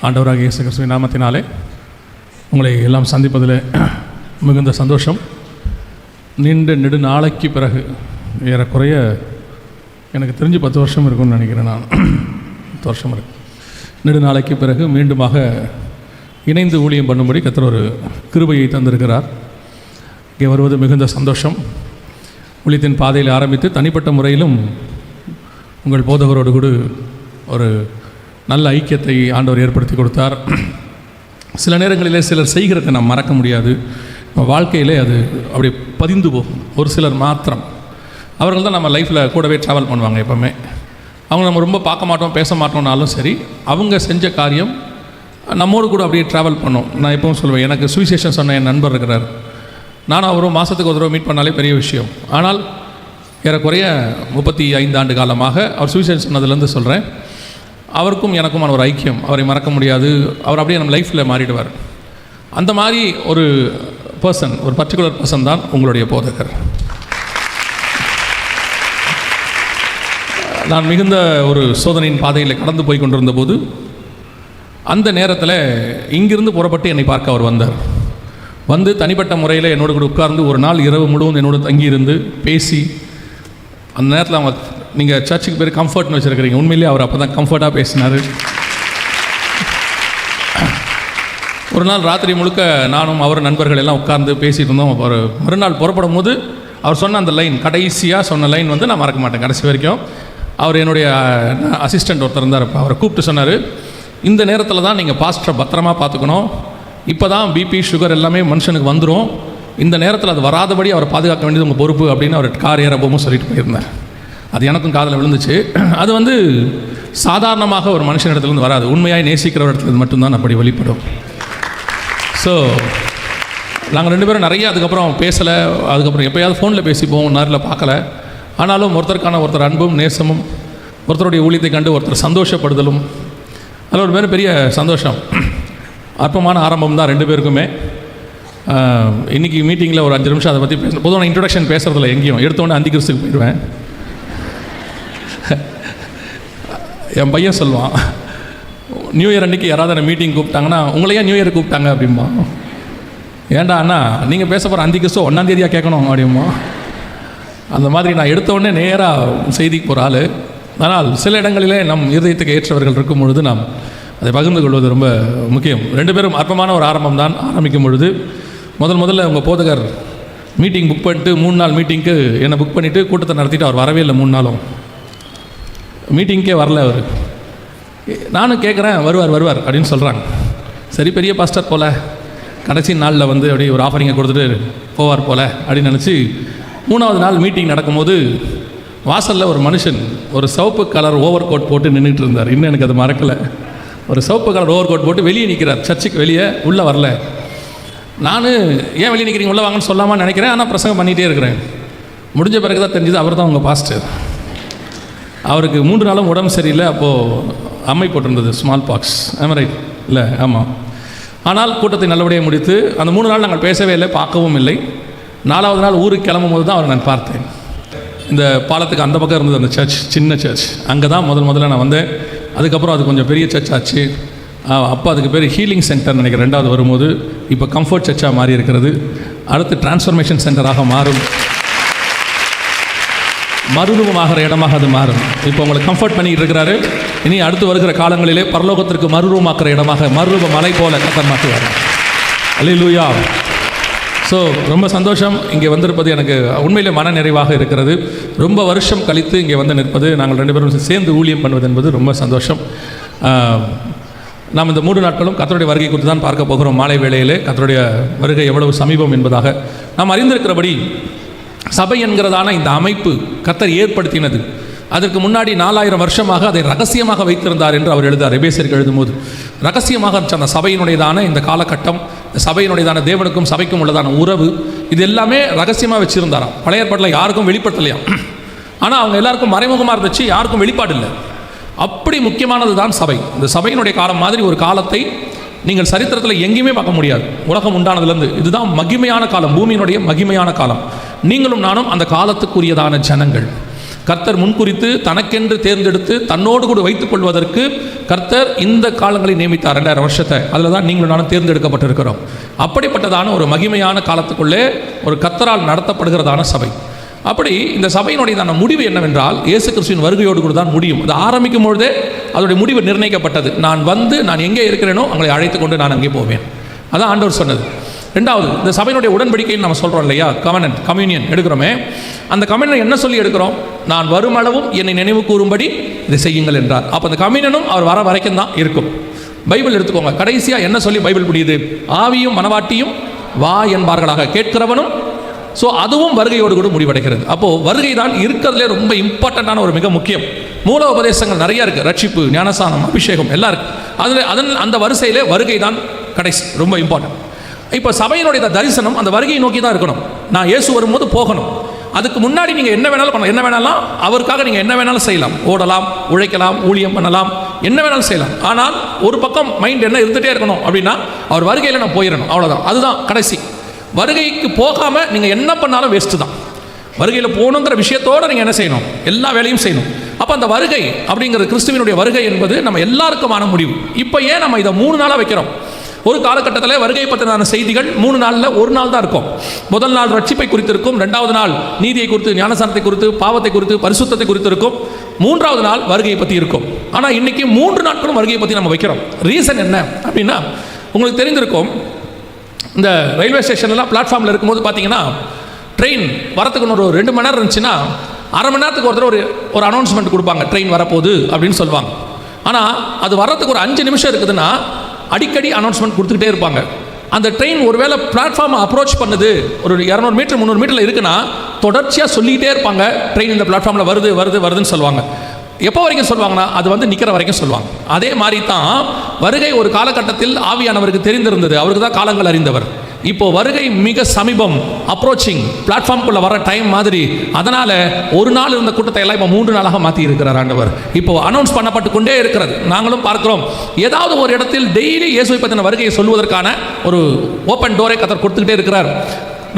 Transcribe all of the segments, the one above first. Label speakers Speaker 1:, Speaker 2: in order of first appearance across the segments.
Speaker 1: ஆண்டவராகிய இயேசு கிறிஸ்துவின் நாமத்தினாலே உங்களை எல்லாம் சந்திப்பதில் மிகுந்த சந்தோஷம். நீண்ட நெடுநாளைக்கு பிறகு, ஏறக்குறைய எனக்கு தெரிஞ்சு 10 வருஷம் இருக்கும்னு நினைக்கிறேன். நான் 10 வருஷம் இருக்கு. நெடுநாளைக்கு பிறகு மீண்டுமாக இணைந்து ஊழியம் பண்ணும்படி கர்த்தர் ஒரு கிருபையை தந்திருக்கிறார். இங்கே வருவது மிகுந்த சந்தோஷம். ஊழியத்தின் பாதையில் ஆரம்பித்து தனிப்பட்ட முறையிலும் உங்கள் போதகரோடு கூட ஒரு நல்ல ஐக்கியத்தை ஆண்டவர் ஏற்படுத்தி கொடுத்தார். சில நேரங்களிலே சிலர் செய்கிறதை நாம் மறக்க முடியாது. நம்ம வாழ்க்கையிலே அது அப்படி பதிந்து போகும். ஒரு சிலர் மாத்திரம், அவர்கள் தான் நம்ம லைஃப்பில் கூடவே ட்ராவல் பண்ணுவாங்க. எப்போவுமே அவங்க நம்ம ரொம்ப பார்க்க மாட்டோம், பேச மாட்டோம்னாலும் சரி, அவங்க செஞ்ச காரியம் நம்மோடு கூட அப்படியே ட்ராவல் பண்ணோம். நான் எப்பவும் சொல்லுவேன், எனக்கு சுவிசேஷன் சொன்ன என் நண்பர் இருக்கிறார். நானும் அவரும் மாதத்துக்கு ஒரு தடவை மீட் பண்ணாலே பெரிய விஷயம். ஆனால் ஏறக்குறைய 35 ஆண்டு காலமாக அவர் சுவிசேஷன் சொன்னதுலேருந்து சொல்கிறேன், அவருக்கும் எனக்குமான ஒரு ஐக்கியம், அவரை மறக்க முடியாது. அவர் அப்படியே நம்ம லைஃப்பில் மாறிடுவார். அந்த மாதிரி ஒரு பர்சன், ஒரு பர்டிகுலர் பர்சன் தான் உங்களுடைய போதகர். நான் மிகுந்த ஒரு சோதனையின் பாதையில் கடந்து போய் கொண்டிருந்த போது, அந்த நேரத்தில் இங்கிருந்து புறப்பட்டு என்னை பார்க்க அவர் வந்தார். வந்து தனிப்பட்ட முறையில் என்னோட கூட உட்கார்ந்து ஒரு நாள் இரவு முழுவதும் என்னோட தங்கியிருந்து பேசி, அந்த நேரத்தில் அவங்க, நீங்கள் சர்ச்சுக்கு பேர் கம்ஃபர்ட்னு வச்சுருக்கிறீங்க, உண்மையிலேயே அவர் அப்போ தான் கம்ஃபர்ட்டாக பேசினார். ஒரு நாள் ராத்திரி முழுக்க நானும் அவர் நண்பர்கள் எல்லாம் உட்கார்ந்து பேசிகிட்டு இருந்தோம். ஒரு மறுநாள் புறப்படும் போது அவர் சொன்ன அந்த லைன், கடைசியாக சொன்ன லைன் வந்து நான் மறக்க மாட்டேன் கடைசி வரைக்கும். அவர் என்னுடைய அசிஸ்டண்ட் ஒருத்தர் இருந்தார். அவரை கூப்பிட்டு சொன்னார், இந்த நேரத்தில் தான் நீங்கள் பாஸ்டரை பத்திரமா பார்த்துக்கணும். இப்போ தான் பிபி சுகர் எல்லாமே மனுஷனுக்கு வந்துடும். இந்த நேரத்தில் அது வராதபடி அவரை பாதுகாக்க வேண்டியது உங்கள் பொறுப்பு அப்படின்னு அவர் கார் ஏறப்போவும் சொல்லிட்டு போயிருந்தார். அது எனக்கும் காதில் விழுந்துச்சு. அது வந்து சாதாரணமாக ஒரு மனுஷன் இடத்துலேருந்து வராது, உண்மையாக நேசிக்கிற இடத்துல மட்டும்தான் அப்படி வெளிப்படும். ஸோ நாங்கள் 2 பேரும் நிறைய அதுக்கப்புறம் பேசலை. அதுக்கப்புறம் எப்போயாவது ஃபோனில் பேசிப்போம், நேரில் பார்க்கல. ஆனாலும் ஒருத்தருக்கான ஒருத்தர் அன்பும் நேசமும், ஒருத்தருடைய ஊழியத்தை கண்டு ஒருத்தர் சந்தோஷப்படுதலும், அதில் ஒரு பெரிய சந்தோஷம். அற்பமான ஆரம்பம் தான் 2 பேருக்குமே. இன்றைக்கி மீட்டிங்கில் ஒரு 5 நிமிஷம் அதை பற்றி பேசணும். பொதுவாக நான் இன்ட்ரொடக்ஷன் பேசுகிறதில்ல எங்கேயும், எடுத்தோடனே அந்திகிறிஸ்துக்கு போயிடுவேன். என் பையன் சொல்லுவான், நியூ இயர் அன்றைக்கி யாராவது மீட்டிங் கூப்பிட்டாங்கன்னா, உங்களையே நியூ இயர் கூப்பிட்டாங்க அப்படிம்பா. ஏண்டா அண்ணா, நீங்கள் பேச போகிற அந்திகிறிஸ்து 1ஆம் தேதியாக கேட்கணும் அப்படிம்பா. அந்த மாதிரி நான் எடுத்தோடனே நேராக செய்திக்கு போகிற ஆள். ஆனால் சில இடங்களிலே நம் இருதயத்துக்கு ஏற்றவர்கள் இருக்கும் பொழுது நாம் அதை பகிர்ந்து கொள்வது ரொம்ப முக்கியம். 2 பேரும் அற்பமான ஒரு ஆரம்பம் தான். ஆரம்பிக்கும் பொழுது முதல்ல உங்கள் போதகர் மீட்டிங் புக் பண்ணிட்டு 3 நாள் மீட்டிங்க்கு என்னை புக் பண்ணிவிட்டு கூட்டத்தை நடத்திட்டு அவர் வரவே இல்லை. 3 நாளும் மீட்டிங்கே வரல அவர். நானும் கேட்குறேன், வருவார் அப்படின்னு சொல்கிறாங்க. சரி, பெரிய பாஸ்டர் போல் கடைசி நாளில் வந்து அப்படியே ஒரு ஆஃபரிங்கை கொடுத்துட்டு போவார் போல் அப்படின்னு நினச்சி 3ஆவது நாள் மீட்டிங் நடக்கும்போது வாசலில் ஒரு மனுஷன் ஒரு சிவப்பு கலர் ஓவர் கோட் போட்டு நின்றுட்டு இருந்தார். இன்னும் எனக்கு அது மறக்கலை. ஒரு சிவப்பு கலர் ஓவர் கோட் போட்டு வெளியே நிற்கிறார், சர்ச்சுக்கு வெளியே, உள்ளே வரல. நான் ஏன் வெளியே நிற்கிறீங்க, உள்ளே வாங்கன்னு சொல்லாமல் நினைக்கிறேன். ஆனால் பிரசங்கம் பண்ணிகிட்டே இருக்கிறேன். முடிஞ்ச பிறகு தான் தெரிஞ்சது அவர் தான் உங்கள் பாஸ்டர். அவருக்கு 3 நாளும் உடம்பு சரியில்லை. அப்போது அம்மை போட்டிருந்தது, ஸ்மால் பாக்ஸ். ரைட் இல்லை? ஆமாம். ஆனால் கூட்டத்தை நல்லபடியாக முடித்து அந்த 3 நாள் நாங்கள் பேசவே இல்லை, பார்க்கவும் இல்லை. 4ஆவது நாள் ஊருக்கு கிளம்பும் போது தான் அவரை நான் பார்த்தேன். இந்த பாலத்துக்கு அந்த பக்கம் இருந்தது அந்த சர்ச், சின்ன சர்ச். அங்கே தான் முதல்ல நான் வந்தேன். அதுக்கப்புறம் அது கொஞ்சம் பெரிய சர்ச் ஆச்சு. அப்போ அதுக்கு பேர் ஹீலிங் சென்டர் நினைக்கிறேன். 2வது வரும்போது இப்போ கம்ஃபர்ட் சர்ச்சாக மாறி இருக்கிறது. அடுத்து டிரான்ஸ்ஃபர்மேஷன் சென்டராக மாறும், மறுரூபமாகிற இடமாக அது மாறும். இப்போ உங்களை கம்ஃபர்ட் பண்ணிக்கிட்டு இருக்கிறாரு. இனி அடுத்து வருகிற காலங்களிலே பரலோகத்திற்கு மறுரூபமாக்குற இடமாக, மறுரூப மலை போல கர்த்தர் மாற்றுவார். அல்லேலூயா. ஸோ ரொம்ப சந்தோஷம். இங்கே வந்திருப்பது எனக்கு உண்மையிலே மன நிறைவாக இருக்கிறது. ரொம்ப வருஷம் கழித்து இங்கே வந்து நிற்பது, நாங்கள் 2 பேரும் சேர்ந்து ஊழியம் பண்ணுவது என்பது ரொம்ப சந்தோஷம். நாம் இந்த 3 நாட்களும் கர்த்தருடைய வருகை குறித்து தான் பார்க்க போகிறோம். மாலை வேளையிலே கர்த்தருடைய வருகை எவ்வளவு சமீபம் என்பதாக நாம் அறிந்திருக்கிறபடி, சபை என்கிறதான இந்த அமைப்பு கர்த்தர் ஏற்படுத்தினது. அதற்கு முன்னாடி 4000 வருஷமாக அதை ரகசியமாக வைத்திருந்தார் என்று அவர் எழுதார். எபேசியருக்கு எழுதும்போது ரகசியமாக அந்த சபையினுடையதான இந்த காலகட்டம், சபையினுடையதான தேவனுக்கும் சபைக்கும் உள்ளதான உறவு, இது எல்லாமே ரகசியமாக வச்சுருந்தாராம். பழைய ஏற்பாட்டில் யாருக்கும் வெளிப்படுத்தலையாம். ஆனால் அவங்க எல்லாருக்கும் மறைமுகமாக இருந்துச்சு, யாருக்கும் வெளிப்பாடு இல்லை. அப்படி முக்கியமானது தான் சபை. இந்த சபையினுடைய காலம் மாதிரி ஒரு காலத்தை நீங்கள் சரித்திரத்தில் எங்கேயுமே பார்க்க முடியாது. உலகம் உண்டானதுலேருந்து இதுதான் மகிமையான காலம், பூமியினுடைய மகிமையான காலம். நீங்களும் நானும் அந்த காலத்துக்குரியதான ஜனங்கள். கர்த்தர் முன்குறித்து தனக்கென்று தேர்ந்தெடுத்து தன்னோடு கூட வைத்துக் கொள்வதற்கு கர்த்தர் இந்த காலங்களை நியமித்தார். 2000 வருஷத்தை. அதில் தான் நீங்களும் நானும் தேர்ந்தெடுக்கப்பட்டிருக்கிறோம். அப்படிப்பட்டதான ஒரு மகிமையான காலத்துக்குள்ளே ஒரு கர்த்தரால் நடத்தப்படுகிறதான சபை. அப்படி இந்த சபையினுடைய முடிவு என்னவென்றால், இயேசு கிறிஸ்துவின் வருகையோடு கூட தான் முடியும். அது ஆரம்பிக்கும் பொழுதே அதோடைய முடிவு நிர்ணயிக்கப்பட்டது. நான் எங்கே இருக்கிறேனோ அவங்களை அழைத்து கொண்டு நான் அங்கே போவேன். அதான் ஆண்டவர் சொன்னது. ரெண்டாவது, இந்த சபையினுடைய உடன்படிக்கைன்னு நம்ம சொல்கிறோம் இல்லையா, கம்யூனியன் எடுக்கிறோமே. அந்த கம்யூனியன் என்ன சொல்லி எடுக்கிறோம்? நான் வருமளவும் என்னை நினைவு கூறும்படி இதை செய்யுங்கள் என்றார். அப்போ அந்த கம்யூனியனும் அவர் வர வரைக்கும் தான் இருக்கும். பைபிள் எடுத்துக்கோங்க, கடைசியாக என்ன சொல்லி பைபிள் முடியுது? ஆவியும் மனவாட்டியும் வா என்பார்களாக, கேட்கிறவனும். ஸோ அதுவும் வருகையோடு கூட முடிவடைகிறது. அப்போது வருகை தான் இருக்கிறதுலே ரொம்ப இம்பார்ட்டண்ட்டான ஒரு மிக முக்கியம். மூல உபதேசங்கள் நிறையா இருக்குது, ரட்சிப்பு, ஞானசானம், அபிஷேகம் எல்லாம் இருக்குது. அந்த வரிசையிலே வருகை தான் கடைசி, ரொம்ப இம்பார்ட்டன்ட். இப்போ சபையினுடைய தரிசனம் அந்த வருகையை நோக்கி தான் இருக்கணும். நான் இயேசு வரும்போது போகணும். அதுக்கு முன்னாடி நீங்கள் என்ன வேணாலும் பண்ணலாம், என்ன வேணாலும் அவருக்காக நீங்கள் என்ன வேணாலும் செய்யலாம், ஓடலாம், உழைக்கலாம், ஊழியம் பண்ணலாம், என்ன வேணாலும் செய்யலாம். ஆனால் ஒரு பக்கம் மைண்ட் என்ன இருந்துகிட்டே இருக்கணும் அப்படின்னா, அவர் வருகையில் நான் போயிடணும், அவ்வளோதான். அதுதான் கடைசி. வருகைக்கு போகாமல் நீங்கள் என்ன பண்ணாலும் வேஸ்ட்டு தான். வருகையில் போகணுங்கிற விஷயத்தோடு நீங்கள் என்ன செய்யணும்? எல்லா வேலையும் செய்யணும். அப்போ அந்த வருகை அப்படிங்கிறது, கிறிஸ்துவினுடைய வருகை என்பது நம்ம எல்லாருக்குமான முடிவு. இப்போ ஏன் நம்ம இதை 3 நாளாக வைக்கிறோம்? ஒரு காலகட்டத்தில் வருகை பற்றின செய்திகள் 3 நாளில் 1 நாள் தான் இருக்கும். முதல் நாள் ரட்சிப்பை குறித்து இருக்கும், 2வது நாள் நீதியை குறித்து, ஞானசானத்தை குறித்து, பாவத்தை குறித்து, பரிசுத்தத்தை குறித்து இருக்கும், 3வது நாள் வருகையை பற்றி இருக்கும். ஆனால் இன்றைக்கி 3 நாட்களும் வருகையை பற்றி நம்ம வைக்கிறோம். ரீசன் என்ன அப்படின்னா, உங்களுக்கு தெரிந்திருக்கும், இந்த ரயில்வே ஸ்டேஷன்லாம் பிளாட்ஃபார்மில் இருக்கும்போது பார்த்தீங்கன்னா, ட்ரெயின் வரத்துக்கு ஒரு 2 மணி நேரம் இருந்துச்சுன்னா, அரை மணி நேரத்துக்கு ஒரு ஒரு அனௌன்ஸ்மெண்ட் கொடுப்பாங்க, ட்ரெயின் வரப்போகுது அப்படின்னு சொல்லுவாங்க. ஆனால் அது வரத்துக்கு ஒரு 5 நிமிஷம் இருக்குதுன்னா அடிக்கடி அனௌன்ஸ்மெண்ட் கொடுத்துக்கிட்டே இருப்பாங்க. அந்த ட்ரெயின் ஒருவேளை பிளாட்ஃபார்மை அப்ரோச் பண்ணுது, ஒரு 200 மீட்டர் 300 மீட்டரில் இருக்குன்னா தொடர்ச்சியாக சொல்லிக்கிட்டே இருப்பாங்க, ட்ரெயின் இந்த பிளாட்ஃபார்மில் வருதுன்னு சொல்லுவாங்க. எப்போ வரைக்கும் சொல்லுவாங்கன்னா, அது நிற்கிற வரைக்கும் சொல்லுவாங்க. அதே மாதிரி தான் வருகை ஒரு காலகட்டத்தில் ஆவியானவருக்கு தெரிந்திருந்தது, அவருக்கு தான் காலங்கள் அறிந்தவர். இப்போ வருகை மிக சமீபம், அப்ரோச்சிங், பிளாட்ஃபார்ம்குள்ளே வர டைம் மாதிரி. அதனால் ஒரு நாள் இருந்த கூட்டத்தை எல்லாம் இப்போ 3 நாளாக மாற்றி இருக்கிறார் ஆண்டவர். இப்போ அனௌன்ஸ் பண்ணப்பட்டு கொண்டே இருக்கிறது. நாங்களும் பார்க்கிறோம், ஏதாவது ஒரு இடத்தில் டெய்லி இயேசுவை பற்றின வருகையை சொல்வதற்கான ஒரு ஓப்பன் டோரை கர்த்தர் கொடுத்துக்கிட்டே இருக்கிறார்.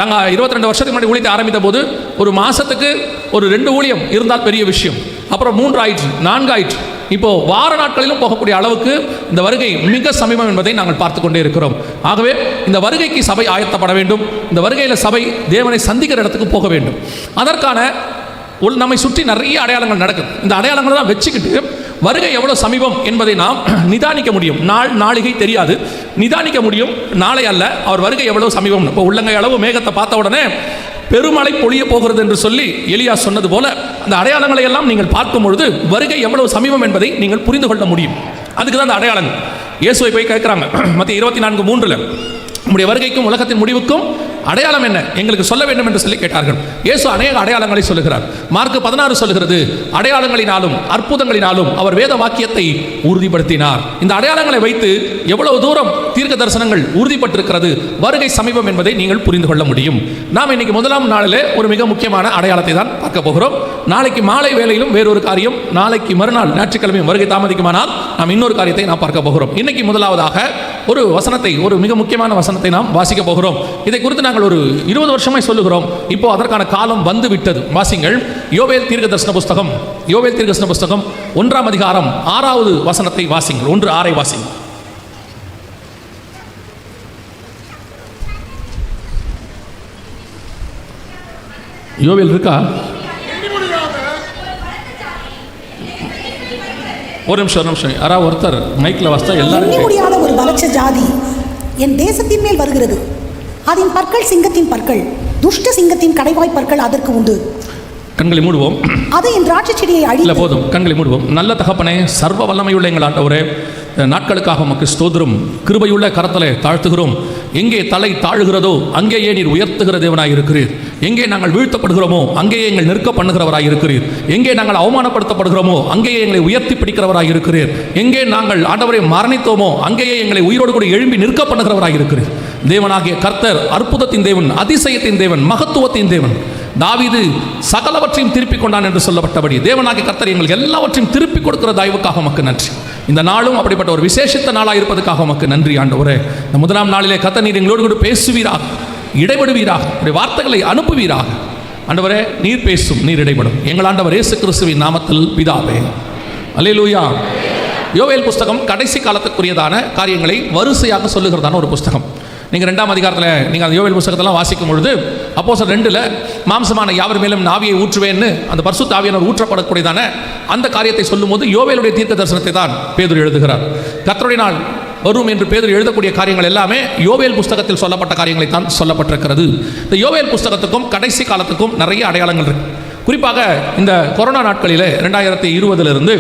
Speaker 1: நாங்கள் 22 வருஷத்துக்கு முன்னாடி ஊழியத்தை ஆரம்பித்த போது ஒரு மாதத்துக்கு ஒரு 2 ஊழியம் இருந்தால் பெரிய விஷயம். அப்புறம் 3 ஆயிற்று, 4 ஆயிற்று. இப்போது வார நாட்களிலும் போகக்கூடிய அளவுக்கு இந்த வருகை மிக சமீபம் என்பதை நாங்கள் பார்த்து கொண்டே இருக்கிறோம். ஆகவே இந்த வருகைக்கு சபை ஆயத்தப்பட வேண்டும். இந்த வருகையில் சபை தேவனை சந்திக்கிற இடத்துக்கு போக வேண்டும். அதற்கான நம்மை சுற்றி நிறைய அடையாளங்கள் நடக்குது. இந்த அடையாளங்களை தான் வச்சுக்கிட்டு வருகை எவ்வளோ சமீபம் என்பதை நாம் நிதானிக்க முடியும். நாளிகை தெரியாது, நிதானிக்க முடியும். நாளை அல்ல, அவர் வருகை எவ்வளோ சமீபம். இப்போ உள்ளங்கை அளவு மேகத்தை பார்த்த உடனே பெருமழை பொழிய போகிறது என்று சொல்லி எலியா சொன்னது போல, அந்த அடையாளங்களை எல்லாம் நீங்கள் பார்க்கும் பொழுது வருகை எவ்வளவு சமீபம் என்பதை நீங்கள் புரிந்து கொள்ள முடியும். அதுக்கு தான் அந்த அடையாளங்கள். இயேசுவை போய் கேட்குறாங்க, மத்திய 24:3, நம்முடைய வருகைக்கும் உலகத்தின் முடிவுக்கும் அடையாளம் என்ன, எங்களுக்கு சொல்ல வேண்டும் என்று சொல்லி கேட்டார்கள். இயேசு அநேக அடையாளங்களை சொல்லுகிறார். மார்க் 16 சொல்லுகிறது, அடையாளங்களினாலும் அற்புதங்களினாலும் அவர் வேத வாக்கியத்தை உறுதிப்படுத்தினார். இந்த அடையாளங்களை வைத்து எவ்வளவு தூரம் தீர்க்க தரிசனங்கள் உறுதிப்பட்டிருக்கிறது, வருகை சமீபம் என்பதை நீங்கள் புரிந்து கொள்ள முடியும். நாம் இன்னைக்கு 1ஆம் நாளிலே ஒரு மிக முக்கியமான அடையாளத்தை தான் பார்க்க போகிறோம். நாளைக்கு மாலை வேளையிலும் வேறொரு காரியம், நாளைக்கு மறுநாள் ஞாயிற்றுக்கிழமையும் வருகை தாமதிக்குமானால் நாம் இன்னொரு காரியத்தை நாம் பார்க்க போகிறோம். இன்னைக்கு முதலாவதாக ஒரு வசனத்தை, ஒரு மிக முக்கியமான வசனத்தை நாம் வாசிக்க போகிறோம். இதை குறித்து நாங்கள் ஒரு 20 வருஷமாய் சொல்லுகிறோம். இப்போ அதற்கான காலம் வந்து விட்டது. வாசிங்கள், யோவேல் தீர்க்கதரிசன புஸ்தகம், யோவேல் தீர்க்கதரிசன புஸ்தகம் 1ஆம் அதிகாரம் 6வது வசனத்தை வாசிங்கள். 1:6 வாசிங்கள். யோவேல் இருக்கா? ஒரு நிமிஷம். யாராவது ஒருத்தர் மைக்கில் வாசித்தா எல்லாரும்
Speaker 2: முடியாத ஒரு பலட்ச ஜாதி என் தேசத்தின் மேல் வருகிறது. அதன் பற்கள் சிங்கத்தின் பற்கள், துஷ்ட சிங்கத்தின் கடைவாய் பற்கள் அதற்கு உண்டு.
Speaker 1: கண்களை மூடுவோம்.
Speaker 2: அது என் திராட்சை செடியை அழித்து.
Speaker 1: போதும், கண்களை மூடுவோம். நல்ல தகப்பனே, சர்வ வல்லமையுள்ள எங்கள் ஆண்டவரே, நாட்களுக்காக உமக்கு ஸ்தோத்திரம். கிருபையுள்ள கரத்தலை தாழ்த்துகிறோம். எங்கே தலை தாழுகிறதோ அங்கேயே நீர் உயர்த்துகிற தேவனாய் இருக்கிறீர். எங்கே நாங்கள் வீழ்த்தப்படுகிறோமோ அங்கேயே எங்கள் நிற்க பண்ணுகிறவராய் இருக்கிறீர். எங்கே நாங்கள் அவமானப்படுத்தப்படுகிறோமோ அங்கேயே எங்களை உயர்த்தி பிடிக்கிறவராய் இருக்கிறீர். எங்கே நாங்கள் ஆண்டவரை மரணித்தோமோ அங்கேயே எங்களை உயிரோடு கூட எழும்பி நிற்க பண்ணுகிறவராய் இருக்கிறீர். தேவனாகிய கர்த்தர் அற்புதத்தின் தேவன், அதிசயத்தின் தேவன், மகத்துவத்தின் தேவன். தாவீது சகலவற்றையும் திருப்பிக் கொண்டான் என்று சொல்லப்பட்டபடி தேவனாகிய கர்த்தர் எங்களுக்கு எல்லாவற்றையும் திருப்பிக் கொடுக்கிற தயவுக்காக உமக்கு நன்றி. இந்த நாளும் அப்படிப்பட்ட ஒரு விசேஷித்த நாளாக இருப்பதற்காக உமக்கு நன்றி ஆண்டவரே. இந்த 1ஆம் நாளிலே கர்த்தர் நீர் எங்களோடு கூட பேசுவீராக, இடைபடுவீராக, உடைய வார்த்தைகளை அனுப்புவீராக. ஆண்டவரே நீர் பேசும், நீர் இடைப்படும். எங்கள் ஆண்டவர் இயேசு கிறிஸ்துவின் நாமத்தில் பிதாவே. அல்லேலூயா. யோவேல் புஸ்தகம் கடைசி காலத்துக்குரியதான காரியங்களை வரிசையாக சொல்லுகிறதான ஒரு புஸ்தகம். நீங்கள் 2ஆம் அதிகாரத்தில் நீங்கள் அந்த யோவேல் புஸ்தகத்தெல்லாம் வாசிக்கும் பொழுது அப்போஸ்தலர் 2ல் மாம்சமான யாவர் மேலும் ஆவியை ஊற்றுவேன்னு அந்த பரிசுத்த ஆவியானவர் ஊற்றப்படக்கூடியதான அந்த காரியத்தை சொல்லும்போது யோவேலுடைய தீர்க்க தரிசனத்தை தான் பேதுரு எழுதுகிறார். கர்த்தருடைய நாள் வரும் என்று பேதுரு எழுதக்கூடிய காரியங்கள் எல்லாமே யோவேல் புஸ்தகத்தில் சொல்லப்பட்ட காரியங்களை தான் சொல்லப்பட்டிருக்கிறது. இந்த யோவேல் புஸ்தகத்துக்கும் கடைசி காலத்துக்கும் நிறைய அடையாளங்கள் இருக்கு. குறிப்பாக இந்த கொரோனா நாட்களில் 2020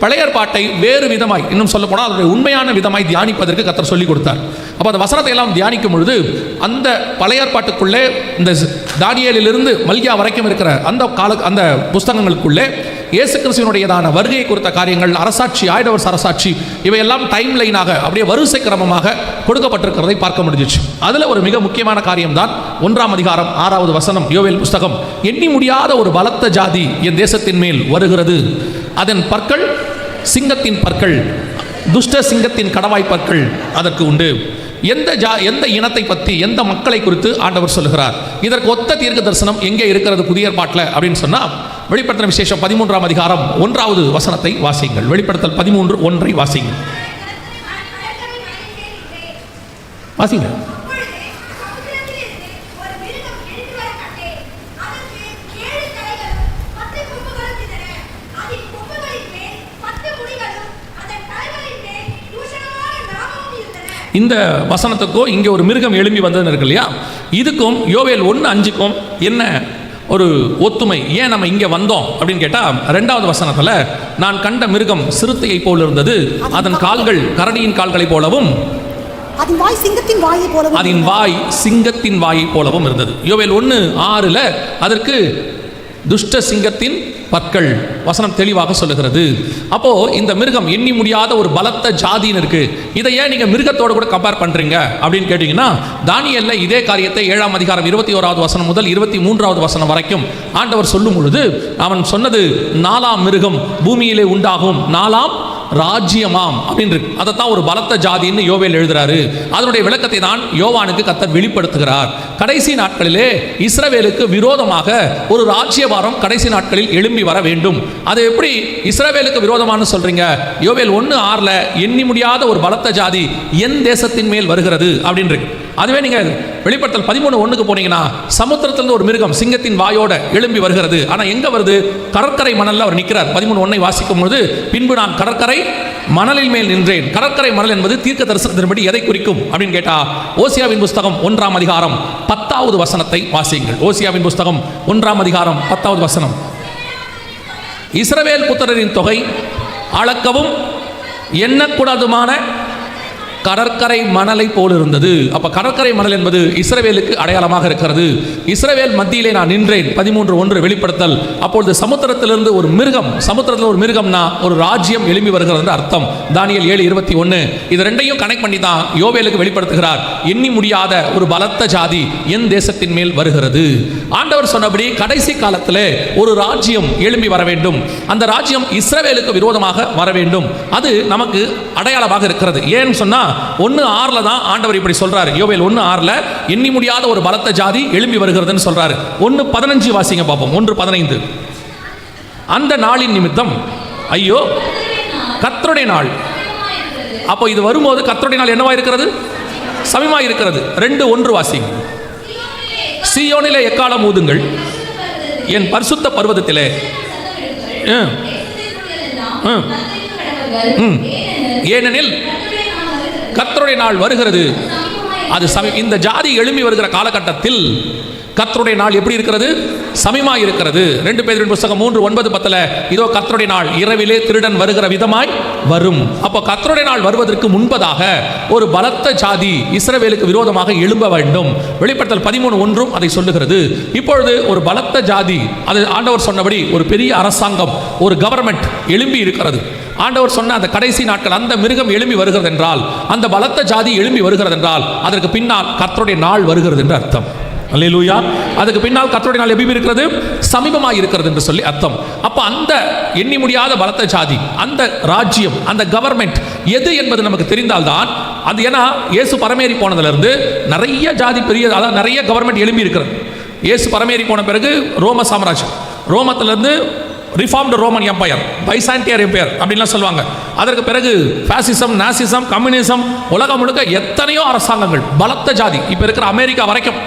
Speaker 1: பழைய ஏற்பாட்டை வேறு விதமாய், இன்னும் சொல்ல போனால் அதனுடைய உண்மையான விதமாய் தியானிப்பதற்கு கர்த்தர் சொல்லிக் கொடுத்தார். அப்போ அந்த வசனத்தை எல்லாம் தியானிக்கும் பொழுது அந்த பழைய ஏற்பாட்டுக்குள்ளே இந்த தானியேலிலிருந்து மல்கியா வரைக்கும் இருக்கிற அந்த புஸ்தகங்களுக்குள்ளே இயேசு கிறிஸ்துவினுடையதான வருகை குறித்த காரியங்கள், அரசாட்சி, ஆயிடவர்ஸ் அரசாட்சி, இவையெல்லாம் டைம் லைனாக அப்படியே வரிசை கிரமமாக கொடுக்கப்பட்டிருக்கிறதை பார்க்க முடிஞ்சிச்சு. அதில் ஒரு மிக முக்கியமான காரியம்தான் 1ஆம் அதிகாரம் 6வது வசனம். யோவேல் புஸ்தகம், எண்ணி முடியாத ஒரு பலத்த ஜாதி என் தேசத்தின் மேல் வருகிறது, அதன் பற்கள் சிங்கத்தின் பற்கள், துஷ்ட சிங்கத்தின் கடவாய் பற்கள் அதற்கு உண்டு. எந்த இனத்தை பற்றி, எந்த மக்களை குறித்து ஆண்டவர் சொல்லுகிறார்? இதற்கு ஒத்த தீர்க்க தரிசனம் எங்கே இருக்கிறது புதிய ஏற்பாட்டில் அப்படின்னு சொன்னால், வெளிப்படுத்தின விசேஷம் 13ஆம் அதிகாரம் 1வது வசனத்தை வாசிங்கள். வெளிப்படுத்தல் 13:1 வாசிங்கள். வாசிங்க. இந்த வசனத்துக்கோ இங்கே ஒரு மிருகம் எழும்பி வந்ததுன்னு இருக்கு இல்லையா, இதுக்கும் யோவேல் 1:5க்கும் என்ன ஒரு ஒத்துமை? ஏன் நம்ம இங்கே வந்தோம் அப்படின்னு கேட்டால், 2வது வசனத்தில் நான் கண்ட மிருகம் சிறுத்தையை போல் இருந்தது, அதன் கால்கள் கரடியின் கால்களை போலவும்
Speaker 2: அதன் வாய் சிங்கத்தின் வாயை போலவும் இருந்தது. யோவேல் 1:6 அதற்கு துஷ்ட சிங்கத்தின் பற்கள் வசனம் தெளிவாக சொல்லுகிறது. அப்போ இந்த மிருகம் எண்ணி முடியாத ஒரு பலத்த ஜாதின்னு இருக்கு. இதை ஏன் நீங்க மிருகத்தோடு கூட கம்பேர் பண்றீங்க அப்படின்னு கேட்டீங்கன்னா, தானியேல்ல இதே காரியத்தை 7ஆம் அதிகாரம் 21வது வசனம் முதல் 23வது வசனம் வரைக்கும் ஆண்டவர் சொல்லும் பொழுது அவன் சொன்னது 4ஆம் மிருகம் பூமியிலே உண்டாகும், 4ஆம் ராஜ்யமாம் அப்படின்னு. அதைத்தான் ஒரு பலத்த ஜாதின்னு யோவேல் எழுதுறாரு. அதனுடைய விளக்கத்தை தான் யோவானுக்கு கர்த்தர் வெளிப்படுத்துகிறார். கடைசி நாட்களிலே இஸ்ரவேலுக்கு விரோதமாக ஒரு ராஜ்யபாரம் கடைசி நாட்களில் எழும்பி வர வேண்டும். அது எப்படி இஸ்ரவேலுக்கு விரோதமானு சொல்றீங்க? யோவேல் 1:6 எண்ணி முடியாத ஒரு பலத்த ஜாதி என் தேசத்தின் மேல் வருகிறது அப்படின்னு. அதுவே நீங்க வெளிப்படுத்தல் 13:1 போனீங்கன்னா, சமுத்திரத்திலிருந்து ஒரு மிருகம் சிங்கத்தின் வாயோட எழும்பி வருகிறது. ஆனா எங்க வருது? கடற்கரை மணல்ல அவர் நிற்கிறார். 13:1 வாசிக்கும் பொழுது, பின்பு நான் கடற்கரை மணலில் மேல் நின்றேன். கடற்கரை மணல் என்பது தீர்க்க தரிசனத்தின்படி எதை குறிக்கும் அப்படின்னு கேட்டா, ஓசியாவின் புஸ்தகம் 1ஆம் அதிகாரம் 10வது வசனத்தை வாசியுங்கள். ஓசியாவின் புஸ்தகம் 1ஆம் அதிகாரம் 10வது வசனம். இஸ்ரவேல் புத்திரரின் தொகை அளக்கவும் எண்ணக்கூடாதுமான கடற்கரை மணலை போல் இருந்தது. அப்ப கடற்கரை மணல் என்பது இஸ்ரவேலுக்கு அடையாளமாக இருக்கிறது. இஸ்ரவேல் மத்தியிலே நான் நின்றேன் 13:1 வெளிப்படுத்தல். அப்பொழுது சமுத்திரத்திலிருந்து ஒரு மிருகம், சமுத்திரத்தில் ஒரு மிருகம்னா ஒரு ராஜ்யம் எழும்பி வருகிறது என்று அர்த்தம். தானியேல் 7:21 இது ரெண்டையும் கனெக்ட் பண்ணி தான் யோவேலுக்கு வெளிப்படுத்துகிறார். எண்ணி முடியாத ஒரு பலத்த ஜாதி என் தேசத்தின் மேல் வருகிறது. ஆண்டவர் சொன்னபடி கடைசி காலத்தில் ஒரு ராஜ்யம் எழும்பி வர வேண்டும். அந்த ராஜ்யம் இஸ்ரவேலுக்கு விரோதமாக வர வேண்டும். அது நமக்கு அடையாளமாக இருக்கிறது. ஏன்னு சொன்னா 1:6 தான் ஆண்டவர் இப்படி சொல்றாரு. யோவேல் 1:6 எண்ணி முடியாத ஒரு பலத்த ஜாதி எழும்பி வருகிறதுன்னு சொல்றாரு. 1:15 வாசிங்க பார்ப்போம். 1:15 அந்த நாளின் நிமித்தம் ஐயோ கர்த்தருடைய நாள். அப்போ இது வரும்போது கர்த்தருடைய நாள் என்னவா இருக்கிறது? சமீபமா இருக்கிறது. 2:1 வாசிங்க. சீயோனிலே எக்காலம் ஊதுங்கள், என் பரிசுத்த பர்வதத்திலே. ஏனெனில் கர்த்தருடைய நாள் வருகிறது. அது இந்த ஜாதி எழும்பி வருகிற காலகட்டத்தில் கர்த்தருடைய நாள் எப்படி இருக்கிறது? சமீபமாய் இருக்கிறது. 2 பேதுரு புத்தகம் 3:9-10 இதோ கர்த்தருடைய நாள் இரவிலே திருடன் வருகிற விதமாய் வரும். அப்போ கர்த்தருடைய நாள் வருவதற்கு முன்பதாக ஒரு பலத்த ஜாதி இஸ்ரவேலுக்கு விரோதமாக எழும்ப வேண்டும். வெளிப்படுத்தல் 13:1 அதை சொல்லுகிறது. இப்பொழுது ஒரு பலத்த ஜாதி, அது ஆண்டவர் சொன்னபடி ஒரு பெரிய அரசாங்கம், ஒரு கவர்மெண்ட் எழும்பி இருக்கிறது. ஆண்டவர் சொன்ன அந்த கடைசி நாட்கள் அந்த மிருகம் எழும்பி வருகிறது என்றால், அந்த பலத்த ஜாதி எழும்பி வருகிறது என்றால், அதற்கு பின்னால் கர்த்தருடைய நாள் வருகிறது என்று அர்த்தம். அல்லேலூயா. அதுக்கு பின்னால் கர்த்தருடைய நாள் எப்படி இருக்கிறது? சமீபமாக இருக்கிறது என்று சொல்லி அர்த்தம். அப்ப அந்த எண்ணி முடியாத பலத்த ஜாதி, அந்த ராஜ்யம், அந்த கவர்மெண்ட் எது என்பது நமக்கு தெரிந்தால்தான் அது. ஏன்னா இயேசு பரமேறி போனதுல இருந்து நிறைய ஜாதி பெரிய, அதாவது நிறைய கவர்மெண்ட் எழும்பி இருக்கிறது. இயேசு பரமேறி போன பிறகு ரோம சாம்ராஜ்யம், ரோமத்திலிருந்து ரிஃபார்ம்டு ரோமன் எம்பையர், பைசாண்டியர் எம்பையர் அப்படின்லாம் சொல்லுவாங்க. அதற்கு பிறகு பாசிசம், நாசிசம், கம்யூனிசம், உலகம் முழுக்க எத்தனையோ அரசாங்கங்கள், பலத்த ஜாதி, இப்போ இருக்கிற அமெரிக்கா வரைக்கும்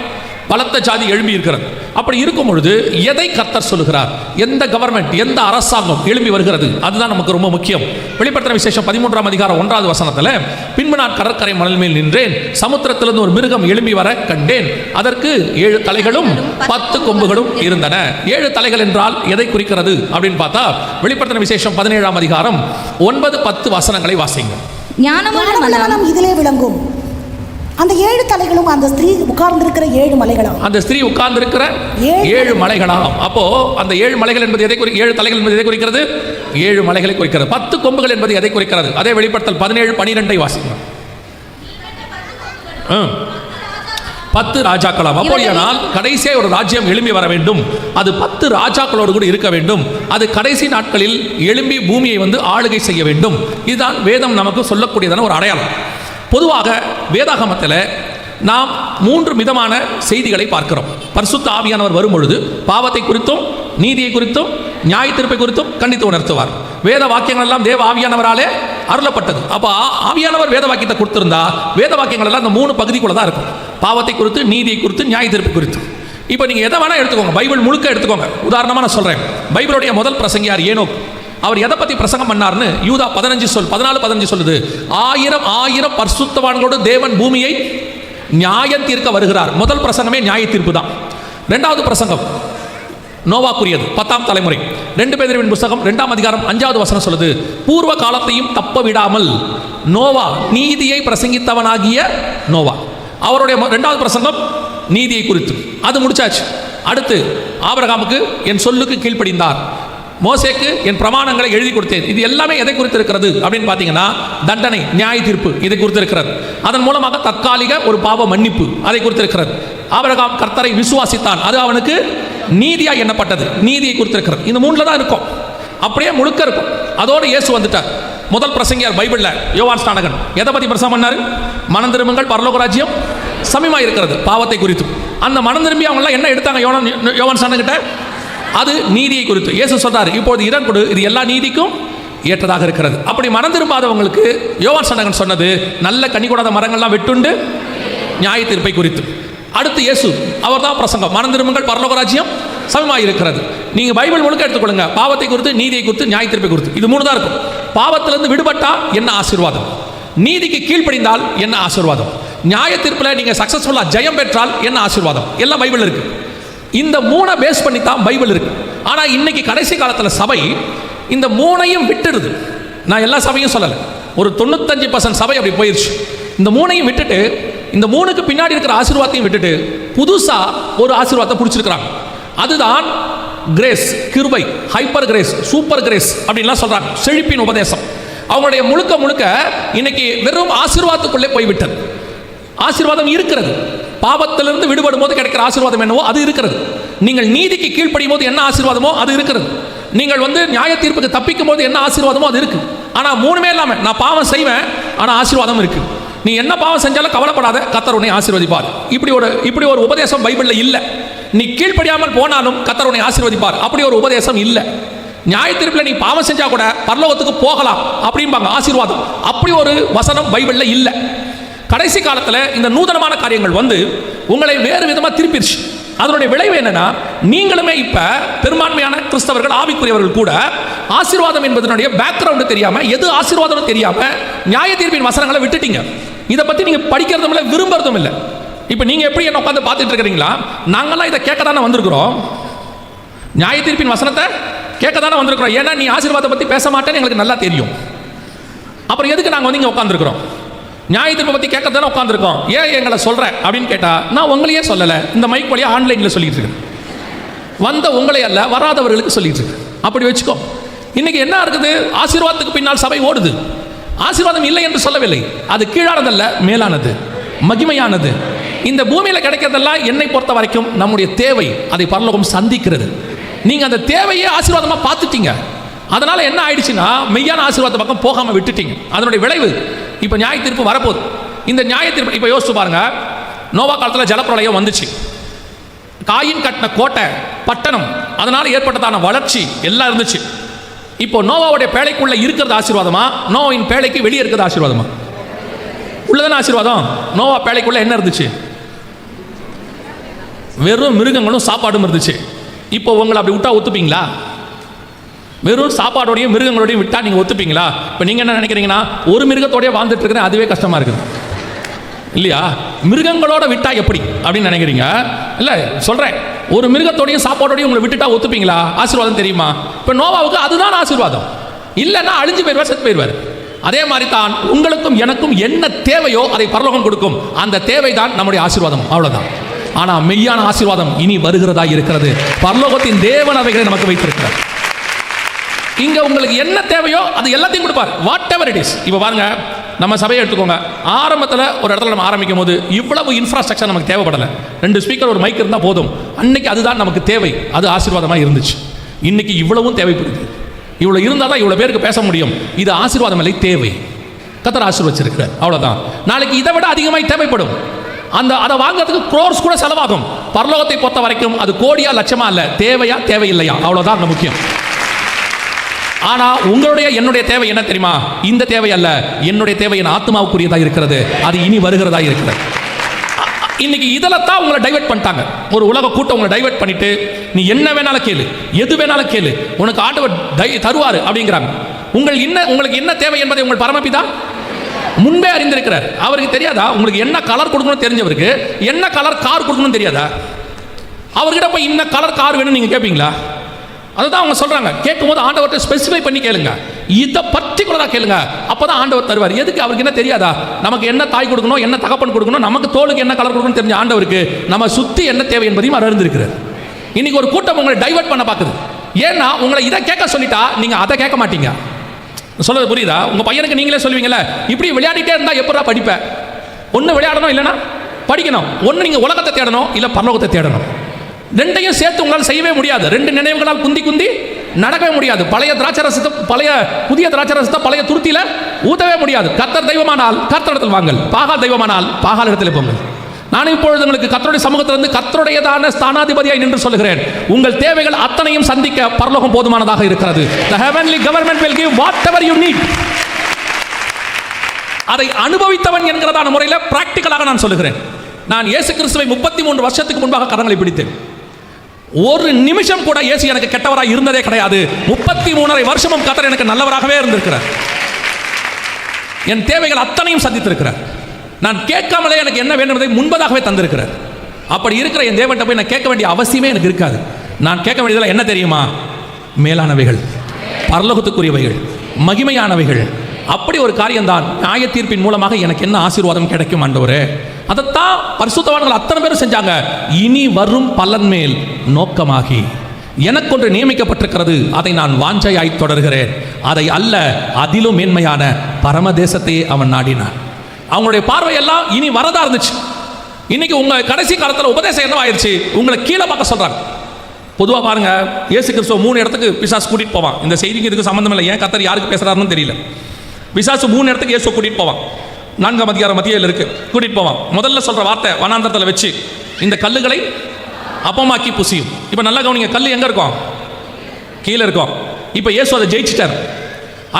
Speaker 2: பலத்த ஜாதி எழும்பி இருக்கிறது. அப்படி இருக்கும் பொழுது எதை கர்த்தர் சொல்லுகிறார், எந்த கவர்மெண்ட், எந்த அரசாங்கம் எழும்பி வருகிறது, அதுதான் நமக்கு ரொம்ப முக்கியம். வெளிப்படுத்தின விசேஷம் 13ஆம் அதிகாரம் 1வது வசனத்தில், பின்பு நான் கடற்கரை மணல் மேல் நின்றேன், சமுத்திரத்திலிருந்து ஒரு மிருகம் எழும்பி வர கண்டேன், அதற்கு 7 தலைகளும் 10 கொம்புகளும் இருந்தன. 7 தலைகள் என்றால் எதை குறிக்கிறது அப்படின்னு பார்த்தா, வெளிப்படுத்தின விசேஷம் 17ஆம் அதிகாரம் 9-10 வசனங்களை வாசிங்க.
Speaker 3: ஞானமுள்ள மனம் இதிலே விளங்கும். அந்த 7 தலைகளும் அந்த ஸ்திரீ உட்கார்ந்திருக்கிற 7 மலைகளாம்.
Speaker 2: அந்த ஸ்திரீ உட்கார்ந்திருக்கிற 7 மலைகளாம். அப்போ அந்த 7 மலைகள் என்பது எதை 7 தலைகள் என்பது எதை குறிக்கிறது? 7 மலைகளை குறிக்கிறது. 10 கொம்புகள் என்பது எதை குறிக்கிறது? அதே வெளிப்படுத்தல் 17-12 வாசிங்க. 10 ராஜாக்களாம். அப்படியானால் கடைசியாக ஒரு ராஜ்யம் எழும்பி வர வேண்டும், அது 10 ராஜாக்களோடு கூட இருக்க வேண்டும், அது கடைசி நாட்களில் எழும்பி பூமியை ஆளுகை செய்ய வேண்டும். இதுதான் வேதம் நமக்கு சொல்லக்கூடியதான ஒரு அடையாளம். பொதுவாக வேதாகமத்தில் நாம் 3 விதமான செய்திகளை பார்க்கிறோம். பரிசுத்த ஆவியானவர் வரும்பொழுது பாவத்தை குறித்தும், நீதியை குறித்தும், நியாய தீர்ப்பை குறித்தும் கண்டித்து உணர்த்துவார். வேத வாக்கியங்கள் எல்லாம் தேவ ஆவியானவராலே அருளப்பட்டது. அப்போ ஆவியானவர் வேத வாக்கியத்தை கொடுத்திருந்தா, வேத வாக்கியங்கள் எல்லாம் இந்த 3 பகுதிக்குள்ள தான் இருக்கும். பாவத்தை குறித்து, நீதியை குறித்து, நியாய தீர்ப்பு குறித்து. இப்போ நீங்கள் எதை வேணால் எடுத்துக்கோங்க, பைபிள் முழுக்க எடுத்துக்கோங்க. உதாரணமாக நான் சொல்கிறேன், பைபிளுடைய முதல் பிரசங்கியார் ஏனோக். அவர் எதை பற்றி பிரசங்கம் பண்ணார்னு யூதா 14-15 சொல்லுது. 1000 பரிசுத்தவான்களோடு தேவன் பூமியை நியாயம் தீர்க்க வருகிறார். முதல் பிரசங்கமே நியாய தீர்ப்பு தான். 2வது பிரசங்கம் நோவாக்குரியது, 10ஆம் தலைமுறை. 2 பேதுருவின் புத்தகம் 2ஆம் அதிகாரம் 5வது வசனம் சொல்லுது, பூர்வ காலத்தையும் தப்ப விடாமல் நோவா நீதியை பிரசங்கித்தவனாகிய நோவா. அவருடைய 2வது பிரசங்கம் நீதியை குறித்து, அது முடிச்சாச்சு. அடுத்து ஆபிரகாமுக்கு என் சொல்லுக்கு கீழ்ப்படிந்தார், மோசேக்கு என் பிரமாணங்களை எழுதி கொடுத்தேன். இது எல்லாமே எதை குறித்து இருக்கிறது அப்படின்னு பார்த்தீங்கன்னா, தண்டனை, நியாய தீர்ப்பு இதை குறித்து இருக்கிறது. அதன் மூலமாக தற்காலிக ஒரு பாவ மன்னிப்பு அதை குறித்து இருக்கிறது. ஆபிரகாம் கர்த்தரை விசுவாசித்தான், அது அவனுக்கு நீதியாக எண்ணப்பட்டது, நீதியை குறித்து இருக்கிறது. இந்த 3ல தான் இருக்கும், அப்படியே முழுக்க இருக்கும். அதோடு இயேசு வந்துட்டார். முதல் பிரசங்கியார் பைபிளில் யோவான் ஸ்நானகன் எதை பற்றி பிரசங்கம் பண்ணார்? மனம் திரும்புங்கள், பரலோக ராஜ்யம் சமீபமாக இருக்கிறது, பாவத்தை குறித்து. அந்த மனம் திரும்பி அவங்களாம் என்ன எடுத்தாங்க யோவான் ஸ்நானகிட்ட? அது நீதியை குறித்து. இயேசு சொல்றார், இப்போது இடம் கொடு, இது எல்லா நீதிக்கும் ஏற்றதாக இருக்கிறது. அப்படி மனம் திரும்பாதவங்களுக்கு யோவான் ஸ்நானகன் சொன்னது நல்ல கனி கொடாத மரங்கள்லாம் வெட்டுண்டு நியாய தீர்ப்பை குறித்து. அடுத்து இயேசு அவர் தான் பிரசங்கம், மனம் திரும்புங்கள், பரலோக ராஜ்யம் சமமாக இருக்கிறது. நீங்கள் பைபிள் முழுக்க எடுத்துக்கொள்ளுங்க, பாவத்தை குறித்து, நீதியை குறித்து, நியாய தீர்ப்பை குறித்து. இது 3 தான் இருக்கும். பாவத்திலிருந்து விடுபட்டா என்ன ஆசீர்வாதம், நீதிக்கு கீழ்ப்படிந்தால் என்ன ஆசீர்வாதம், நியாய தீர்ப்பில் நீங்கள் சக்சஸ்ஃபுல்லாக ஜெயம் பெற்றால் என்ன ஆசீர்வாதம், எல்லாம் பைபிள் இருக்கு. இந்த 3 பேஸ் பண்ணி தான் பைபிள் இருக்கு. ஆனால் இன்னைக்கு கடைசி காலத்தில் சபை இந்த 3ஐயும் விட்டுடுது. நான் எல்லா சபையும் சொல்லலை, ஒரு 95% சபை அப்படி போயிடுச்சு. இந்த 3ஐயும் விட்டுட்டு, இந்த 3க்கு பின்னாடி இருக்கிற ஆசீர்வாதத்தையும் விட்டுட்டு புதுசாக ஒரு ஆசீர்வாதத்தை பிடிச்சிருக்கிறாங்க. அதுதான் கிரேஸ், கிருபை, ஹைப்பர் கிரேஸ், சூப்பர் கிரேஸ் அப்படின்லாம் சொல்றாங்க. செழிப்பின் உபதேசம் அவங்களுடைய முழுக்க இன்னைக்கு வெறும் ஆசீர்வாதத்துக்குள்ளே போய்விட்டது. ஆசீர்வாதம் இருக்கிறது, பாவத்திலிருந்து விடுபடும் போது கிடைக்கிற ஆசீர்வாதம் என்னவோ அது இருக்கிறது. நீங்கள் நீதிக்கு கீழ்ப்படியும் போது என்ன ஆசீர்வாதமோ அது இருக்கிறது. நீங்கள் நியாய தீர்ப்புக்கு தப்பிக்கும் போது என்ன ஆசீர்வாதமோ அது இருக்கு. ஆனால் 3மே இல்லாமல் நான் பாவம் செய்வேன், ஆனால் ஆசீர்வாதம் இருக்கு. நீ என்ன பாவம் செஞ்சாலும் கவலைப்படாத, கர்த்தர் உன்னை ஆசீர்வதிப்பார். இப்படி ஒரு உபதேசம் பைபிளில் இல்லை. நீ கீழ்ப்படியாமல் போனாலும் கர்த்தர் உன்னை ஆசீர்வதிப்பார், அப்படி ஒரு உபதேசம் இல்லை. நியாய தீர்ப்பில் நீ பாவம் செஞ்சா கூட பரலோகத்துக்கு போகலாம் அப்படிம்பாங்க, ஆசீர்வாதம். அப்படி ஒரு வசனம் பைபிளில் இல்லை. கடைசி காலத்தில் இந்த நூதனமான காரியங்கள் உங்களை வேறு விதமாக திருப்பிடுச்சு. அதனுடைய விளைவு என்னன்னா, நீங்களுமே இப்போ பெரும்பான்மையான கிறிஸ்தவர்கள், ஆவிக்குரியவர்கள் கூட ஆசீர்வாதம் என்பதனுடைய பேக்ரவுண்டு தெரியாமல், எது ஆசீர்வாதம் தெரியாமல் நியாய தீர்ப்பின் வசனங்களை விட்டுட்டீங்க. இதை பற்றி நீங்கள் படிக்கிறதும் இல்லை, விரும்புறதும் இல்லை. இப்போ நீங்கள் எப்படி என்ன உட்காந்து பார்த்துட்டு இருக்கிறீங்களா? நாங்கள்லாம் இதை கேட்க தானே வந்திருக்கிறோம், நியாய தீர்ப்பின் வசனத்தை கேட்க தானே வந்திருக்கிறோம். ஏன்னா நீ ஆசீர்வாதத்தை பற்றி பேச மாட்டேன்னு எங்களுக்கு நல்லா தெரியும். அப்புறம் எதுக்கு நாங்கள் இங்கே உட்காந்துருக்கிறோம்? நியாய தீர்ப்பை பற்றி கேட்க தானே உட்காந்துருக்கோம். ஏன் எங்களை சொல்கிறேன் அப்படின்னு கேட்டால், நான் உங்களையே சொல்லலை, இந்த மைக் வழியாக ஆன்லைனில் சொல்லிட்டு இருக்கேன். வந்த உங்களை அல்ல, வராதவர்களுக்கு சொல்லிட்டு இருக்கேன். அப்படி வச்சுக்கோ. இன்னைக்கு என்ன இருக்குது? ஆசீர்வாதத்துக்கு பின்னால் சபை ஓடுது. ஆசீர்வாதம் இல்லை என்று சொல்லவில்லை, அது கீழானதல்ல, மேலானது, மகிமையானது. இந்த பூமியில் கிடைக்கிறதெல்லாம் என்னை பொறுத்த வரைக்கும் நம்முடைய தேவை, அதை பரலோகம் சந்திக்கிறது. நீங்கள் அந்த தேவையை ஆசீர்வாதமாக பார்த்துட்டீங்க. அதனால் என்ன ஆயிடுச்சுன்னா, மெய்யான ஆசீர்வாத பக்கம் போகாமல் விட்டுட்டீங்க. அதனுடைய விளைவு இப்போ நியாய தீர்ப்பு வரப்போகுது. இந்த நியாய தீர்ப்பு இப்போ யோசிச்சு பாருங்க. நோவா காலத்தில் ஜலப்பிரளயம் வந்துச்சு. காயின் கட்டின கோட்டை, பட்டணம், அதனால் ஏற்பட்டதான வளர்ச்சி எல்லாம் இருந்துச்சு. இப்போ நோவாவுடைய பேழைக்குள்ள இருக்கிறது ஆசீர்வாதமா, நோவின் பேழைக்கு வெளியே இருக்கிறது ஆசீர்வாதமா? உள்ளதான ஆசீர்வாதம். நோவா பேழைக்குள்ள என்ன இருந்துச்சு? வெறும் மிருகங்களும் சாப்பாடும் இருந்துச்சு. இப்போ உங்களை அப்படி விட்டா ஒத்துப்பீங்களா? வெறும் சாப்பாடோடையும் மிருகங்களோடையும் விட்டா நீங்க ஒத்துப்பீங்களா? இப்போ நீங்க என்ன நினைக்கிறீங்கன்னா, ஒரு மிருகத்தோடய வாழ்ந்துட்டு இருக்கிறேன், அதுவே கஷ்டமா இருக்குது இல்லையா? மிருகங்களோட விட்டா எப்படி அப்படின்னு நினைக்கிறீங்க? இல்லை, சொல்றேன், ஒரு மிருகத்தோடையும் சாப்பாடோடையும் உங்களை விட்டுட்டா ஒத்துப்பீங்களா? ஆசீர்வாதம் தெரியுமா? இப்போ நோவாவுக்கு அதுதான் ஆசீர்வாதம். இல்லைன்னா அழிஞ்சு போயிடுவார், செத்து போயிடுவார். அதே மாதிரி தான் உங்களுக்கும் எனக்கும் என்ன தேவையோ அதை பரலோகம் கொடுக்கும். அந்த தேவை தான் நம்முடைய ஆசீர்வாதம், அவ்வளவுதான். ஆனா மெய்யான ஆசீர்வாதம் இனி வருகிறதா இருக்கிறது. பரலோகத்தின் தேவன் அவைகளை நமக்கு வைத்திருக்கிறார். இங்க உங்களுக்கு என்ன தேவையோ அது எல்லாத்தையும் கொடுப்பார், வாட் எவர் இட் இஸ். இப்போ பாருங்க, நம்ம சபையை எடுத்துக்கோங்க. ஆரம்பத்தில் ஒரு இடத்துல நம்ம ஆரம்பிக்கும் போது இவ்வளவு இன்ஃப்ராஸ்ட்ரக்சர் நமக்கு தேவைப்படலை. 2 ஸ்பீக்கர், ஒரு மைக் இருந்தால் போதும். அன்னைக்கு அதுதான் நமக்கு தேவை, அது ஆசீர்வாதமாக இருந்துச்சு. இன்னைக்கு இவ்வளவும் தேவைப்படுது. இவ்வளோ இருந்தால் தான் இவ்வளோ பேருக்கு பேச முடியும். இது ஆசீர்வாதம் இல்லை, தேவை. கர்த்தர் ஆசீர்வதிச்சிருக்கிறார், அவ்வளோதான். நாளைக்கு இதை விட அதிகமாக தேவைப்படும். அதை வாங்குறதுக்கு க்ரோர்ஸ் கூட செலவாகும். பரலோகத்தை பொறுத்த வரைக்கும் அது கோடியா லட்சமா இல்லை, தேவையா தேவையில்லையா, அவ்வளோதான் முக்கியம். ஆனா உங்களுடைய என்னுடைய தேவை என்ன தெரியுமா? இந்த தேவை அல்ல, என்னுடைய தேவை என் ஆத்மாவுக்குரியதா இருக்கிறது, அது இனி வருகிறதா இருக்கிறது. இன்னைக்கு இதில் தான் உங்களை டைவர்ட் பண்ணிட்டாங்க. ஒரு உலக கூட்டம் உங்களை டைவர்ட் பண்ணிட்டு, நீ என்ன வேணாலும் கேளு, எது வேணாலும் கேளு, உனக்கு ஆண்டவர் தருவாரு அப்படிங்கிறாங்க. உங்களுக்கு என்ன தேவை என்பதை உங்கள் பரமபிதா முன்பே அறிந்திருக்கிறார். அவருக்கு தெரியாதா? உங்களுக்கு என்ன கலர் கொடுக்கணும்னு தெரிஞ்சவருக்கு என்ன கலர் கார் கொடுக்கணும்னு தெரியாதா? அவர்கிட்ட போய் இந்த கலர் கார் வேணும்னு நீங்க கேட்பீங்களா? அதுதான் அவங்க சொல்றாங்க. கேட்கும்போது ஆண்டவர்கிட்ட ஸ்பெசிஃபை பண்ணி கேளுங்க, இதை பர்டிகுலரா கேளுங்க, அப்பதான் ஆண்டவர் தருவார். எதுக்கு? அவருக்கு என்ன தெரியாதா? நமக்கு என்ன தாய் கொடுக்கணும், என்ன தகப்பன் கொடுக்கணும், நமக்கு தோலுக்கு என்ன கலர் கொடுக்கணும் தெரிஞ்ச ஆண்டவருக்கு நம்ம சுத்தி என்ன தேவை என்பதையும் அவர் அறிந்திருக்கிறார். இன்னைக்கு ஒரு கூட்டம் உங்களை டைவர்ட் பண்ண பார்க்குது. ஏன்னா உங்களை இதை கேட்க சொல்லிட்டா நீங்க அதை கேட்க மாட்டீங்க. சொல்றது புரியுதா? உங்க பையனுக்கு நீங்களே சொல்லுவீங்கல்ல, இப்படி விளையாடிட்டே இருந்தா எப்படா படிப்ப? ஒன்று விளையாடணும், இல்லைன்னா படிக்கணும். ஒன்று நீங்க உலகத்தை தேடணும், இல்லை பரலோகத்தை தேடணும். ரெண்டையும் சேர்த்து உங்களால் செய்யவே முடியாது. 2 நினைவுகளால் குந்தி நடக்கவே முடியாது. பழைய புதிய திராட்சரசத்தை பழைய துருத்தியில ஊத்தவே முடியாது. கர்த்தர் தெய்வமானால் கர்த்தரிடத்தில் வாங்கள், பாகால் தெய்வமானால் பாகால் இடத்தில் போங்கள். நான் இப்பொழுது உங்களுக்கு கர்த்தருடைய சமூகத்திலிருந்து கர்த்தருடையதான ஸ்தானாதிபதியாய் நின்று சொல்லுகிறேன், உங்கள் தேவைகள் அத்தனையும் சந்திக்க பரலோகம் போதுமானதாக இருக்கிறது. The heavenly government will give whatever you need. அதை அனுபவித்தவன் என்கிறதான முறையில் பிராக்டிக்கலாக நான் சொல்லுகிறேன். நான் இயேசு கிறிஸ்துவை 33 வருஷத்துக்கு முன்பாக கரங்களை பிடித்தேன். ஒரு நிமிஷம் கூட இயேசு எனக்கு கெட்டவராக இருந்ததே கிடையாது. 33.5 வருஷமும் கர்த்தர் எனக்கு நல்லவராகவே இருந்திருக்கிறார். என் தேவைகள் அத்தனையும் சந்தித்திருக்கிறார். நான் கேட்காமலே எனக்கு என்ன வேண்டும் என்பதை முன்பதாகவே தந்திருக்கிறார். அப்படி இருக்கிற என் தேவன்கிட்ட போய் நான் கேட்க வேண்டிய அவசியமே எனக்கு இருக்காது. நான் கேட்க வேண்டியதெல்லாம் என்ன தெரியுமா? மேலானவைகள், பரலோகத்துக்குரியவைகள், மகிமையானவைகள். அப்படி ஒரு காரியம்தான். நியாய தீர்ப்பின் மூலமாக எனக்கு என்ன ஆசீர்வாதம் கிடைக்கும் ஆண்டவரே, அதைத்தான் பரிசுத்தவான்கள் அத்தனை பேரும் செஞ்சாங்க. இனி வரும் பலன் மேல் நோக்கமாகி எனக்கொன்று நியமிக்கப்பட்டிருக்கிறது, அதை நான் வாஞ்சையாய் தொடர்கிறேன். அதை அல்ல, அதிலும் மேன்மையான பரமதேசத்தையே அவன் நாடினான். அவங்களுடைய பார்வையெல்லாம் இனி வரதா இருந்துச்சு. இன்னைக்கு உங்க கடைசி காலத்தில் உபதேசம் என்னவாயிருச்சு? உங்களை கீழே பார்க்க சொல்றாங்க. பொதுவாக பாருங்க, இயேசு கிறிஸ்துவ 3 இடத்துக்கு பிசாசு கூட்டிட்டு போவான். இந்த செய்திக்கு இதுக்கு சம்பந்தம் இல்லை, ஏன் கர்த்தர் யாருக்கு பேசுறாருன்னு தெரியல. பிசாசு 3 இடத்துக்கு இயேசு கூட்டிட்டு போவான். 4ஆம் அதிகாரம் மத்தியில் இருக்கு, கூட்டிட்டு போவான். முதல்ல சொல்ற வார்த்தை, வனாந்தரத்தில் வச்சு இந்த கல்லுகளை அப்பமாக்கி புசியும். இப்போ நல்லா கவனிங்க, கல் எங்க இருக்கும்? கீழே இருக்கும். இப்போ இயேசு அதை ஜெயிச்சிட்டார்.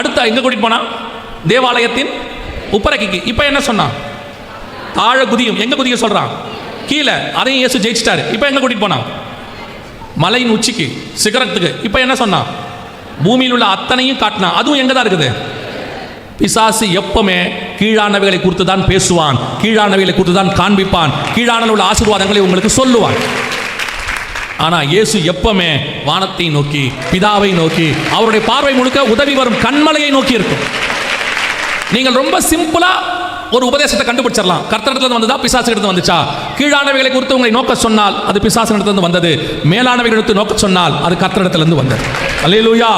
Speaker 2: அடுத்த எங்க கூட்டிட்டு போனா? தேவாலயத்தின் உப்பரக்கிக்கு. இப்போ என்ன சொன்னான்? தாழ குதியும். எங்க குதிக்க சொல்றான்? கீழே. அதையும் இயேசு ஜெயிச்சிட்டாரு. இப்போ எங்க கூட்டிட்டு போனான்? மலையின் உச்சிக்கு, சிகரத்துக்கு. இப்போ என்ன சொன்னான்? பூமியில் உள்ள அத்தனையும் காட்டினா. அதுவும் எங்க தான் இருக்குது? பிசாசு எப்பவுமே கீழானவைகளை குறித்து தான் பேசுவான், கீழானவைகளை குறித்து தான் காண்பிப்பான், கீழான உள்ள ஆசீர்வாதங்களை உங்களுக்கு சொல்லுவான். ஆனா இயேசு எப்பவுமே வானத்தை நோக்கி, பிதாவை நோக்கி, அவருடைய பார்வை முழுக்க உதவி வரும் கண்மலையை நோக்கி இருக்கும். நீங்கள் ரொம்ப சிம்பிளா ஒரு உபதேசத்தை கண்டுபிடிச்சிடலாம். கர்த்தரிடத்துல வந்ததா, பிசாசுகிட்ட வந்துச்சா? கீழானவைகளை குறித்து உங்களை நோக்க சொன்னால் அது பிசாசுகிட்ட வந்தது. மேலானவைகளை குறித்து நோக்க சொன்னால் அது கர்த்தரிடத்திலிருந்து வந்தது. அல்லேலூயா.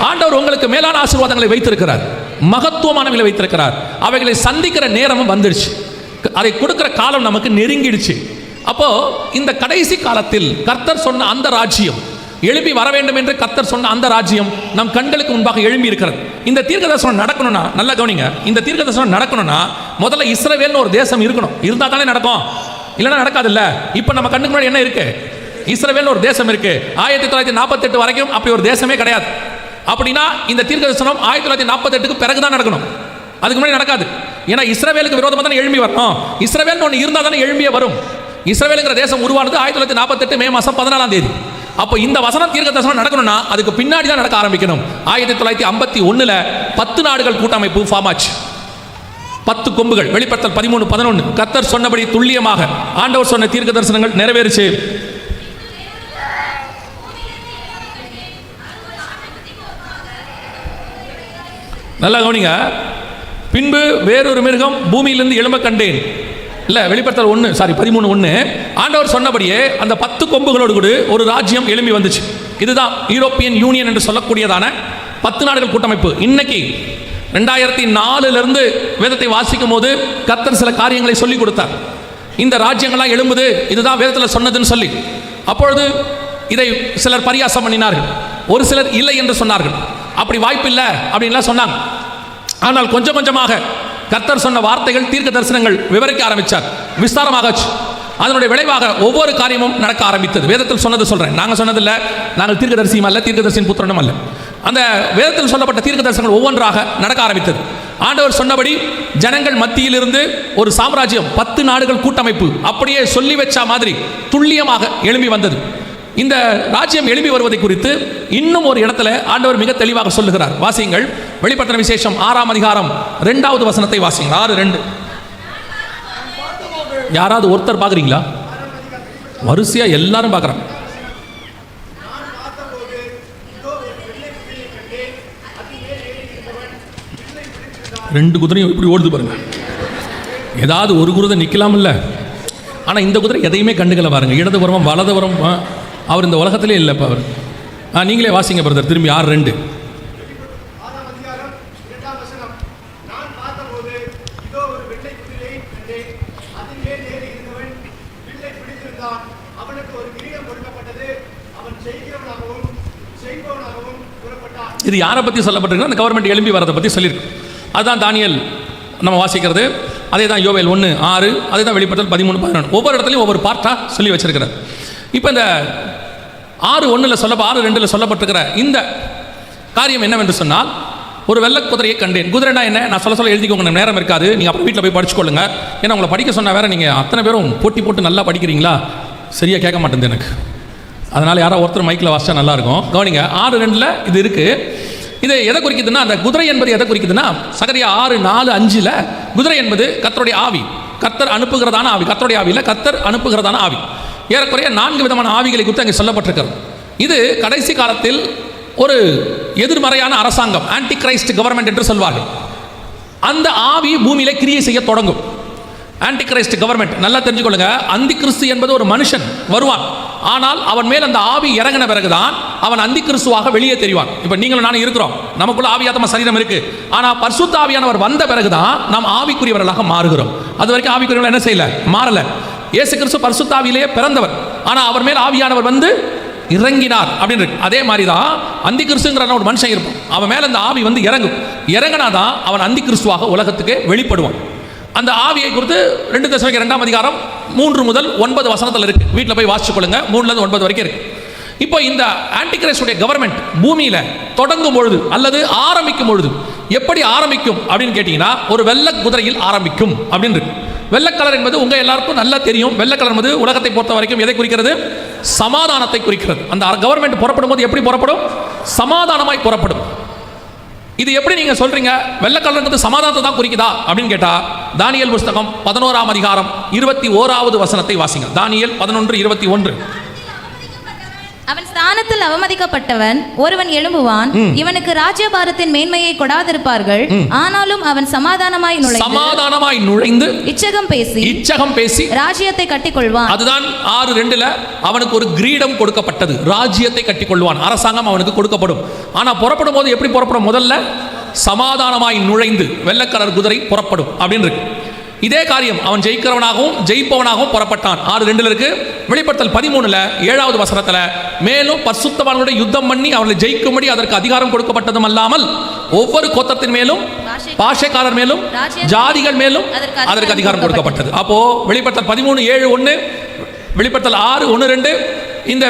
Speaker 2: ஆண்டவர் உங்களுக்கு மேலான ஆசீர்வாதங்களை வைத்திருக்கிறார், மகத்துவமானவைகளை வைத்திருக்கிறார். அவைகளை சந்திக்கிற நேரமும் வந்துடுச்சு. அதை கொடுக்கிற காலம் நமக்கு நெருங்கிடுச்சு. அப்போ இந்த கடைசி காலத்தில் கர்த்தர் சொன்ன அந்த ராஜ்யம் எழுப்பி வர வேண்டும் என்று கர்த்தர் சொன்ன அந்த ராஜ்யம் நம் கண்களுக்கு முன்பாக எழும்பி இருக்கிறது. இந்த தீர்க்கதரிசனம் நடக்கணும்னா, நல்லா கவனிங்க, இந்த தீர்க்கதரிசனம் நடக்கணும்னா முதல்ல இஸ்ரவேல்னு ஒரு தேசம் இருக்கணும். இருந்தா தானே நடக்கும். இல்லைன்னா நடக்காதுல்ல. இப்போ நம்ம கண்ணுக்கு முன்னாடி என்ன இருக்கு? இஸ்ரவேல்னு ஒரு தேசம் இருக்கு. 1948 வரைக்கும் அப்படி ஒரு தேசமே கிடையாது. அப்படின்னா இந்த தீர்க்கதரிசனம் 1948க்கு பிறகுதான் நடக்கணும், அதுக்கு முன்னாடி நடக்காது. ஏன்னா இஸ்ரவேலுக்கு விரோதமாக தானே எழும்பி வரணும். இஸ்ரவேல்னு ஒன்று இருந்தால் தானே எழும்பியே வரும். இஸ்ரவேலுங்கிற தேசம் உருவானது 1948 மே மாதம் 14 அப்போ இந்த வசனம் தீர்க்கதரிசனம் நடக்கணும்னா அதுக்கு பின்னாடி தான் நடக்க ஆரம்பிக்கணும். 1951 10 நாடுகள் கூட்டமைப்பு ஃபார்ம் ஆச்சு. 10 கொம்புகள். வெளிப்படுத்தல் 13:11. கர்த்தர் சொன்னபடி துல்லியமாக ஆண்டவர் சொன்ன தீர்க்க தரிசனங்கள் நிறைவேறுச்சு. நல்லா கவனிங்க. பின்பு வேறொரு மிருகம் பூமியிலிருந்து எழும்ப கண்டேன். இல்லை, வெளிப்படுத்தல் 13:1. ஆண்டவர் சொன்னபடியே அந்த 10 கொம்புகளோடு கூட ஒரு ராஜ்யம் எழும்பி வந்துச்சு. இதுதான் யூரோப்பியன் யூனியன் என்று சொல்லக்கூடியதான 10 நாடுகள் கூட்டமைப்பு. இன்னைக்கு 2004 வேதத்தை வாசிக்கும் போது கர்த்தர் சில காரியங்களை சொல்லி கொடுத்தார். இந்த ராஜ்யங்கள்லாம் எழும்புது, இதுதான் வேதத்தில் சொன்னதுன்னு சொல்லி. அப்பொழுது இதை சிலர் பரியாசம் பண்ணினார்கள், ஒரு சிலர் இல்லை என்று சொன்னார்கள். அப்படி வாய்ப்பு இல்லை அப்படின்லாம் சொன்னாங்க. ஆனால் கொஞ்சம் கொஞ்சமாக கர்த்தர் சொன்ன வார்த்தைகள் தீர்க்க தரிசனங்கள் விவரிக்க ஆரம்பித்தார், விஸ்தாரமாகச்சு. அதனுடைய விளைவாக ஒவ்வொரு காரியமும் நடக்க ஆரம்பித்தது. வேதத்தில் சொன்னது சொல்கிறேன், நாங்கள் சொன்னதில்லை, நாங்கள் தீர்க்கதரிசியும் அல்ல, தீர்க்கதரிசியின் புத்திரனும் அல்ல. அந்த வேதத்தில் சொல்லப்பட்ட தீர்க்க தரிசனங்கள் ஒவ்வொன்றாக நடக்க ஆரம்பித்தது. ஆண்டவர் சொன்னபடி ஜனங்கள் மத்தியிலிருந்து ஒரு சாம்ராஜ்யம், 10 நாடுகள் கூட்டமைப்பு அப்படியே சொல்லி வச்ச மாதிரி துல்லியமாக எழும்பி வந்தது. இந்த ராஜ்யம் எழும்பி வருவதை குறித்து இன்னும் ஒரு இடத்துல ஆண்டவர் மிக தெளிவாக சொல்லுகிறார். வாசியுங்கள், வெளிப்படுத்தின விசேஷம் 6ஆம் அதிகாரம் 2வது வசனத்தை வாசியுங்கள். 6:2. யாராவது ஒருத்தர் பார்க்குறீங்களா? வரிசையா எல்லாரும் பார்க்குறாங்க. ரெண்டு குதிரையும் இப்படி ஓடுது பாருங்க. ஏதாவது ஒரு குதிரை நிற்கலாம் இல்லை, ஆனால் இந்த குதிரை எதையுமே கண்டுக்கல பாருங்க. இடதுபுறம் வலதுபுறம், அவர் இந்த உலகத்திலே இல்லை. இப்போ அவர் நீங்களே வாசிங்க பிரதர், திரும்பி 6:2. இது யாரை பற்றி சொல்லப்பட்டிருக்கு? அந்த கவர்மெண்ட் எழும்பி வரதை பற்றி சொல்லியிருக்கு. அதுதான் தானியேல் நம்ம வாசிக்கிறது. அதே தான் யோவேல் 1:6, அதே தான் வெளிப்படுத்தல் 13:11. ஒவ்வொரு இடத்துலையும் ஒவ்வொரு பார்ட்டாக சொல்லி வச்சிருக்கிறார். இப்போ இந்த 6:1 6:2 சொல்லப்பட்டிருக்கிற இந்த காரியம் என்னவென்று சொன்னால், ஒரு வெள்ளை குதிரையை கண்டேன். குதிரைனா என்ன? நான் சொல்ல எழுதிக்கோங்க, நேரம் இருக்காது, நீங்கள் அப்புறம் வீட்டில் போய் படிச்சுக்கொள்ளுங்க. ஏன்னா உங்களை படிக்க சொன்னால் வேறு நீங்கள் அத்தனை பேரும் போட்டி போட்டு நல்லா படிக்கிறீங்களா, சரியாக கேட்க மாட்டேங்குது எனக்கு. அதனால் யாரோ ஒருத்தர் மைக்கில் வாசிச்சா நல்லாயிருக்கும். கவனிங்க, 6:2 இது இருக்குது. இது எதை குறிக்குதுன்னா, அந்த குதிரை என்பது எதை குறிக்குதுன்னா, சகரியா 6:4-5 குதிரை என்பது கர்த்தருடைய ஆவி, கர்த்தர் அனுப்புகிறதான ஆவி. கர்த்தருடைய ஆவியில் கர்த்தர் அனுப்புகிறதான ஆவி. ஏறக்குறைய 4 விதமான ஆவிகளை குறித்து அங்கே சொல்லப்பட்டிருக்கிறது. இது கடைசி காலத்தில் ஒரு எதிர்மறையான அரசாங்கம், ஆன்டி கிரைஸ்ட் கவர்மெண்ட் என்று சொல்வார்கள். அந்த ஆவி பூமியிலே கிரியை செய்ய தொடங்கும். ஆன்டி கிரைஸ்ட் கவர்மெண்ட் நல்லா தெரிஞ்சுக்கொள்ளுங்க. அந்தி கிறிஸ்து என்பது ஒரு மனுஷன் வருவான், ஆனால் அவன் மேல் அந்த ஆவி இறங்கின பிறகுதான் அவன் அந்தி கிறிஸ்துவாக வெளியே தெரிவான். இப்போ நீங்களும் நானும் இருக்கிறோம், நமக்குள்ள ஆவியாத்ம சரீரம் இருக்கு. ஆனால் பரிசுத்த ஆவியானவர் வந்த பிறகுதான் நாம் ஆவிக்குரியவர்களாக மாறுகிறோம். அது வரைக்கும் ஆவிக்குரியவர்கள் என்ன செய்யல, மாறல. இயேசு கிறிஸ்து பரிசுத்த ஆவியிலேயே பிறந்தவர், ஆனால் அவர் மேல் ஆவியானவர் வந்து இறங்கினார் அப்படின்னு இருக்கு. அதே மாதிரி தான் அந்தி கிறிஸ்துங்கிற ஒரு மனுஷன் இருப்பான், அவன் மேல அந்த ஆவி வந்து இறங்கினாதான் அவன் அந்தி கிறிஸ்துவாக உலகத்துக்கு வெளிப்படுவான். அந்த ஆவியை குறித்து 2 தெசலோனிக்கேயர் 2ஆம் அதிகாரம் 3 முதல் 9 வசனத்தில் இருக்கு. வீட்டில் போய் வாசிச்சு கொள்ளுங்க. 3லேருந்து 9 வரைக்கும் இருக்கு. இப்போ இந்த ஆன்டிகிரைஸ்டுடைய கவர்மெண்ட் பூமியில தொடங்கும் பொழுது அல்லது ஆரம்பிக்கும் பொழுது எப்படி ஆரம்பிக்கும் அப்படின்னு கேட்டீங்கன்னா, ஒரு வெள்ளை குதிரையில் ஆரம்பிக்கும் அப்படின்னு இருக்கு. வெள்ளை கலர் என்பது உங்க எல்லாருக்கும் நல்லா தெரியும். வெள்ளை கலர் என்பது உலகத்தை பொறுத்த வரைக்கும் எதை குறிக்கிறது? சமாதானத்தை குறிக்கிறது. அந்த கவர்மெண்ட் புறப்படும் போது எப்படி புறப்படும்? சமாதானமாய் புறப்படும். இது எப்படி நீங்க சொல்றீங்க வெள்ளை கலர்ங்கிறது சமாதானத்தை தான் குறிக்குதா அப்படின்னு கேட்டா, தானியேல் புஸ்தகம் 11ஆம் அதிகாரம் 21வது வசனத்தை வாசிங்க. தானியேல் 11:21.
Speaker 4: அவன் ஸ்தானத்தில் அவமதிக்கப்பட்டவன் ஒருவன் எழும்புவான், இவனுக்கு ராஜ்யபாரத்தின் மேன்மையை கொடாதிருப்பார்கள், ஆனாலும் அவன் சமாதானமாய் நுழைந்து இச்சகம் பேசி ராஜ்யத்தை கட்டிக்கொள்வான்.
Speaker 2: அதுதான் 6:2 அவனுக்கு ஒரு கிரீடம் கொடுக்கப்பட்டது, ராஜ்யத்தை கட்டிக்கொள்வான், அரசாங்கம் அவனுக்கு கொடுக்கப்படும். ஆனா புறப்படும் போது எப்படி புறப்படும்? முதல்ல சமாதானமாய் நுழைந்து வெள்ளைக்கலர் குதிரை புறப்படும் அப்படின்னு இருக்கு. இதே காரியம் அவன் ஜெயிக்கிறவனாகவும் ஜெயிப்பவனாகவும் புறப்பட்டான். 6:2 இருக்கு. வெளிப்படுத்தல் 13 7வது வசனத்தில் மேலும் பரிசுத்தவான்களுடைய யுத்தம் பண்ணி அவர்களை ஜெயிக்கும்படி அதற்கு அதிகாரம் கொடுக்கப்பட்டதும் அல்லாமல் ஒவ்வொரு கோத்திரத்தின் மேலும் பாஷைக்காரர் மேலும் ஜாதிகள் மேலும் அதற்கு அதிகாரம் கொடுக்கப்பட்டது. அப்போ வெளிப்படுத்தல் 13:7-1, வெளிப்படுத்தல் 6:1-2, இந்த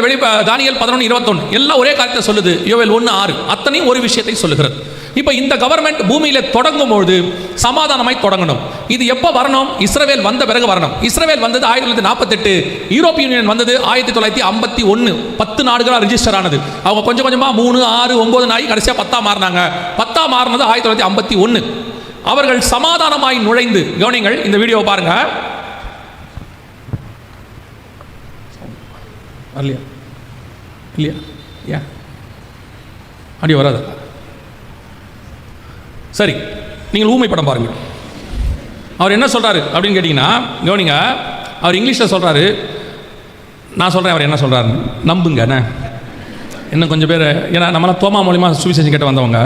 Speaker 2: தானியேல் 11:21 எல்லாம் ஒரே காரியத்தை சொல்லுது. யோவேல் 1:6 அத்தனையும் ஒரு விஷயத்தை சொல்லுகிறது. இப்போ இந்த கவர்மெண்ட் பூமியில தொடங்கும் பொழுது சமாதானமாய் தொடங்கணும். இது எப்போ வரணும்? இஸ்ரவேல் வந்த பிறகு வரணும். இஸ்ரவேல் வந்தது 1948, யூரோப்பிய யூனியன் வந்தது 1951. 10 நாடுகளாக ரிஜிஸ்டர் ஆனது. அவங்க கொஞ்சம் கொஞ்சமாக 3, 6, 9 ஆகி கடைசியாக 10 மாறினாங்க. 10 மாறினது 1951. அவர்கள் சமாதானமாய் நுழைந்து, கவனிங்கள் இந்த வீடியோவை பாருங்க.
Speaker 1: இல்லையா இல்லையா ஏன் அப்படி வராது?
Speaker 2: சரி, நீங்கள் ஊமை படம் பாருங்கள். அவர் என்ன சொல்கிறாரு அப்படின்னு கேட்டிங்கன்னா, கவனிங்க, அவர் இங்கிலீஷில் சொல்கிறாரு. நான் சொல்கிறேன் அவர் என்ன சொல்கிறாரு, நம்புங்கண்ணே. இன்னும் கொஞ்சம் பேர், ஏன்னா நம்மளாம் தோமா மூலிமா சுவிசேஷம் கேட்டு வந்தவங்க,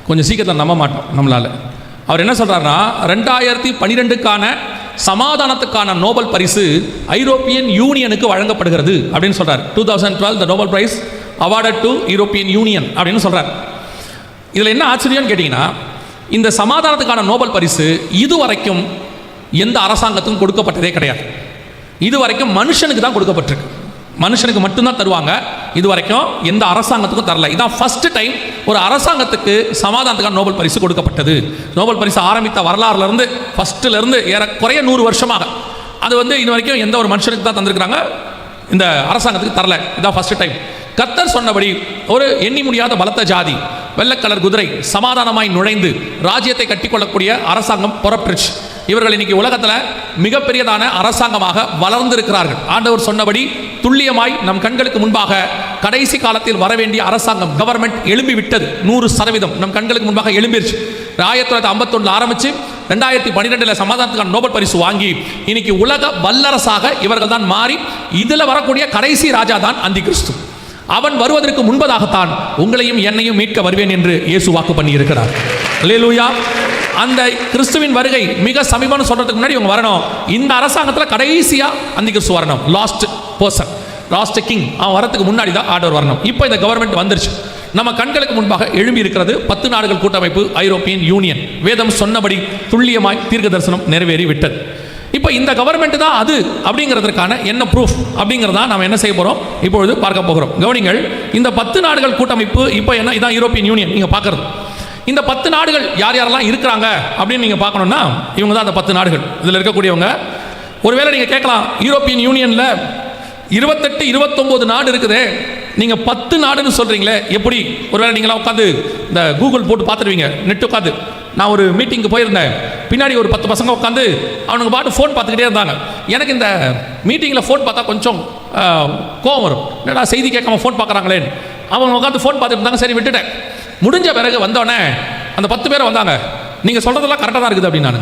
Speaker 2: கொஞ்சம் சீக்கிரத்தில் நம்ப மாட்டோம் நம்மளால். அவர் என்ன சொல்கிறாருன்னா, 2012க்கான சமாதானத்துக்கான நோபல் பரிசு ஐரோப்பியன் யூனியனுக்கு வழங்கப்படுகிறது அப்படின்னு சொல்கிறார். 2012 the Nobel Prize awarded to European Union அப்படின்னு சொல்கிறார். இதில் என்ன ஆச்சரியம்னு கேட்டிங்கன்னா, இந்த சமாதானத்துக்கான நோபல் பரிசு இதுவரைக்கும் எந்த அரசாங்கத்துக்கும் கொடுக்கப்பட்டதே கிடையாது. இதுவரைக்கும் மனுஷனுக்கு தான் கொடுக்கப்பட்டிருக்கு. மனுஷனுக்கு மட்டும்தான் தருவாங்க. இதுவரைக்கும் எந்த அரசாங்கத்துக்கும் தரல. இதான் ஃபர்ஸ்ட் டைம் ஒரு அரசாங்கத்துக்கு சமாதானத்துக்கான நோபல் பரிசு கொடுக்கப்பட்டது. நோபல் பரிசு ஆரம்பித்த வரலாறுலேருந்து ஃபர்ஸ்ட்லேருந்து ஏறக்குறைய 100 வருஷமாக அது இது வரைக்கும் எந்த ஒரு மனுஷனுக்கு தான் தந்திருக்கிறாங்க, இந்த அரசாங்கத்துக்கு தரல. இதான் ஃபர்ஸ்ட் டைம். கர்த்தர் சொன்னபடி ஒரு எண்ணி முடியாத பலத்த ஜாதி, வெள்ளக்கலர் குதிரை சமாதானமாய் நுழைந்து ராஜ்யத்தை கட்டிக்கொள்ளக்கூடிய அரசாங்கம் புறப்பட்டுச்சு. இவர்கள் இன்னைக்கு உலகத்தில் மிகப்பெரியதான அரசாங்கமாக வளர்ந்திருக்கிறார்கள். ஆண்டவர் சொன்னபடி துல்லியமாய் நம் கண்களுக்கு முன்பாக கடைசி காலத்தில் வரவேண்டிய அரசாங்கம் கவர்மெண்ட் எழும்பி விட்டது. 100% நம் கண்களுக்கு முன்பாக எழும்பிருச்சு. 1951 ஆரம்பிச்சு 2012 சமாதானத்துக்கான நோபல் பரிசு வாங்கி இன்னைக்கு உலக வல்லரசாக இவர்கள் தான் மாறி இதில் வரக்கூடிய கடைசி ராஜா தான் அந்தி கிறிஸ்து. அவன் வருவதற்கு முன்பதாகத்தான் உங்களையும் என்னையும் மீட்க வருவேன் என்று இயேசு வாக்கு பண்ணி இருக்கிறார். அல்லேலூயா. அந்த கிறிஸ்துவின் வருகை மிக சமீபம்னு சொல்றதுக்கு முன்னாடி இவங்க வரணும். இந்த அரசாங்கத்தில் கடைசியா அந்தி கிறிஸ்து வரணும். லாஸ்ட் பர்சன், லாஸ்ட் கிங், அவன் வரதுக்கு முன்னாடி தான் ஆர்டர் வரணும். இப்போ இந்த கவர்மெண்ட் வந்துருச்சு. நம்ம கண்களுக்கு முன்பாக எழும்பி இருக்கிறது 10 நாடுகள் கூட்டமைப்பு, ஐரோப்பியன் யூனியன். வேதம் சொன்னபடி துல்லியமாய் தீர்க்க தரிசனம் நிறைவேறி விட்டது. இப்போ இந்த கவர்மெண்ட் தான் அது அப்படிங்கிறதுக்கான என்ன ப்ரூஃப் அப்படிங்கிறதா நம்ம என்ன செய்ய போகிறோம், இப்பொழுது பார்க்க போகிறோம். கவனிங்கள், இந்த 10 நாடுகள் கூட்டமைப்பு இப்போ என்ன, இதான் யூரோப்பியன் யூனியன். நீங்கள் பார்க்குறது இந்த 10 நாடுகள் யார் யாரெல்லாம் இருக்கிறாங்க அப்படின்னு நீங்கள் பார்க்கணுன்னா, இவங்க தான் அந்த 10 நாடுகள். இதில் இருக்கக்கூடியவங்க. ஒருவேளை நீங்கள் கேட்கலாம், யூரோப்பியன் யூனியனில் 28, 29 நாடு இருக்குது, நீங்கள் 10 நாடுன்னு சொல்கிறீங்களே எப்படி? ஒருவேளை நீங்களாம் உட்காந்து இந்த கூகுள் போட்டு பார்த்துருவீங்க, நெட் உட்காந்து. நான் ஒரு மீட்டிங்கு போயிருந்தேன், பின்னாடி ஒரு 10 பசங்க உட்காந்து அவனுங்க பாட்டு ஃபோன் பார்த்துக்கிட்டே இருந்தாங்க. எனக்கு இந்த மீட்டிங்கில் ஃபோன் பார்த்தா கொஞ்சம் கோவம் வரும். என்னடா செய்தி கேட்காம ஃபோன் பார்க்குறாங்களேன்னு. அவங்க உட்காந்து ஃபோன் பார்த்துட்டு இருந்தாங்க. சரி விட்டுட்டேன். முடிஞ்ச பிறகு வந்தோடனே அந்த 10 பேர் வந்தாங்க. நீங்கள் சொல்கிறதெல்லாம் கரெக்டாக தான் இருக்குது அப்படின்னு.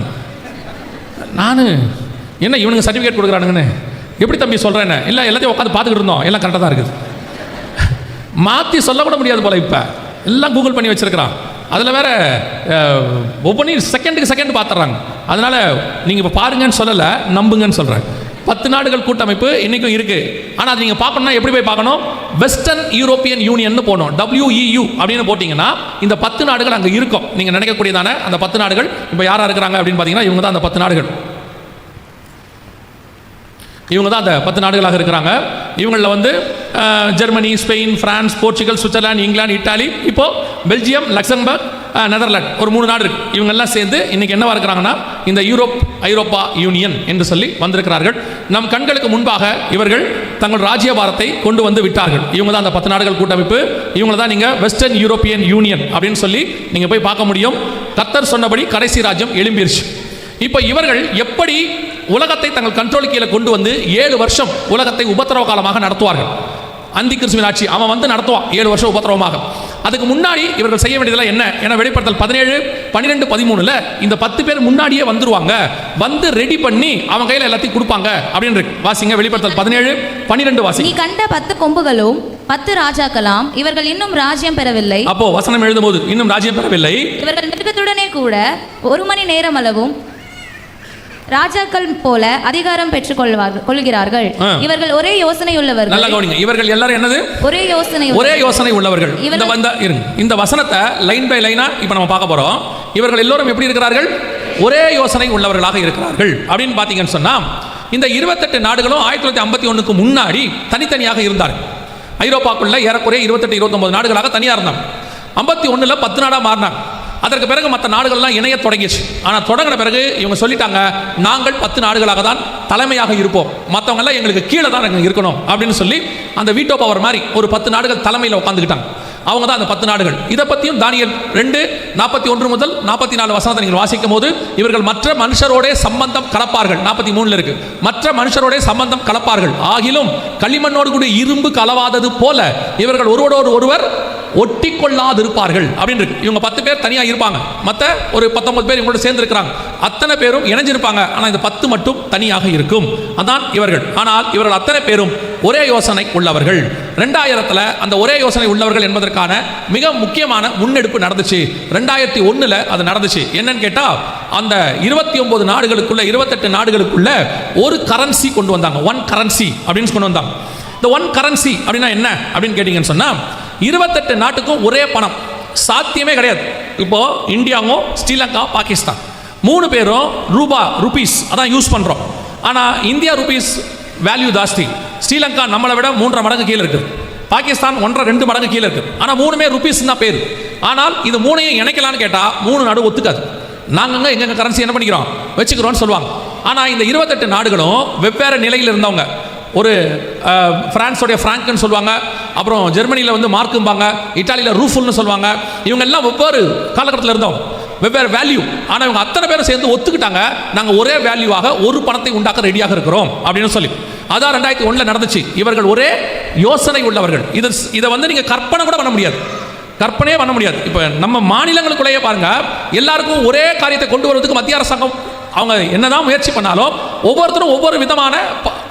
Speaker 2: நான் என்ன இவனுங்க சர்டிஃபிகேட் கொடுக்குறானுங்கன்னு எப்படி தம்பி சொல்கிறேன்னு. இல்லை எல்லாத்தையும் உட்காந்து பார்த்துக்கிட்டு இருந்தோம், எல்லாம் கரெக்டாக தான் இருக்குது. மாற்றி சொல்லக்கூட முடியாது போல். இப்போ எல்லாம் கூகுள் பண்ணி வச்சுருக்கிறான். அதில் வேற ஒவ்வொன்றையும் செகண்டுக்கு செகண்ட் பார்த்துட்றாங்க. அதனால் நீங்கள் இப்போ பாருங்கன்னு சொல்லலை, நம்புங்கன்னு சொல்கிறேன். 10 நாடுகள் கூட்டமைப்பு இன்றைக்கும் இருக்குது. ஆனால் அது நீங்கள் பார்க்கணும்னா எப்படி போய் பார்க்கணும்? வெஸ்டர்ன் யூரோப்பியன் யூனியன் போகணும். WEU அப்படின்னு போட்டிங்கன்னா இந்த 10 நாடுகள் அங்கே இருக்கும். நீங்கள் நினைக்கக்கூடியதான அந்த 10 நாடுகள் இப்போ யாராக இருக்கிறாங்க அப்படின்னு பார்த்தீங்கன்னா, இவங்க தான் அந்த 10 நாடுகள். இவங்க தான் அந்த 10 நாடுகளாக இருக்கிறாங்க. இவங்களில் Germany, Spain, France, Portugal, Switzerland, England, Italy, இப்போது பெல்ஜியம், லக்சம்பர்க், நெதர்லாந்து, ஒரு 3 நாடு இருக்குது. இவங்கெல்லாம் சேர்ந்து இன்றைக்கி என்னவா இருக்கிறாங்கன்னா இந்த ஐரோப்பா யூனியன் என்று சொல்லி வந்திருக்கிறார்கள். நம் கண்களுக்கு முன்பாக இவர்கள் தங்கள் ராஜ்யபாரத்தை கொண்டு வந்து விட்டார்கள். இவங்க தான் அந்த 10 நாடுகள் கூட்டமைப்பு. இவங்களை தான் நீங்கள் வெஸ்டர்ன் யூரோப்பியன் யூனியன் அப்படின்னு சொல்லி நீங்கள் போய் பார்க்க முடியும். கர்த்தர் சொன்னபடி கடைசி ராஜ்யம் எழும்பிருச்சு. இப்போ இவர்கள் எப்படி உலகத்தை தங்கள் கண்ட்ரோல் கீழே கொண்டு வந்து 7 வருஷம் உலகத்தை உபத்திரவ காலமாக நடத்துவார்கள். அந்தி கிறிஸ்துவின் ஆட்சி அவன் நடத்துவான் 7 வருஷம் உபத்திரவமாக. அதுக்கு முன்னாடி இவர்கள் செய்ய வேண்டியதெல்லாம் என்ன? ஏன்னா வெளிப்படுத்தல் 17, 12, 13 இந்த 10 பேர் முன்னாடியே வந்துருவாங்க, வந்து ரெடி பண்ணி அவன் கையில் எல்லாத்தையும் கொடுப்பாங்க அப்படின்னு வாசிங்க. வெளிப்படுத்தல் 17, 12 வாசிங்க.
Speaker 4: நீ கண்ட 10 கொம்புகளும் 10 ராஜாக்களாம், இவர்கள் இன்னும் ராஜ்யம் பெறவில்லை.
Speaker 2: அப்போ வசனம் எழுதும்போது இன்னும் ராஜ்யம் பெறவில்லை.
Speaker 4: இவர்கள் மிருகத்துடனே கூட 1 மணி நேரம் அளவும் ராஜாக்கள் போல அதிகாரம் பெற்றுக் கொள்கிறார்கள். இவர்கள் ஒரே யோசனை உள்ளவர்கள்.
Speaker 2: நல்லா கவனிங்க, இவர்கள் எல்லாரும் என்னது?
Speaker 4: ஒரே யோசனை உள்ளவர்கள்.
Speaker 2: இந்த வசனத்தை லைன் பை லைனா இப்ப நம்ம பார்க்க போறோம். இவர்கள் எல்லோரும் எப்படி இருக்கிறார்கள்? ஒரே யோசனை உள்ளவர்களாக இருக்கிறார்கள். அப்படின்னு பாத்தீங்கன்னு சொன்னா, இந்த 28 நாடுகளும் 1951க்கு முன்னாடி தனித்தனியாக இருந்தார்கள். ஐரோப்பாக்குள்ள ஏறக்குறைய 28-29 நாடுகளாக தனியாக இருந்தாங்க. 51ல் 10 நாடாக மாறினாங்க. அதற்கு பிறகு மற்ற நாடுகள்லாம் இணைய தொடங்கிச்சு. ஆனால் தொடங்கின பிறகு இவங்க சொல்லிட்டாங்க, நாங்கள் 10 நாடுகளாக தான் தலைமையாக இருப்போம், மற்றவங்கெல்லாம் எங்களுக்கு கீழே தான் இருக்கணும் அப்படின்னு சொல்லி அந்த வீட்டோ பவர் மாதிரி ஒரு 10 நாடுகள் தலைமையில் உட்காந்துக்கிட்டாங்க. அவங்க தான் அந்த 10 நாடுகள். இதை பற்றியும் தானியேல் 2:41 முதல் 44 வசனத்தை நீங்கள் வாசிக்கும் போது, இவர்கள் மற்ற மனுஷரோட சம்பந்தம் கலப்பார்கள். 43 இருக்கு, மற்ற மனுஷரோட சம்பந்தம் கலப்பார்கள், ஆகிலும் களிமண்ணோடு கூட இரும்பு கலவாதது போல இவர்கள் ஒருவரோடு ஒருவர் ஒட்டி கொள்ளாதிருப்பார்கள் அப்படின்னு இருக்கு. இவங்க 10 பேர் தனியாக இருப்பாங்க, மற்ற ஒரு 19 பேர் இவங்களோட சேர்ந்து இருக்கிறாங்க. அத்தனை பேரும் இணைஞ்சிருப்பாங்க, ஆனால் இந்த 10 மட்டும் தனியாக இருக்கும். அதான் இவர்கள். ஆனால் இவர்கள் அத்தனை பேரும் ஒரே யோசனை உள்ளவர்கள். 2000 அந்த ஒரே யோசனை உள்ளவர்கள் என்பதற்கான மிக முக்கியமான முன்னெடுப்பு நடந்துச்சு. 2001 அது நடந்துச்சு. என்னன்னு கேட்டா, அந்த 29 நாடுகளுக்குள்ள 28 நாடுகளுக்குள்ள ஒரு கரன்சி கொண்டு வந்தாங்க. ஒன் கரன்சி அப்படின்னு கொண்டு வந்தாங்க. இந்த ஒன் கரன்சி அப்படின்னா என்ன அப்படின்னு கேட்டீங்கன்னு சொன்னா, 28 நாட்டுக்கும் ஒரே பணம் சாத்தியமே கிடையாது. இப்போ இந்தியாவும் ஸ்ரீலங்கா பாகிஸ்தான் 3 பேரும் ருபீஸ் அதான் யூஸ் பண்றோம். ஆனா இந்தியா ருபீஸ் வேல்யூ ஜாஸ்தி. ஸ்ரீலங்கா நம்மளை விட 3.5 மடங்கு கீழே இருக்குது. பாகிஸ்தான் 1.5-2 மடங்கு கீழே இருக்குது. ஆனால் 3மே ருபீஸ் தான் பேர். ஆனால் இது 3ஐயும் இணைக்கலான்னு கேட்டால் 3 நாடு ஒத்துக்காது. நாங்கள் எங்கள் கரன்சி என்ன பண்ணிக்கிறோம் வச்சுக்கிறோம்னு சொல்லுவாங்க. ஆனால் இந்த 28 நாடுகளும் வெவ்வேறு நிலையில் இருந்தவங்க. ஒரு பிரான்ஸோடைய ஃப்ராங்க்னு சொல்லுவாங்க, அப்புறம் ஜெர்மனியில் வந்து மார்க்கும்பாங்க, இட்டாலியில் ரூஃபுல்னு சொல்லுவாங்க. இவங்க எல்லாம் ஒவ்வொரு காலகட்டத்தில் இருந்தவங்க, வெவ்வேறு வேல்யூ. ஆனால் இவங்க அத்தனை பேரும் சேர்ந்து ஒத்துக்கிட்டாங்க, நாங்கள் ஒரே வேல்யூவாக ஒரு பணத்தை உண்டாக்க ரெடியாக இருக்கிறோம் அப்படின்னு சொல்லி. அதான் 2001 நடந்துச்சு. இவர்கள் ஒரே யோசனை உள்ளவர்கள். இதை வந்து நீங்கள் கற்பனை கூட பண்ண முடியாது, கற்பனையே பண்ண முடியாது. இப்போ நம்ம மாநிலங்களுக்குள்ளேயே பாருங்க, எல்லாருக்கும் ஒரே காரியத்தை கொண்டு வருவதற்கு மத்திய அரசாங்கம் அவங்க என்னதான் முயற்சி பண்ணாலும் ஒவ்வொருத்தரும் ஒவ்வொரு விதமான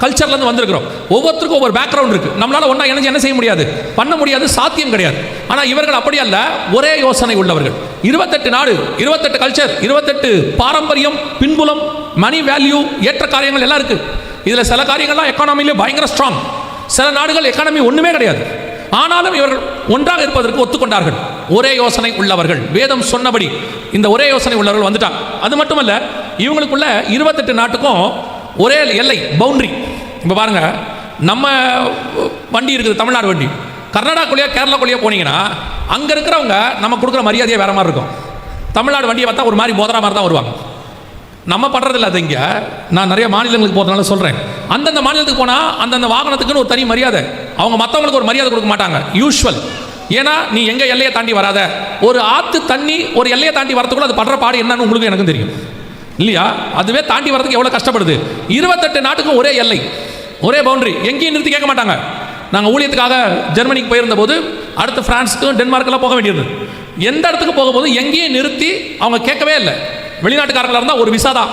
Speaker 2: கல்ச்சர்லேருந்து வந்திருக்கிறோம். ஒவ்வொருத்தருக்கும் ஒவ்வொரு பேக்ரவுண்ட் இருக்கு. நம்மளால ஒன்றா இணைஞ்சு என்ன செய்ய முடியாது, பண்ண முடியாது, சாத்தியம் கிடையாது. ஆனால் இவர்கள் அப்படி அல்ல, ஒரே யோசனை உள்ளவர்கள். 28 நாடு, 28 கல்ச்சர், 28 பாரம்பரியம், பின்புலம், மணி வேல்யூ, ஏற்ற காரியங்கள் எல்லாம் இருக்கு. இதில் சில காரியங்கள்லாம் எக்கானமிலே பயங்கர ஸ்ட்ராங், சில நாடுகள் எக்கானமி ஒன்றுமே கிடையாது. ஆனாலும் இவர்கள் ஒன்றாக இருப்பதற்கு ஒத்துக்கொண்டார்கள். ஒரே யோசனை உள்ளவர்கள். வேதம் சொன்னபடி இந்த ஒரே யோசனை உள்ளவர்கள் வந்துட்டாங்க. அது மட்டுமல்ல, இவங்களுக்குள்ள 28 நாட்டுக்கும் ஒரே எல்லை, பவுண்டரி. இப்போ பாருங்க, நம்ம வண்டி இருக்குது, தமிழ்நாடு வண்டி. கர்நாடகாக்குள்ளேயே கேரளாக்குள்ளேயே போனீங்கன்னா அங்கே இருக்கிறவங்க நம்ம கொடுக்குற மரியாதையே வேற மாதிரி இருக்கும். தமிழ்நாடு வண்டியை பார்த்தா ஒரு மாதிரி மோதிர மாதிரி தான் வருவாங்க. நம்ம பண்ணுறதில்ல அது. இங்கே நான் நிறைய மாநிலங்களுக்கு போகிறதுனால சொல்கிறேன், அந்தந்த மாநிலத்துக்கு போனால் அந்தந்த வாகனத்துக்குன்னு ஒரு தனி மரியாதை. அவங்க மற்றவங்களுக்கு ஒரு மரியாதை கொடுக்க மாட்டாங்க, யூஸ்வல். ஏன்னா நீ எங்கள் எல்லையை தாண்டி வராத. ஒரு ஆற்று தண்ணி ஒரு எல்லையை தாண்டி வரதுக்குள்ள அது படுற பாடு என்னன்னு உங்களுக்கு எனக்கும் தெரியும் இல்லையா? அதுவே தாண்டி வரதுக்கு எவ்வளோ கஷ்டப்படுது. 28 நாட்டுக்கும் ஒரே எல்லை, ஒரே பவுண்டரி. எங்கேயும் நிறுத்தி கேட்க மாட்டாங்க. நாங்கள் ஊழியத்துக்காக ஜெர்மனிக்கு போயிருந்த போது அடுத்து பிரான்ஸுக்கும் டென்மார்க்கெல்லாம் போக வேண்டியது. எந்த இடத்துக்கு போகும்போது எங்கேயும் நிறுத்தி அவங்க கேட்கவே இல்லை. வெளிநாட்டுக்காரங்களாக இருந்தால் ஒரு விசா தான்.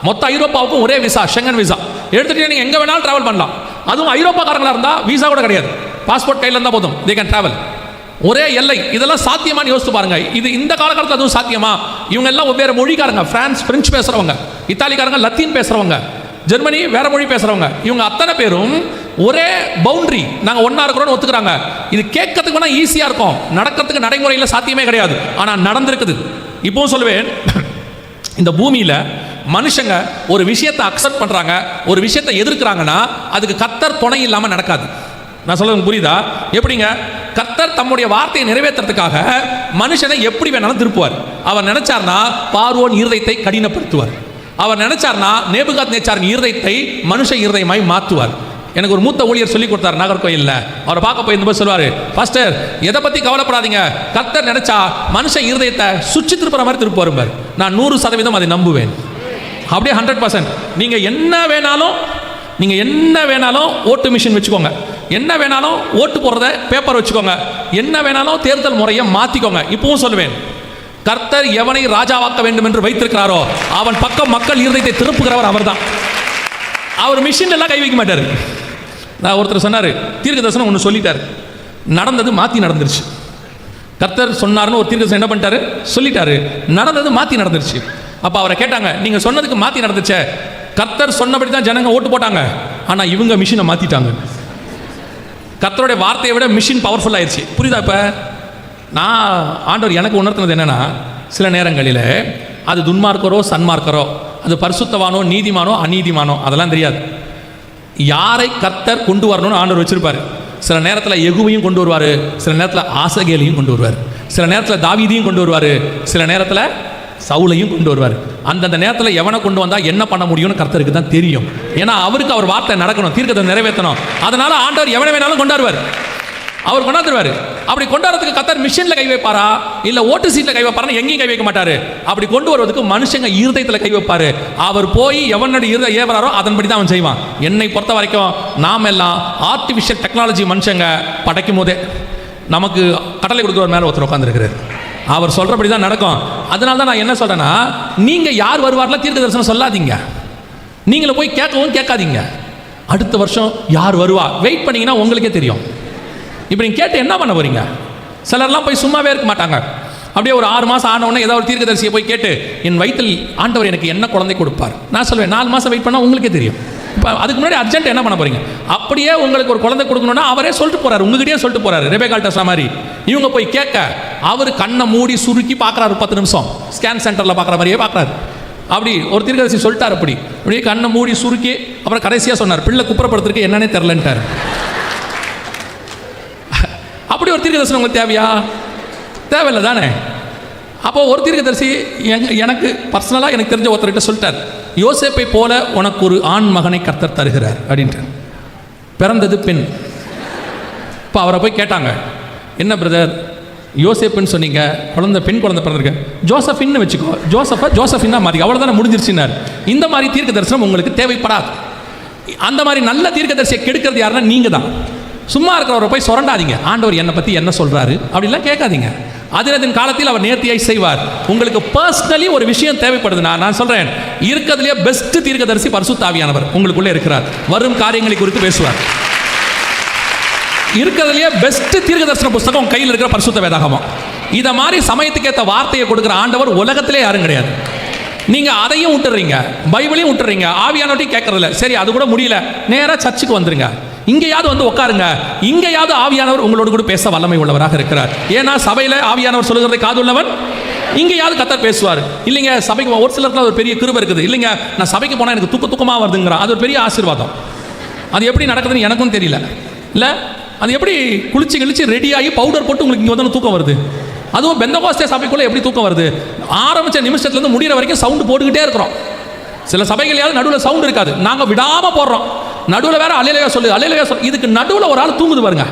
Speaker 2: மொத்த ஐரோப்பாவுக்கும் ஒரே விசா, ஷெங்கன் விசா. எடுத்துகிட்டு நீங்கள் எங்கே வேணாலும் ட்ராவல் பண்ணலாம். அதுவும் ஐரோப்பாக்காரங்களாக இருந்தால் விசா கூட கிடையாது, பாஸ்போர்ட் கையில் இருந்தால் போதும், தே கேன் ட்ராவல். ஒரே எல்லை. இதெல்லாம் சாத்தியமானு யோசித்து பாருங்க. இது இந்த காலகட்டத்தில் அதுவும் சாத்தியமா? இவங்க எல்லாம் வெவ்வேறு மொழிக்காரங்க. பிரான்ஸ் பிரெஞ்சு பேசுகிறவங்க, இத்தாலிக்காரங்க லத்தீன் பேசுகிறவங்க, ஜெர்மனி வேற மொழி பேசுகிறவங்க. இவங்க அத்தனை பேரும் ஒரே பவுண்டரி, நாங்கள் ஒன்றா இருக்கிறோன்னு ஒத்துக்கிறாங்க. இது கேட்கறதுக்கு வேணால் ஈஸியாக இருக்கும், நடக்கிறதுக்கு நடைமுறையில் சாத்தியமே கிடையாது. ஆனால் நடந்திருக்குது. இப்போவும் சொல்லுவேன், இந்த பூமியில் மனுஷங்க ஒரு விஷயத்தை அக்செப்ட் பண்ணுறாங்க, ஒரு விஷயத்தை எதிர்க்கிறாங்கன்னா அதுக்கு கர்த்தர் துணை இல்லாமல் நடக்காது. நான் சொல்றது புரியுதா? எப்படிங்க? கர்த்தர் தம்முடைய வார்த்தையை நிறைவேற்றுறதுக்காக மனுஷனை எப்படி வேணாலும் திருப்புவார். அவர் நினைச்சார்னா பார்வோன் இருதயத்தை கடினப்படுத்துவார். அவர் நினைச்சார்னா நேபுகாத்நேச்சாரின் இருதயத்தை மனுஷ இருதயமாய் மாற்றுவார். எனக்கு ஒரு மூத்த ஊழியர் சொல்லி கொடுத்தார் நாகர்கோயிலில். அவரை பார்க்க போய் சொல்லுவார், பாஸ்டர் எதை பற்றி கவலைப்படாதீங்க, கர்த்தர் நினைச்சா மனுஷ இருதயத்தை சுற்றி திருப்புற மாதிரி திருப்புவார். நான் 100% அதை நம்புவேன். அப்படியே 100%. நீங்கள் என்ன வேணாலும் ஓட்டு மிஷின் வச்சுக்கோங்க, என்ன வேணாலும் ஓட்டு போடுறத பேப்பர் வச்சுக்கோங்க, என்ன வேணாலும் தேர்தல் முறையை மாற்றிக்கோங்க. இப்பவும் சொல்லுவேன், கர்த்தர் எவனை ராஜாவாக்க வேண்டும் என்று வைத்திருக்கிறாரோ அவன் பக்கம் மக்கள் இருதயத்தை திருப்புகிறவர் அவர்தான். அவர் மிஷின் எல்லாம் கை வைக்க மாட்டார். நான் ஒருத்தர் சொன்னார், தீர்க்க தரிசனம் ஒன்று சொல்லிட்டார், நடந்தது மாற்றி நடந்துருச்சு. கர்த்தர் சொன்னார்னு ஒரு தீர்க்க தரிசனம் என்ன பண்ணிட்டாரு, சொல்லிட்டாரு, நடந்தது மாற்றி நடந்துருச்சு. அப்போ அவரை கேட்டாங்க, நீங்கள் சொன்னதுக்கு மாற்றி நடந்துச்சே, கர்த்தர் சொன்னபடி தான் ஜனங்க ஓட்டு போட்டாங்க, ஆனால் இவங்க மிஷினை மாற்றிட்டாங்க. கர்த்தருடைய வார்த்தையை விட மிஷின் பவர்ஃபுல் ஆயிடுச்சு. புரியுதா? இப்போ நான் ஆண்டவர் எனக்கு உணர்த்தினது என்னென்னா, சில நேரங்களில் அது துன்மார்க்கரோ சன்மார்க்கரோ, அது பரிசுத்தவானோ நீதிமானோ அநீதிமானோ அதெல்லாம் தெரியாது. யாரை கர்த்தர் கொண்டு வரணும்னு ஆண்டவர் வச்சிருப்பார். சில நேரத்தில் யெகூவையும் கொண்டு வருவார், சில நேரத்தில் ஆசகேலையும் கொண்டு வருவார், சில நேரத்தில் தாவீதையும் கொண்டு வருவார், சில நேரத்தில் சவுலையும் கொண்டு வருவார். அந்தந்த நேரத்தில் எவனை கொண்டு வந்தால் என்ன பண்ண முடியும்னு கர்த்தருக்கு தான் தெரியும். ஏன்னா அவருக்கு அவர் வார்த்தை நடக்கணும், தீர்க்கத்தை நிறைவேற்றணும். அதனால ஆண்டவர் எவனை வேணாலும் கொண்டாடுவார், அவர் கொண்டாந்துருவார். அப்படி கொண்டாடுறதுக்கு கர்த்தர் மிஷினில் கை வைப்பாரா இல்லை ஓட்டு சீட்டில் கை வைப்பாரா? எங்கேயும் கை வைக்க மாட்டார். அப்படி கொண்டு வருவதற்கு மனுஷங்க இருதயத்தில் கை வைப்பார். அவர் போய் எவனுடைய இருதயம் ஏவராரோ அதன்படி தான் அவன் செய்வான். என்னை பொறுத்த வரைக்கும் நாம் எல்லாம் ஆர்டிஃபிஷியல் டெக்னாலஜி மனுஷங்க படைக்கும் போதே நமக்கு கடலை கொடுக்குற மேலே ஒருத்தர் உட்காந்துருக்கிறார். அவர் சொல்கிறபடி தான் நடக்கும். அதனால தான் நான் என்ன சொல்கிறேன்னா, நீங்கள் யார் வருவார்லாம் தீர்க்க தரிசனம் சொல்லாதீங்க. நீங்களை போய் கேட்கவும் கேட்காதீங்க. அடுத்த வருஷம் யார் வருவா வெயிட் பண்ணிங்கன்னா உங்களுக்கே தெரியும். இப்போ நீங்கள் கேட்டு என்ன பண்ண போகிறீங்க? சிலர்லாம் போய் சும்மாவே இருக்க மாட்டாங்க. அப்படியே ஒரு 6 மாதம் ஆனவுடனே ஏதாவது ஒரு தீர்க்கதரிசியை போய் கேட்டு, என் வயிற்றில் ஆண்டவர் எனக்கு என்ன குழந்தை கொடுப்பார். நான் சொல்வேன் 4 மாதம் வெயிட் பண்ணால் உங்களுக்கே தெரியும். இப்போ அதுக்கு முன்னாடி அர்ஜென்ட் என்ன பண்ண போகிறீங்க? அப்படியே உங்களுக்கு ஒரு குழந்தை கொடுக்கணும்னா அவரே சொல்லிட்டு போகிறார், உங்ககிட்டயே சொல்லிட்டு போகிறாரு. ரெபேக்காள்ட்ட சொன்ன மாதிரி இவங்க போய் கேட்க, அவர் கண்ணை மூடி சுருக்கி பார்க்குறாரு. 10 நிமிஷம் ஸ்கேன் சென்டரில் பார்க்குற மாதிரியே பார்க்குறாரு. அப்படி ஒரு தீர்க்கதரிசி சொல்லிட்டார். அப்படியே கண்ணை மூடி சுருக்கி அப்புறம் கடைசியாக சொன்னார், பிள்ளை குப்புறப்படுத்துறதுக்கு என்னன்னே தெரிலன்ட்டார். அப்படி ஒரு தீர்க்கதரிசனம் உங்களுக்கு தேவையா? தேவையில்லை தானே. அப்போ ஒரு தீர்க்கதரிசி எனக்கு பர்சனலாக எனக்கு தெரிஞ்ச ஒருத்தர்கிட்ட சொல்லிட்டார், யோசேப்பை போல உனக்கு ஒரு ஆண் மகனை கர்த்தர் தருகிறார் அப்படின்ட்டு. பிறந்தது பெண். இப்போ அவரை போய் கேட்டாங்க, என்ன பிரதர் யோசேப்புன்னு சொன்னீங்க, பெண் குழந்தை பிறந்திருக்க, ஜோசஃபின்னு வச்சுக்கோ, ஜோசஃபின்னா மாற்றி அவ்வளோதானே முடிஞ்சிருச்சுன்னார். இந்த மாதிரி தீர்க்க தரிசனம் உங்களுக்கு தேவைப்படாது. அந்த மாதிரி நல்ல தீர்க்க தரிசியை கெடுக்கிறது யாருன்னா நீங்கள் தான். சும்மா இருக்கிறவரை போய் சொரண்டாதீங்க, ஆண்டவர் என்னை பற்றி என்ன சொல்கிறாரு அப்படிலாம் கேட்காதீங்க. அதினத்தின் காலத்தில் அவர் நேர்த்தியாய் செய்வார். உங்களுக்கு பர்சனலி ஒரு விஷயம் தேவைப்படுதுன்னா நான் சொல்கிறேன், இருக்கிறதுலேயே பெஸ்ட் தீர்க்கதரிசி பரிசுத்த ஆவியானவர் உங்களுக்குள்ளே இருக்கிறார். வரும் காரியங்களை குறித்து பேசுவார். இருக்கிறதுலேயே பெஸ்ட் தீர்க்கதரிசன புஸ்தகம் கையில் இருக்கிற பரிசுத்த வேதாகமம். இதை மாதிரி சமயத்துக்கு ஏற்ற வார்த்தையை கொடுக்குற ஆண்டவர் உலகத்திலே யாரும் கிடையாது. நீங்கள் அதையும் விட்டுறீங்க, பைபிளையும் விட்டுறீங்க, ஆவியானவர்ட்டையும் கேட்கறதில்ல. சரி அது கூட முடியல, நேராக சர்ச்சுக்கு வந்துருங்க, இங்கேயாவது வந்து உட்காருங்க. இங்கேயாவது ஆவியானவர் உங்களோடு கூட பேச வல்லமை உள்ளவராக இருக்கிறார். ஏன்னா சபையில் ஆவியானவர் சொல்லுகிறதை காது உள்ளவன் இங்கேயாவது கர்த்தர் பேசுவார். இல்லைங்க சபைக்கு ஒரு சிலருக்குலாம் ஒரு பெரிய கிருபை இருக்குது, இல்லைங்க நான் சபைக்கு போனால் எனக்கு தூக்கமாக வருதுங்கிறான். அது ஒரு பெரிய ஆசீர்வாதம். அது எப்படி நடக்குதுன்னு எனக்கும் தெரியல. இல்லை அது எப்படி குளிச்சு ரெடியாகி பவுடர் போட்டு உங்களுக்கு இங்கே வந்து தூக்கம் வருது? அதுவும் பெந்தகோஸ்தே சபைக்குள்ளே எப்படி தூக்கம் வருது? ஆரம்பித்த நிமிஷத்துலேருந்து முடிகிற வரைக்கும் சவுண்டு போட்டுக்கிட்டே இருக்கிறோம். சில சபைகளையாவது நடுவில் சவுண்ட் இருக்காது, நாங்கள் விடாமல் போடுறோம். நடுவில் வேற அல்லேலூயா சொல்லு. இதுக்கு நடுவில் ஒரு ஆள் தூங்குது பாருங்க.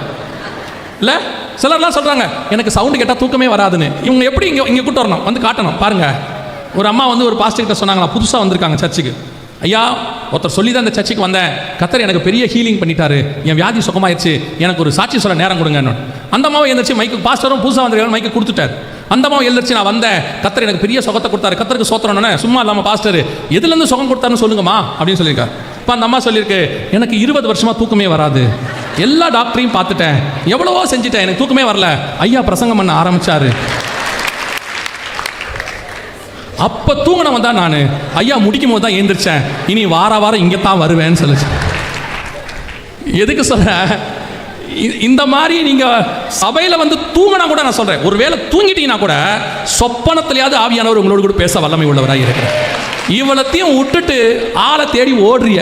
Speaker 2: இல்லை சிலர்லாம் சொல்கிறாங்க எனக்கு சவுண்டு கேட்டால் தூக்கமே வராதுன்னு. இவங்க எப்படி இங்கே கூட்டு வரணும், வந்து காட்டணும். பாருங்கள், ஒரு அம்மா வந்து ஒரு பாஸ்டர் கிட்ட சொன்னாங்களா, புதுசாக வந்திருக்காங்க சர்ச்சுக்கு. ஐயா ஒருத்தர் சொல்லி தான் இந்த சர்ச்சுக்கு வந்தேன், கர்த்தர் எனக்கு பெரிய ஹீலிங் பண்ணிட்டாரு, என் வியாதி சுகமாயிடுச்சு, எனக்கு ஒரு சாட்சி சொல்ல நேரம் கொடுங்க. அந்த அம்மாவை எழுந்திரிச்சு மைக்கு, பாஸ்டரும் புதுசாக வந்திருக்காரு மைக்கு கொடுத்துட்டார். அந்த அம்மாவை எழுந்திரிச்சு நான் வந்தேன், கர்த்தர் எனக்கு பெரிய சுகத்தை கொடுத்தாரு, கர்த்தருக்கு சோத்திரம்னு. சும்மா இல்லாமல் பாஸ்டர் எதுலேருந்து சுகம் கொடுத்தாருன்னு சொல்லுங்கம்மா அப்படின்னு சொல்லியிருக்காரு. இப்போ அந்த அம்மா சொல்லியிருக்கு, எனக்கு 20 வருஷமாக தூக்கமே வராது, எல்லா டாக்டரையும் பார்த்துட்டேன், எவ்வளவோ செஞ்சுட்டேன், எனக்கு தூக்கமே வரல. ஐயா பிரசங்கம் பண்ண ஆரம்பிச்சாரு, அப்போ தூங்கினவன் தான் நான். ஐயா முடிக்கும் போது தான் எழுந்திரிச்சேன், இனி வாரம் இங்கே தான் வருவேன்னு சொல்லிச்சு. எதுக்கு சொல்கிறேன், இந்த மாதிரி நீங்கள் சபையில் வந்து தூங்கினா கூட நான் சொல்கிறேன், ஒருவேளை தூங்கிட்டீங்கன்னா கூட சொப்பனத்திலேயாவது ஆவியானவர் உங்களோடு கூட பேச வல்லமை உள்ளவராக இருக்கிறார். இவ்வளத்தையும் விட்டுட்டு ஆளை தேடி ஓடுறிய,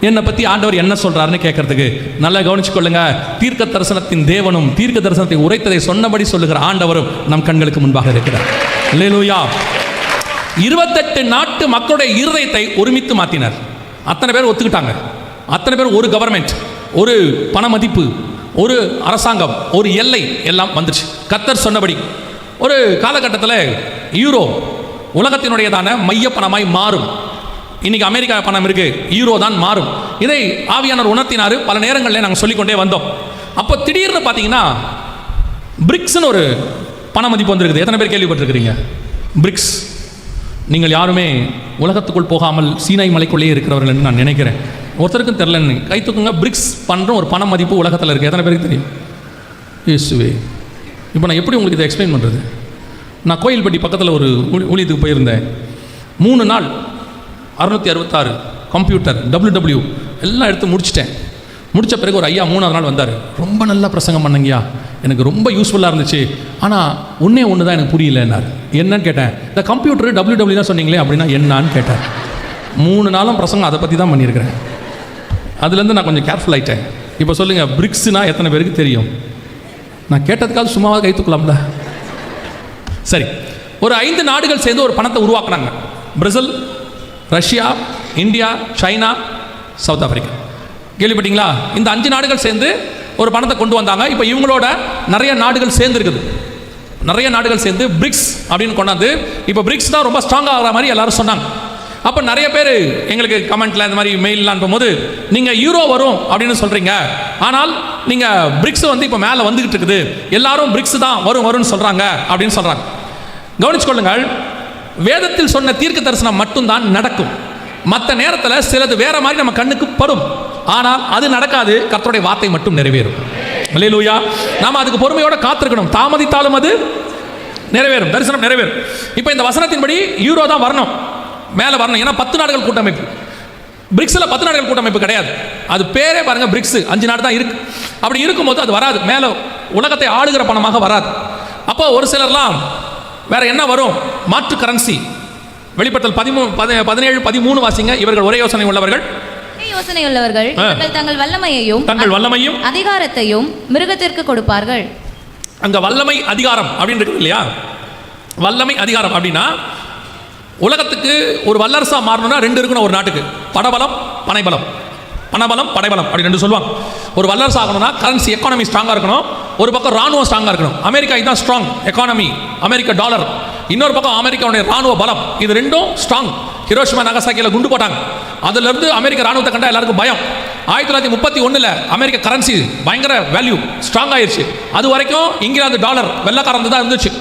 Speaker 2: என்னை பற்றி ஆண்டவர் என்ன சொல்கிறாருன்னு கேட்கறதுக்கு. நல்லா கவனிச்சுக்கொள்ளுங்க, தீர்க்க தரிசனத்தின் தேவனும் தீர்க்க தரிசனத்தை உரைத்ததை சொன்னபடி சொல்லுகிற ஆண்டவரும் நம் கண்களுக்கு முன்பாக இருக்கிறார். அல்லேலூயா. 28 நாட்டு மக்களுடைய இருதயத்தை ஒருமித்து மாற்றினார். அத்தனை பேர் ஒத்துக்கிட்டாங்க. அத்தனை பேர் ஒரு கவர்மெண்ட், ஒரு பண மதிப்பு, ஒரு அரசாங்கம், ஒரு எல்லை எல்லாம் வந்துச்சு கர்த்தர் சொன்னபடி. ஒரு காலகட்டத்தில் யூரோ உலகத்தினுடையதான மைய பணமாய் மாறும். இன்னைக்கு அமெரிக்கா பணம் இருக்கு, யூரோ தான் மாறும். இதை ஆவியானவர் உணர்த்தினார். பல நேரங்களில் நாங்கள் சொல்லிக்கொண்டே வந்தோம். அப்போ திடீர்னு பார்த்தீங்கன்னா பிரிக்ஸ்னு ஒரு பண மதிப்பு வந்துருக்குது. எத்தனை பேர் கேள்விப்பட்டிருக்கிறீங்க பிரிக்ஸ்? நீங்கள் யாருமே உலகத்துக்குள் போகாமல் சீனாய் மலைக்குள்ளேயே இருக்கிறவர்கள் என்று நான் நினைக்கிறேன். ஒருத்தருக்கும் தெரிலன்னு கை தூக்குங்க. பிரிக்ஸ் பண்ணுற ஒரு பண மதிப்பு உலகத்தில் இருக்குது. எத்தனை பேருக்கு தெரியும்? இயேசுவே, இப்போ நான் எப்படி உங்களுக்கு இதை எக்ஸ்பிளைன் பண்ணுறது? நான் கோயில்பட்டி பக்கத்தில் ஒரு ஊழியத்துக்கு போயிருந்தேன். 3 நாள் 666 கம்ப்யூட்டர் WW எல்லாம் எடுத்து முடிச்சிட்டேன். முடித்த பிறகு ஒரு ஐயா 3ஆவது நாள் வந்தார். ரொம்ப நல்லா பிரசங்கம் பண்ணங்கய்யா, எனக்கு ரொம்ப யூஸ்ஃபுல்லாக இருந்துச்சு, ஆனால் ஒன்று தான் எனக்கு புரியலன்னார். என்னன்னு கேட்டேன். இந்த கம்ப்யூட்டர் WW தான் சொன்னீங்களே, அப்படின்னா என்னான்னு கேட்டார். 3 நாளும் பிரசங்கம் அதை பற்றி தான் பண்ணியிருக்கிறேன். அதுலேருந்து நான் கொஞ்சம் கேர்ஃபுல் ஆகிட்டேன். இப்போ சொல்லுங்கள், பிரிக்ஸ்னா எத்தனை பேருக்கு தெரியும்? நான் கேட்டதுக்காக சும்மாவாக கைத்துக்கலாம்ல. சரி, ஒரு 5 நாடுகள் சேர்ந்து ஒரு பணத்தை உருவாக்குனாங்க. Brazil, Russia, India, China, South Africa. கேள்விப்பட்டீங்களா? இந்த 5 நாடுகள் சேர்ந்து ஒரு பணத்தை கொண்டு வந்தாங்க. இப்போ இவங்களோட நிறைய நாடுகள் சேர்ந்து இருக்குது. நிறைய நாடுகள் சேர்ந்து பிரிக்ஸ் அப்படின்னு கொண்டாந்து இப்போ பிரிக்ஸ் தான் ரொம்ப ஸ்ட்ராங்காக ஆகிற மாதிரி எல்லாரும் சொன்னாங்க. அப்போ நிறைய பேர் எங்களுக்கு கமெண்ட்டில் இந்த மாதிரி மெயிலெலாம் அனுப்பும்போது, நீங்கள் யூரோ வரும் அப்படின்னு சொல்கிறீங்க, ஆனால் நீங்கள் பிரிக்ஸ் வந்து இப்போ மேலே வந்துக்கிட்டு இருக்குது, எல்லாரும் பிரிக்ஸ் தான் வரும்னு சொல்கிறாங்க அப்படின்னு சொல்கிறாங்க. கவனிச்சுக்கொள்ளுங்கள், வேதத்தில் சொன்ன தீர்க்க தரிசனம் மட்டும்தான் நடக்கும். மற்ற நேரத்தில் சிலது வேற மாதிரி நம்ம கண்ணுக்கு படும், ஆனால் அது நடக்காது. கர்த்தருடைய வார்த்தை மட்டும் நிறைவேறும். அல்லேலூயா. நாம் அதுக்கு பொறுமையோட காத்திருக்கணும். தாமதித்தாலும் அது நிறைவேறும், தரிசனம் நிறைவேறும். இப்போ இந்த வசனத்தின்படி யூரோ தான் வரணும், மேலே வரணும். ஏன்னா 10 நாடுகள் கூட்டமைப்பு. பிரிக்ஸில் 10 நாடுகள் கூட்டமைப்பு கிடையாது. அது பேரே பாருங்க, பிரிக்ஸ் 5 நாடு தான் இருக்கு. அப்படி இருக்கும்போது அது வராது, மேலே உலகத்தை ஆளுகிற பணமாக வராது. அப்போ ஒரு சிலர்லாம் வேற என்ன வரும்? மாற்று கரன்சி. வெளிப்படுத்தல் 17-13 வாசிங்க. இவர்கள் ஒரே யோசனை உள்ளவர்கள்,
Speaker 4: தங்கள் வல்லமையையும் அதிகாரத்தையும் மிருகத்திற்கு கொடுப்பார்கள்.
Speaker 2: அங்க வல்லமை அதிகாரம் அப்படின்னு இருக்கு இல்லையா? வல்லமை அதிகாரம் அப்படின்னா உலகத்துக்கு ஒரு வல்லரசா மாறணும்னா 2 இருக்கணும் ஒரு நாட்டுக்கு: படபலம், பனைபலம். பணபலம், படைபலம் அப்படி 2 சொல்லுவாங்க. ஒரு வல்லரசு ஆகணும்னா கரன்சி எக்கானமி ஸ்ட்ராங்காக இருக்கணும். ஒரு பக்கம் ராணுவம் ஸ்ட்ராங்காக இருக்கணும். அமெரிக்கா இதுதான் ஸ்ட்ராங் எக்கானமி, அமெரிக்க டாலர். இன்னொரு பக்கம் அமெரிக்காவுடைய ராணுவ பலம். இது 2ம் ஸ்ட்ராங். ஹிரோஷிமா நகசாக்கியில் குண்டு போட்டாங்க. அதிலிருந்து அமெரிக்க ராணுவத்தை கண்டா எல்லாருக்கும் பயம். 1931 அமெரிக்க கரன்சி பயங்கர வேல்யூ ஸ்ட்ராங் ஆயிடுச்சு. அது வரைக்கும் இங்கிலாந்து டாலர் வெள்ளக்காரந்து தான் இருந்துச்சு.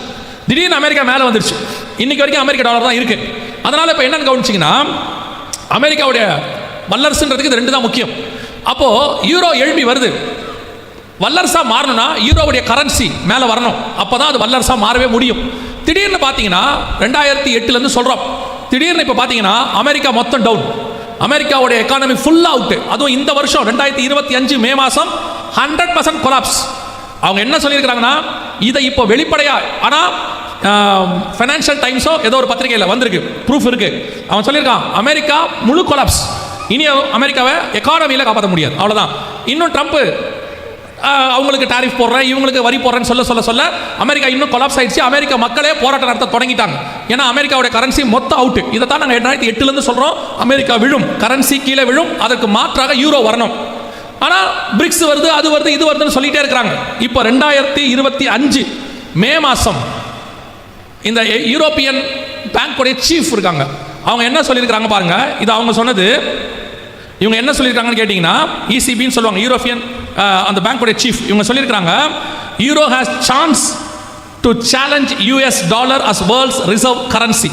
Speaker 2: திடீர்னு அமெரிக்கா மேலே வந்துருச்சு. இன்னைக்கு வரைக்கும் அமெரிக்க டாலர் தான் இருக்கு. அதனால இப்போ என்னன்னு கவனிச்சிங்கன்னா, அமெரிக்காவுடைய வல்லரசுன்றதுக்கு இது 2 தான் முக்கியம். அப்போ யூரோ எழுப்பி வருது. வல்லரசா மாறணும்னா யூரோவுடைய கரன்சி மேலே வரணும். அப்போதான் அது வல்லரசா மாறவே முடியும். திடீர்னு பார்த்தீங்கன்னா 2008 சொல்கிறோம். திடீர்னு இப்போ பார்த்தீங்கன்னா அமெரிக்கா மொத்தம் டவுன். அமெரிக்காவுடைய எக்கானமி ஃபுல் அவுட். அதுவும் இந்த வருஷம் 2025 மே மாதம் 100% கொலாப்ஸ். அவங்க என்ன சொல்லியிருக்கிறாங்கன்னா, இதை இப்போ வெளிப்படையா, ஆனால் ஃபைனான்சியல் டைம்ஸோ ஏதோ ஒரு பத்திரிகையில் வந்திருக்கு, ப்ரூஃப் இருக்கு. அவன் சொல்லியிருக்கான், அமெரிக்கா முழு கொலாப்ஸ். இனி அமெரிக்காவை எக்கானமியில் காப்பாற்ற முடியாது, அவ்வளோதான். இன்னும் ட்ரம்ப் அவங்களுக்கு டாரிஃப் போடுறேன், இவங்களுக்கு வரி போடுறேன்னு சொல்ல அமெரிக்கா இன்னும் கொலாப்ஸ் ஆயிடுச்சு. அமெரிக்கா மக்களே போராட்டம் நடத்த தொடங்கிட்டாங்க. ஏன்னா அமெரிக்காவுடைய கரன்சி மொத்தம் அவுட். இதை தான் நாங்கள் 2008 சொல்கிறோம். அமெரிக்கா விழும், கரன்சி கீழே விழும். அதற்கு மாற்றாக யூரோ வரணும். ஆனால் பிரிக்ஸ் வருது, அது வருது, இது வருதுன்னு சொல்லிட்டே இருக்கிறாங்க. இப்போ 2025 மே மாதம் இந்த யூரோப்பியன் பேங்க்குடைய சீஃப் இருக்காங்க. அவங்க என்ன சொல்லியிருக்கிறாங்க பாருங்க. இது அவங்க சொன்னது. இவங்க என்ன சொல்லியிருக்காங்கன்னு கேட்டிங்கன்னா, ECBன்னு சொல்லுவாங்க, யூரோப்பியன் அந்த பேங்க்குடைய சீஃப். இவங்க சொல்லியிருக்கிறாங்க, euro has chance to challenge US dollar as world's reserve currency.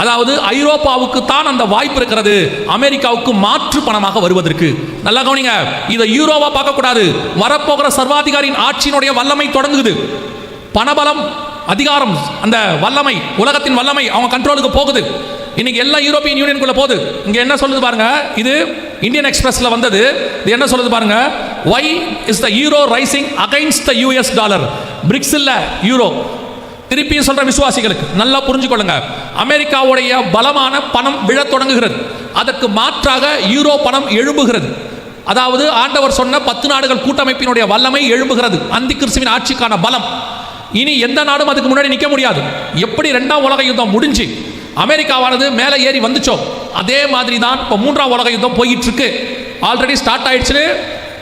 Speaker 2: அதாவது ஐரோப்பாவுக்கு தான் அந்த வாய்ப்பு இருக்கிறது, அமெரிக்காவுக்கு மாற்று பணமாக வருவதற்கு. நல்லா கவனிங்க, இதை யூரோவா பார்க்கக்கூடாது. வரப்போகிற சர்வாதிகாரியின் ஆட்சியினுடைய வல்லமை தொடங்குது. பணபலம், அதிகாரம், அந்த வல்லமை, உலகத்தின் வல்லமை அவங்க கண்ட்ரோலுக்கு போகுது. இன்னைக்கு எல்லாம் யூரோப்பியன் யூனியனுக்குள்ள போகுது. இங்க என்ன சொல்லுது பாருங்க, இது இந்தியன் எக்ஸ்பிரஸ்ல வந்தது. இது என்ன சொல்லுது பாருங்க, why is the euro rising against the US dollar? BRICS இல்ல, யூரோ. திருப்பியும் சொல்ற விசுவாசிகளுக்கு நல்லா புரிஞ்சுக்கொள்ளுங்க, அமெரிக்காவுடைய பலமான பணம் விழத் தொடங்குகிறது. அதற்கு மாற்றாக யூரோ பணம் எழும்புகிறது. அதாவது ஆண்டவர் சொன்ன 10 நாடுகள் கூட்டமைப்பினுடைய வல்லமை எழும்புகிறது. அந்தி கிறிஸ்துவின் ஆட்சிக்கான பலம். இனி எந்த நாடும் அதுக்கு முன்னாடி நிற்க முடியாது. எப்படி 2ஆம் உலக யுத்தம் முடிஞ்சு அமெரிக்காவானது மேலே ஏறி வந்துச்சோ, அதே மாதிரி தான் இப்போ 3ஆம் உலக யுத்தம் போயிட்டு இருக்கு. ஆல்ரெடி ஸ்டார்ட் ஆயிடுச்சுன்னு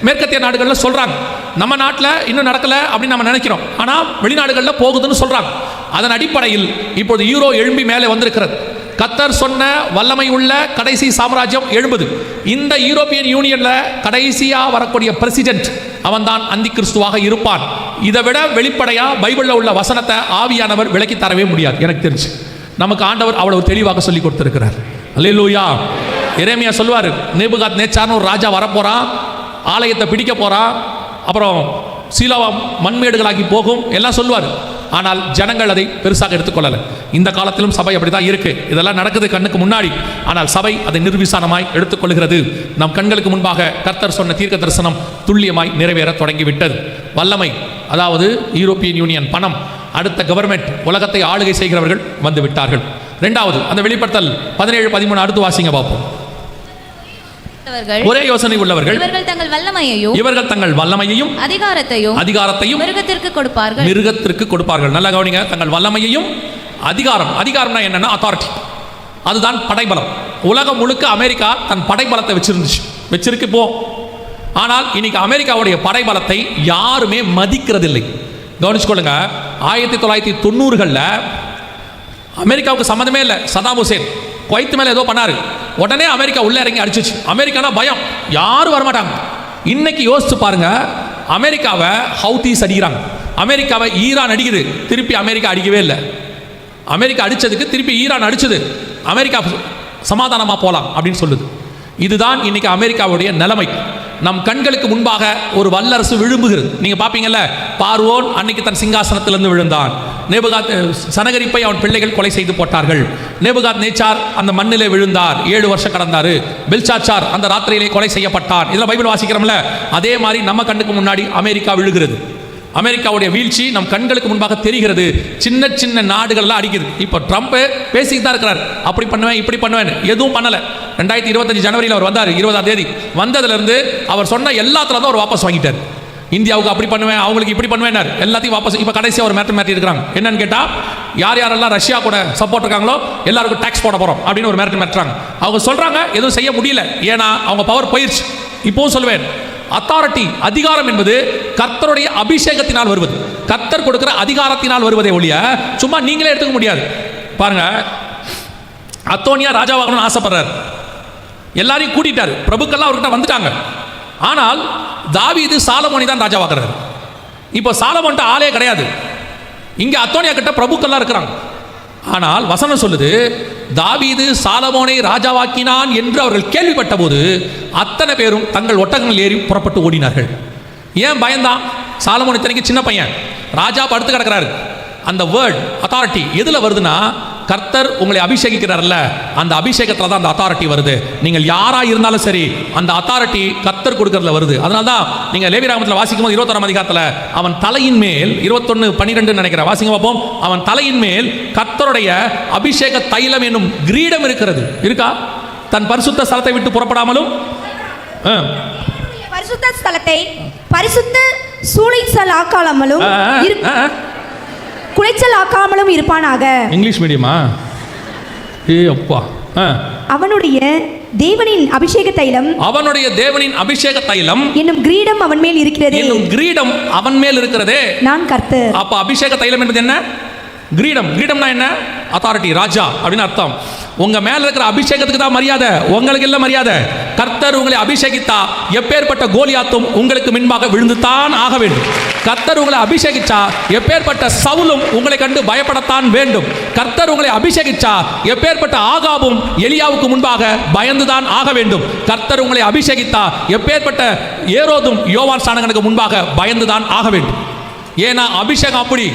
Speaker 2: மேற்கத்திய நாடுகளில் சொல்றாங்க. நம்ம நாட்டில் இன்னும் நடக்கல அப்படின்னு நம்ம நினைக்கிறோம், ஆனால் வெளிநாடுகளில் போகுதுன்னு சொல்றாங்க. அதன் அடிப்படையில் இப்போது யூரோ எழும்பி மேலே வந்திருக்கிறது. கத்தர் சொன்ன வல்லமை உள்ள கடைசி சாம்ராஜ்யம் எழும்புது. இந்த யூரோப்பியன் யூனியன்ல கடைசியா வரக்கூடிய பிரசிடென்ட் அவன் தான் அந்தி கிறிஸ்துவாக இருப்பான். இதை விட வெளிப்படையா பைபிள்ல உள்ள வசனத்தை ஆவியானவர் விளக்கி தரவே முடியாது. எனக்கு தெரிஞ்சு நமக்கு ஆண்டவர் அவ்வளவு தெளிவாக சொல்லி கொடுத்திருக்கிறார். அல்லேலூயா. எரேமியா சொல்வார், நேபுகாத் நேச்சார்னு ஒரு ராஜா வரப்போறான், ஆலயத்தை பிடிக்க போறான், அப்புறம் சீலோவா மண்மேடுகளாக்கி போகும் எல்லாம் சொல்வார். ஆனால் ஜனங்கள் அதை பெருசாக எடுத்துக்கொள்ளலை. இந்த காலத்திலும் சபை அப்படிதான் இருக்கு. இதெல்லாம் நடக்குது கண்ணுக்கு முன்னாடி, ஆனால் சபை அதை நிர்விசாரமாய் எடுத்துக்கொள்கிறது. நம் கண்களுக்கு முன்பாக கர்த்தர் சொன்ன தீர்க்க தரிசனம் துல்லியமாய் நிறைவேற தொடங்கிவிட்டது. வல்லமை, அதாவது யூரோப்பியன் யூனியன், பணம், அடுத்த கவர்மெண்ட், உலகத்தை ஆளுகை செய்கிறவர்கள் வந்து விட்டார்கள். இரண்டாவது, அந்த வெளிப்படுத்தல் 17-13 அடுத்து வாசிங்க பார்ப்போம். ஒரே யோசனை உள்ளவர்கள்
Speaker 4: இவர்கள் தங்கள் வல்லமையையும்
Speaker 2: அதிகாரத்தையும் மிருகத்திற்கு கொடுப்பார்கள். நல்லா கவனிங்க, தங்கள் வல்லமையையும் அதிகாரம்னா என்னன்னா அத்தாரிட்டி, அதுதான் படைபலம். உலகம் முழுக்க அமெரிக்கா தன் படைபலத்தை வச்சிருக்கு போ. ஆனால் இன்னைக்கு அமெரிக்காவுடைய படைபலத்தை யாருமே மதிக்கிறதில்லை. கவனிச்சுக்கொள்ளுங்க, 1990களில் அமெரிக்காவுக்கு சம்மந்தமே இல்லை. சதாம் ஹுசேன் குவைத் மேலே ஏதோ பண்ணாரு, உடனே அமெரிக்கா உள்ள இறங்கி அடிச்சிச்சு. அமெரிக்கானா பயம், யாரும் வரமாட்டாங்க. இன்னைக்கு யோசிச்சு பாருங்க, அமெரிக்காவை ஹவுதீஸ் அடிக்கிறாங்க, அமெரிக்காவை ஈரான் அடிக்குது, திருப்பி அமெரிக்கா அடிக்கவே இல்லை. அமெரிக்கா அடிச்சதுக்கு திருப்பி ஈரான் அடிச்சது, அமெரிக்கா சமாதானமாக போகலாம் அப்படின்னு சொல்லுது. இதுதான் இன்னைக்கு அமெரிக்காவுடைய நிலைமை. நம் கண்களுக்கு முன்பாக ஒரு வல்லரசு விழும்புகிறது. நீங்க பாப்பீங்கல்ல, பார்வோன் அன்னைக்கு தன் சிங்காசனத்திலிருந்து விழுந்தான். சனகரிப்பை அவன் பிள்ளைகள் கொலை செய்து போட்டார்கள். நேபுகாத் நேச்சார் அந்த மண்ணிலே விழுந்தார், 7 வருஷம் கடந்தாரு. பெல்சாச்சார் அந்த ராத்திரியிலே கொலை செய்யப்பட்டான். இதெல்லாம் பைபிள் வாசிக்கிறோம்ல. அதே மாதிரி நம்ம கண்ணுக்கு முன்னாடி அமெரிக்கா விழுகிறது. அமெரிக்காவுடைய வீழ்ச்சி நம் கண்களுக்கு முன்பாக தெரிகிறது. சின்ன சின்ன நாடுகள் எல்லாம் அடிக்குது. இப்போ ட்ரம்ப் பேசிட்டு தான் இருக்கிறார், அப்படி பண்ணுவேன் இப்படி பண்ணுவேன், எதுவும் பண்ணல. 2025 ஜனவரியில் அவர் வந்தார், 20ஆம் தேதி வந்ததுலேருந்து அவர் சொன்ன எல்லாத்துல தான் அவர் வாபஸ் வாங்கிட்டார். இந்தியாவுக்கு அப்படி பண்ணுவேன், அவங்களுக்கு இப்படி பண்ணுவேன், எல்லாத்தையும் வாபஸ். இப்போ கடைசியாக ஒரு மாற்றி இருக்கிறாங்க. என்னன்னு கேட்டால், யாரெல்லாம் ரஷ்யா கூட சப்போர்ட் இருக்காங்களோ எல்லாருக்கும் டாக்ஸ் போட போகிறோம் அப்படின்னு ஒரு மிரட்டுறாங்க. அவங்க சொல்றாங்க எதுவும் செய்ய முடியல, ஏன்னா அவங்க பவர் போயிடுச்சு. இப்போவும் சொல்லுவேன், அத்தாரிட்டி, அதிகாரம் என்பது கர்த்தருடைய அபிஷேகத்தினால் வருவது, கர்த்தர் கொடுக்கிற அதிகாரத்தினால் வருவதே ஒழிய சும்மா நீங்களே எடுத்துக்க முடியாது. பாருங்க, அத்தோனியா ராஜாவாகணும்னு ஆசைப்படுறாரு, எல்லாரையும் கூட்டிட்டாரு, பிரபுக்கெல்லாம் அவர்கிட்ட வந்துட்டாங்க. ஆனால் தாவீது சாலமோனை தான் ராஜாவாக்குறாரு. இப்போ சாலமோன்ட்ட ஆளே கிடையாது, இங்க அத்தோனியா கிட்ட பிரபுக்கெல்லாம் இருக்கிறாங்க. ஆனால் வசனம் சொல்லுது, தாவீது சாலமோனை ராஜாவாக்கினான் என்று அவர்கள் கேள்விப்பட்ட போது அத்தனை பேரும் தங்கள் ஒட்டகங்கள் ஏறி புறப்பட்டு ஓடினார்கள். ஏன் பயந்தான்? சாலமோன் இத்தனைக்கு சின்ன பையன், ராஜா படுத்து கிடக்கிறாரு. அந்த வேர்ட் அத்தாரிட்டி எதுல வருதுன்னா, கர்த்தர் உங்களை அபிஷேகிக்கிறார்ல, அந்த அபிஷேகத்தில் தான் அந்த அத்தாரிட்டி வருது. நீங்கள் யாரா இருந்தாலும் சரி, அந்த அத்தாரிட்டி கர்த்தர் கொடுக்கறதுல வருது. அதனால தான் நீங்க லேவியராகமத்தில் வாசிக்கும் போது 21ஆம் அதிகாரத்தில் அவன் தலையின் மேல் 21:12 நினைக்கிறேன், வாசிங்க பார்ப்போம். அவன் தலையின் மேல் கர்த்தருடைய அபிஷேக தைலம் என்னும் கிரீடம் இருக்கிறது. இருக்கா? தன் பரிசுத்த ஸ்தலத்தை விட்டு புறப்படாமலும்,
Speaker 5: பரிசுத்த ஸ்தலத்தை பரிசுத்த சூளைச்சல் ஆக்காமலும் குலைச்சல் ஆக்காமலும் இருப்பானாக.
Speaker 2: இங்கிலீஷ் மீடியமா? அப்பா.
Speaker 5: அவனுடைய தேவனின் அபிஷேக தைலம்,
Speaker 2: அவனுடைய தேவனின் அபிஷேக தைலம்
Speaker 5: என்னும் கிரீடம் அவன் மேல் இருக்கிறதே,
Speaker 2: என்னும் கிரீடம் அவன் மேல் இருக்கிறதே,
Speaker 5: நான் கர்த்தர்.
Speaker 2: அப்ப அபிஷேக தைலம் என்பது என்ன? கிரீடம். கிரீடம்னா என்ன? அத்தாரிட்டி, ராஜா அப்படின்னு அர்த்தம். உங்க மேல இருக்கிற அபிஷேகத்துக்கு தான் மரியாதை, உங்களுக்கு இல்ல மரியாதை. கர்த்தர் உங்களை அபிஷேகித்தா எப்பேற்பட்ட கோலியாத்தும் உங்களுக்கு முன்பாக விழுந்துதான் ஆக வேண்டும். கர்த்தர் உங்களை அபிஷேகிச்சா எப்பேற்பட்ட சவுலும் உங்களை கண்டு பயப்படத்தான் வேண்டும். கர்த்தர் உங்களை அபிஷேகிச்சா எப்பேற்பட்ட ஆகாபும் எலியாவுக்கு முன்பாக பயந்துதான் ஆக வேண்டும். கர்த்தர் உங்களை அபிஷேகித்தா எப்பேற்பட்ட ஏரோதும் யோவான் ஸ்நானகனுக்கு முன்பாக பயந்துதான் ஆக வேண்டும். ஏன்னா அபிஷேகம் அப்படி.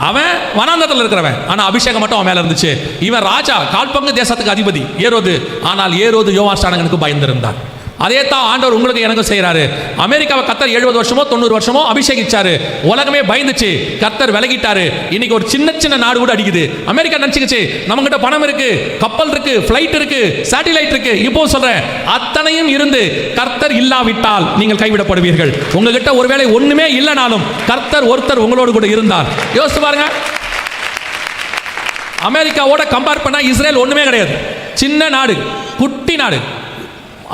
Speaker 2: அவன் வனாந்தரத்தில் இருக்கிறவன், ஆனா அபிஷேகம் மட்டும் அவன் மேல இருந்துச்சு. இவன் ராஜா, கால்பங்கு தேசத்துக்கு அதிபதி ஏரோது. ஆனால் ஏரோது யோவான் ஸ்நானகனுக்கு பயந்திருந்தான். அதே தான் ஆண்டவர் உங்களுக்கு எனக்கும் செய்யறாரு. அமெரிக்காவை கர்த்தர் 70 வருஷமோ 90 வருஷமோ அபிஷேகிச்சாரு, உலகமே பயந்துச்சு, கர்த்தர் விலகிட்டாரு. இன்னைக்கு ஒரு சின்ன சின்ன நாடு கூட அடிக்குது. அமெரிக்கா நினைச்சுக்கிச்சு நம்ம கிட்ட பணம் இருக்கு, கப்பல் இருக்கு, பிளைட் இருக்கு, சேட்டிலைட் இருக்கு. இப்போ சொல்றேன், அத்தனையும் இருந்து கர்த்தர் இல்லாவிட்டால் நீங்கள் கைவிடப்படுவீர்கள். உங்ககிட்ட ஒருவேளை ஒண்ணுமே இல்லைனாலும் கர்த்தர் ஒருத்தர் உங்களோடு கூட இருந்தார். யோசிச்சு பாருங்க, அமெரிக்காவோட கம்பேர் பண்ணா இஸ்ரேல் ஒண்ணுமே கிடையாது. சின்ன நாடு, குட்டி நாடு,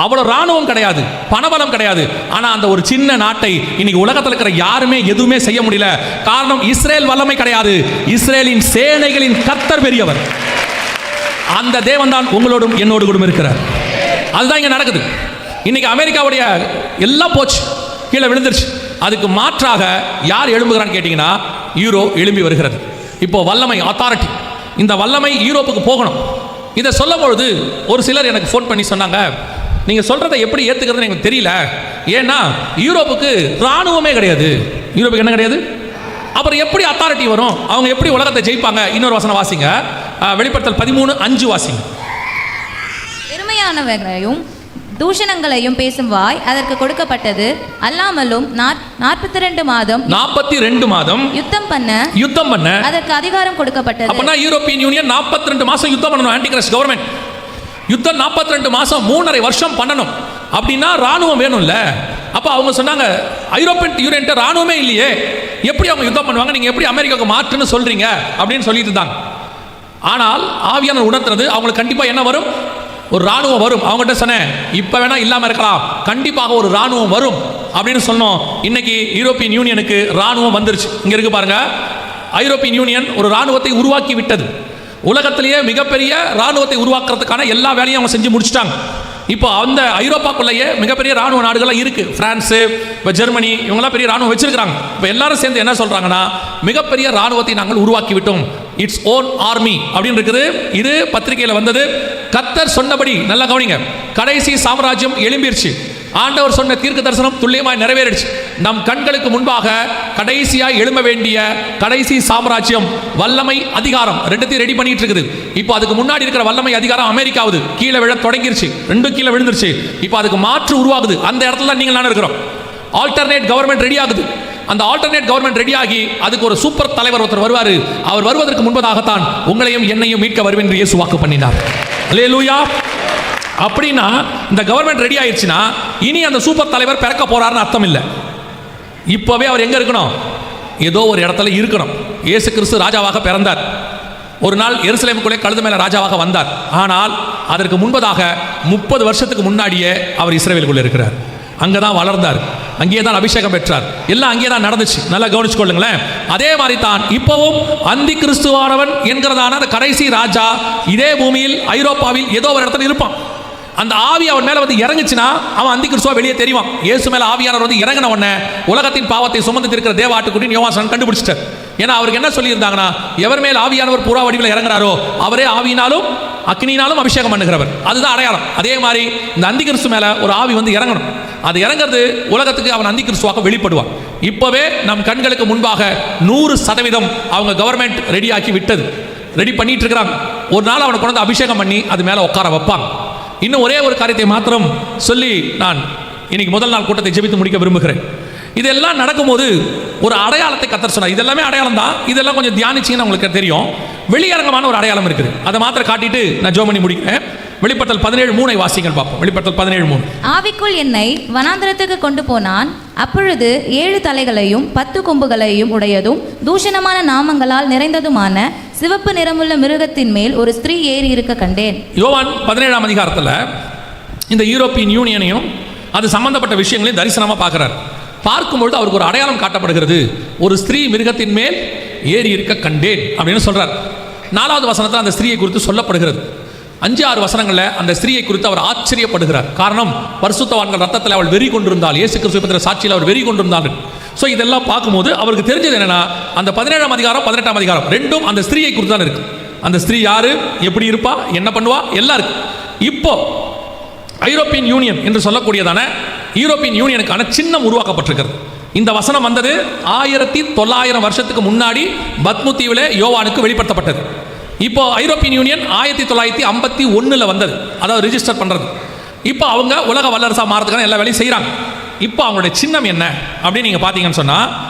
Speaker 2: அவ்வளவு ராணுவம் கிடையாது, பணபலம் கிடையாது. ஆனா அந்த ஒரு சின்ன நாட்டை இன்னைக்கு உலகத்தில் இருக்கிற யாருமே எதுவுமே செய்ய முடியல. காரணம், இஸ்ரேல் வல்லமை கிடையாது, இஸ்ரேலின் சேனைகளின் கர்த்தர் பெரியவர். அந்த தேவன் தான் உங்களோடும் என்னோடு கூட இருக்கிறார். அதுதான் இங்க நடக்குது. இன்னைக்கு அமெரிக்காவுடைய எல்லாம் போச்சு, கீழே விழுந்துருச்சு. அதுக்கு மாற்றாக யார் எழும்புகிறான்னு கேட்டீங்கன்னா, யூரோ எழும்பி வருகிறது. இப்போ வல்லமை, அத்தாரிட்டி, இந்த வல்லமை யூரோப்புக்கு போகணும். இதை சொல்லும் பொழுது ஒரு சிலர் எனக்கு ஃபோன் பண்ணி சொன்னாங்க, நீங்கள் சொல்கிறத எப்படி ஏற்றுக்கிறதுன்னு எனக்கு தெரியல. ஏன்னா யூரோப்புக்கு இராணுவமே கிடையாது. யூரோப்புக்கு என்ன கிடையாது? அப்புறம் எப்படி அத்தாரிட்டி வரும்? அவங்க எப்படி உலகத்தை ஜெயிப்பாங்க? இன்னொரு வசனம் வாசிங்க, வெளிப்படுத்தல் 13:5 வாசிங்க.
Speaker 4: பெருமையானவர்களையும் தூஷணங்களையும் பேசும் வாய் அதற்கு கொடுக்கப்பட்டது, அல்லாமலும் 42 மாதம் யுத்தம் பண்ண அதற்கு அதிகாரம் கொடுக்கப்பட்டது.
Speaker 2: அப்பனா யூரோப்பியன் யூனியன் 42 மாசம் யுத்தம் பண்ணணும். ஆன்டிகிரைஸ்ட் கவர்மெண்ட் யுத்தம் 42 மாசம் 3.5 வருஷம் பண்ணணும். அப்படின்னா ராணுவம் வேணும்ல. அப்ப அவங்க சொன்னாங்க, ஐரோப்பியன் யூனியன் ராணுவமே இல்லையே, எப்படி அவங்க யுத்தம் பண்ணுவாங்க? நீங்க எப்படி அமெரிக்காவுக்கு மாற்றுன்னு சொல்றீங்க அப்படின்னு சொல்லிட்டு இருந்தாங்க. ஆனால் ஆவியானவர் உணர்த்துறது அவங்களுக்கு கண்டிப்பா என்ன வரும்? ஒரு ராணுவம் வரும். அவங்ககிட்ட சொன்னேன், இப்ப வேணா இல்லாம இருக்கலாம், கண்டிப்பாக ஒரு ராணுவம் வரும் அப்படின்னு சொன்னோம். இன்னைக்கு யூரோப்பியன் யூனியனுக்கு ராணுவம் வந்துருச்சு. இங்க இருக்கு பாருங்க, ஐரோப்பியன் யூனியன் ஒரு ராணுவத்தை உருவாக்கி விட்டது. உலகத்திலேயே மிகப்பெரிய ராணுவத்தை உருவாக்குறதுக்கான எல்லா வேலையும் அவங்க செஞ்சு முடிச்சிட்டாங்க. இப்போ அந்த ஐரோப்பாக்குள்ளேயே மிகப்பெரிய ராணுவ நாடுகள்லாம் இருக்கு. பிரான்ஸு, இப்போ ஜெர்மனி, இவங்கெல்லாம் பெரிய ராணுவம் வச்சிருக்காங்க. இப்போ எல்லாரும் சேர்ந்து என்ன சொல்றாங்கன்னா, மிகப்பெரிய ராணுவத்தை நாங்கள் உருவாக்கி விட்டோம், இட்ஸ் ஓன் ஆர்மி அப்படின்னு இருக்குது. இது பத்திரிகையில் வந்தது. கர்த்தர் சொன்னபடி நல்லா கவனிங்க, கடைசி சாம்ராஜ்யம் எழும்பிருச்சு. ஆண்டவர் சொன்ன தீர்க்க தரிசனம் துல்லியமாய் நிறைவேறிடுச்சு. நம் கண்களுக்கு முன்பாக கடைசியாய் எழும்ப வேண்டிய கடைசி சாம்ராஜ்யம், வல்லமை, அதிகாரம் ரெண்டுத்தையும் ரெடி பண்ணிட்டு இருக்குது. இப்போ அதுக்கு முன்னாடி இருக்கிற வல்லமை அதிகாரம் அமெரிக்காவுது கீழே விழ தொடங்கிருச்சு, ரெண்டும் கீழே விழுந்துருச்சு. இப்போ அதுக்கு மாற்று உருவாகுது. அந்த இடத்துல நீங்கள் நான் இருக்கிறோம். ஆல்டர்னேட் கவர்மெண்ட் ரெடி ஆகுது. அந்த ஆல்டர்னேட் கவர்மெண்ட் ரெடியாகி அதுக்கு ஒரு சூப்பர் தலைவர் ஒருத்தர் வருவார். அவர் வருவதற்கு முன்பதாகத்தான் உங்களையும் என்னையும் மீட்க வருவேன் என்று இயேசு வாக்கு பண்ணினார். அல்லேலூயா. அப்படின்னா இந்த கவர்மெண்ட் ரெடி ஆயிடுச்சுன்னா இனி அந்த சூப்பர் தலைவர் பிறக்க போறாருன்னு அர்த்தம் இல்லை. இப்போவே அவர் எங்க இருக்கணும்? ஏதோ ஒரு இடத்துல இருக்கணும். இயேசு கிறிஸ்து ராஜாவாக பிறந்தார். ஒரு நாள் எருசலேமுக்குள்ளே கழுது மேல ராஜாவாக வந்தார். ஆனால் அதற்கு முன்பதாக 30 வருஷத்துக்கு முன்னாடியே அவர் இஸ்ரவேலுக்குள்ளே இருக்கிறார். அங்கதான் வளர்ந்தார், அங்கேயே தான் அபிஷேகம் பெற்றார். எல்லாம் அங்கேயே தான் நடந்துச்சு. நல்லா கவனிச்சு கொள்ளுங்களேன். அதே மாதிரி தான் இப்பவும் அந்தி கிறிஸ்துவானவன் என்கிறதான அந்த கடைசி ராஜா இதே பூமியில் ஐரோப்பாவில் ஏதோ ஒரு இடத்துல இருப்பான். அந்த ஆவி அவன் மேல வந்து இறங்குச்சுன்னா அவன் அந்தி கிறிஸ்துவா வெளியே தெரிவான். இயேசு மேல ஆவியானவர் வந்து இறங்கின உடனே உலகத்தின் பாவத்தை சுமந்து இருக்கிற தேவாட்டுக்குட்டின்னு யோவான் கண்டுபிடிச்சிட்டார். ஏன்னா அவருக்கு என்ன சொல்லியிருந்தாங்கன்னா, எவர் மேல் ஆவியானவர் புறா வடிவில் இறங்குறாரோ அவரே ஆவியினாலும் அக்னியினாலும் அபிஷேகம் பண்ணுகிறவர். அதுதான் அடையாளம். அதே மாதிரி இந்த அந்தி கிறிஸ்து மேல ஒரு ஆவி வந்து இறங்கணும். அது இறங்குறது உலகத்துக்கு அவன் அந்தி கிறிஸ்துவாக வெளிப்படுவான். இப்பவே நம் கண்களுக்கு முன்பாக 100% அவங்க கவர்மெண்ட் ரெடியாக்கி விட்டது, ரெடி பண்ணிட்டு இருக்கிறாங்க. ஒரு நாள் அவனை கொண்டு வந்து அபிஷேகம் பண்ணி அது மேல உட்கார வைப்பாங்க. இன்னும் ஒரே ஒரு காரியத்தை மாத்திரம் சொல்லி நான் இன்னைக்கு முதல் நாள் கூட்டத்தை ஜெபித்து முடிக்க விரும்புகிறேன். இதெல்லாம் நடக்கும்போது ஒரு அடையாளத்தை கர்த்தர் சொன்னார். இதெல்லாமே அடையாளம் தான். இதெல்லாம் கொஞ்சம் தியானிச்சிங்கன்னா உங்களுக்கு தெரியும். வெளியரங்கமான ஒரு அடையாளம் இருக்குது. அதை மாத்திரம் காட்டிட்டு நான் ஜெபம் பண்ணி முடிக்கிறேன். வெளிப்படுத்தல் 17:3 வாசிங்கள் பார்ப்போம். வெளிப்படுத்தல் 17:3.
Speaker 4: ஆவிக்குள் என்னை வனாந்திரத்துக்கு கொண்டு போனான். அப்பொழுது 7 தலைகளையும் 10 கொம்புகளையும் உடையதும் தூஷணமான நாமங்களால் நிறைந்ததுமான சிவப்பு நிறமுள்ள மிருகத்தின் மேல் ஒரு ஸ்திரீ ஏறி இருக்க கண்டேன்.
Speaker 2: யோவான் 17ஆம் அதிகாரத்தில் இந்த யூரோப்பியன் யூனியனையும் அது சம்பந்தப்பட்ட விஷயங்களையும் தரிசனமாக பார்க்குறார். பார்க்கும்பொழுது அவருக்கு ஒரு அடையாளம் காட்டப்படுகிறது. ஒரு ஸ்திரீ மிருகத்தின் மேல் ஏறி இருக்க கண்டேன் அப்படின்னு சொல்றார். 4வது வசனத்தில் அந்த ஸ்திரீயை குறித்து சொல்லப்படுகிறது. 5-6 வசனங்களில் அந்த ஸ்திரீயை குறித்து அவர் ஆச்சரியப்படுகிறார். காரணம், பரிசுத்தவான்கள் ரத்தத்தில் அவள் வெறி கொண்டிருந்தாள், இயேசு கிறிஸ்துவை பற்றிய சாட்சியில் அவர் வெறி கொண்டிருந்தாள். ஸோ இதெல்லாம் பார்க்கும்போது அவருக்கு தெரிஞ்சது என்னன்னா, அந்த 17ஆம் அதிகாரம் 18ஆம் அதிகாரம் ரெண்டும் அந்த ஸ்திரீயை குறித்து தான் இருக்கு. அந்த ஸ்திரீ யாரு, எப்படி இருப்பா, என்ன பண்ணுவா, எல்லாம் இருக்கு. இப்போ ஐரோப்பியன் யூனியன் என்று சொல்லக்கூடியதான யூரோப்பியன் யூனியனுக்கான சின்னம் உருவாக்கப்பட்டிருக்கிறது. இந்த வசனம் வந்தது 1900 வருஷத்துக்கு முன்னாடி பத்மு தீவில் யோவானுக்கு வெளிப்படுத்தப்பட்டது. இப்போ ஐரோப்பியன் யூனியன் 1951 வந்தது, அதாவது ரிஜிஸ்டர் பண்றது. இப்போ அவங்க உலக வல்லரசா மாறதுக்கான எல்லா வேலையும் செய்யறாங்க. இப்போ அவங்களுடைய சின்னம் என்ன அப்படின்னு நீங்க பாத்தீங்கன்னு சொன்னா,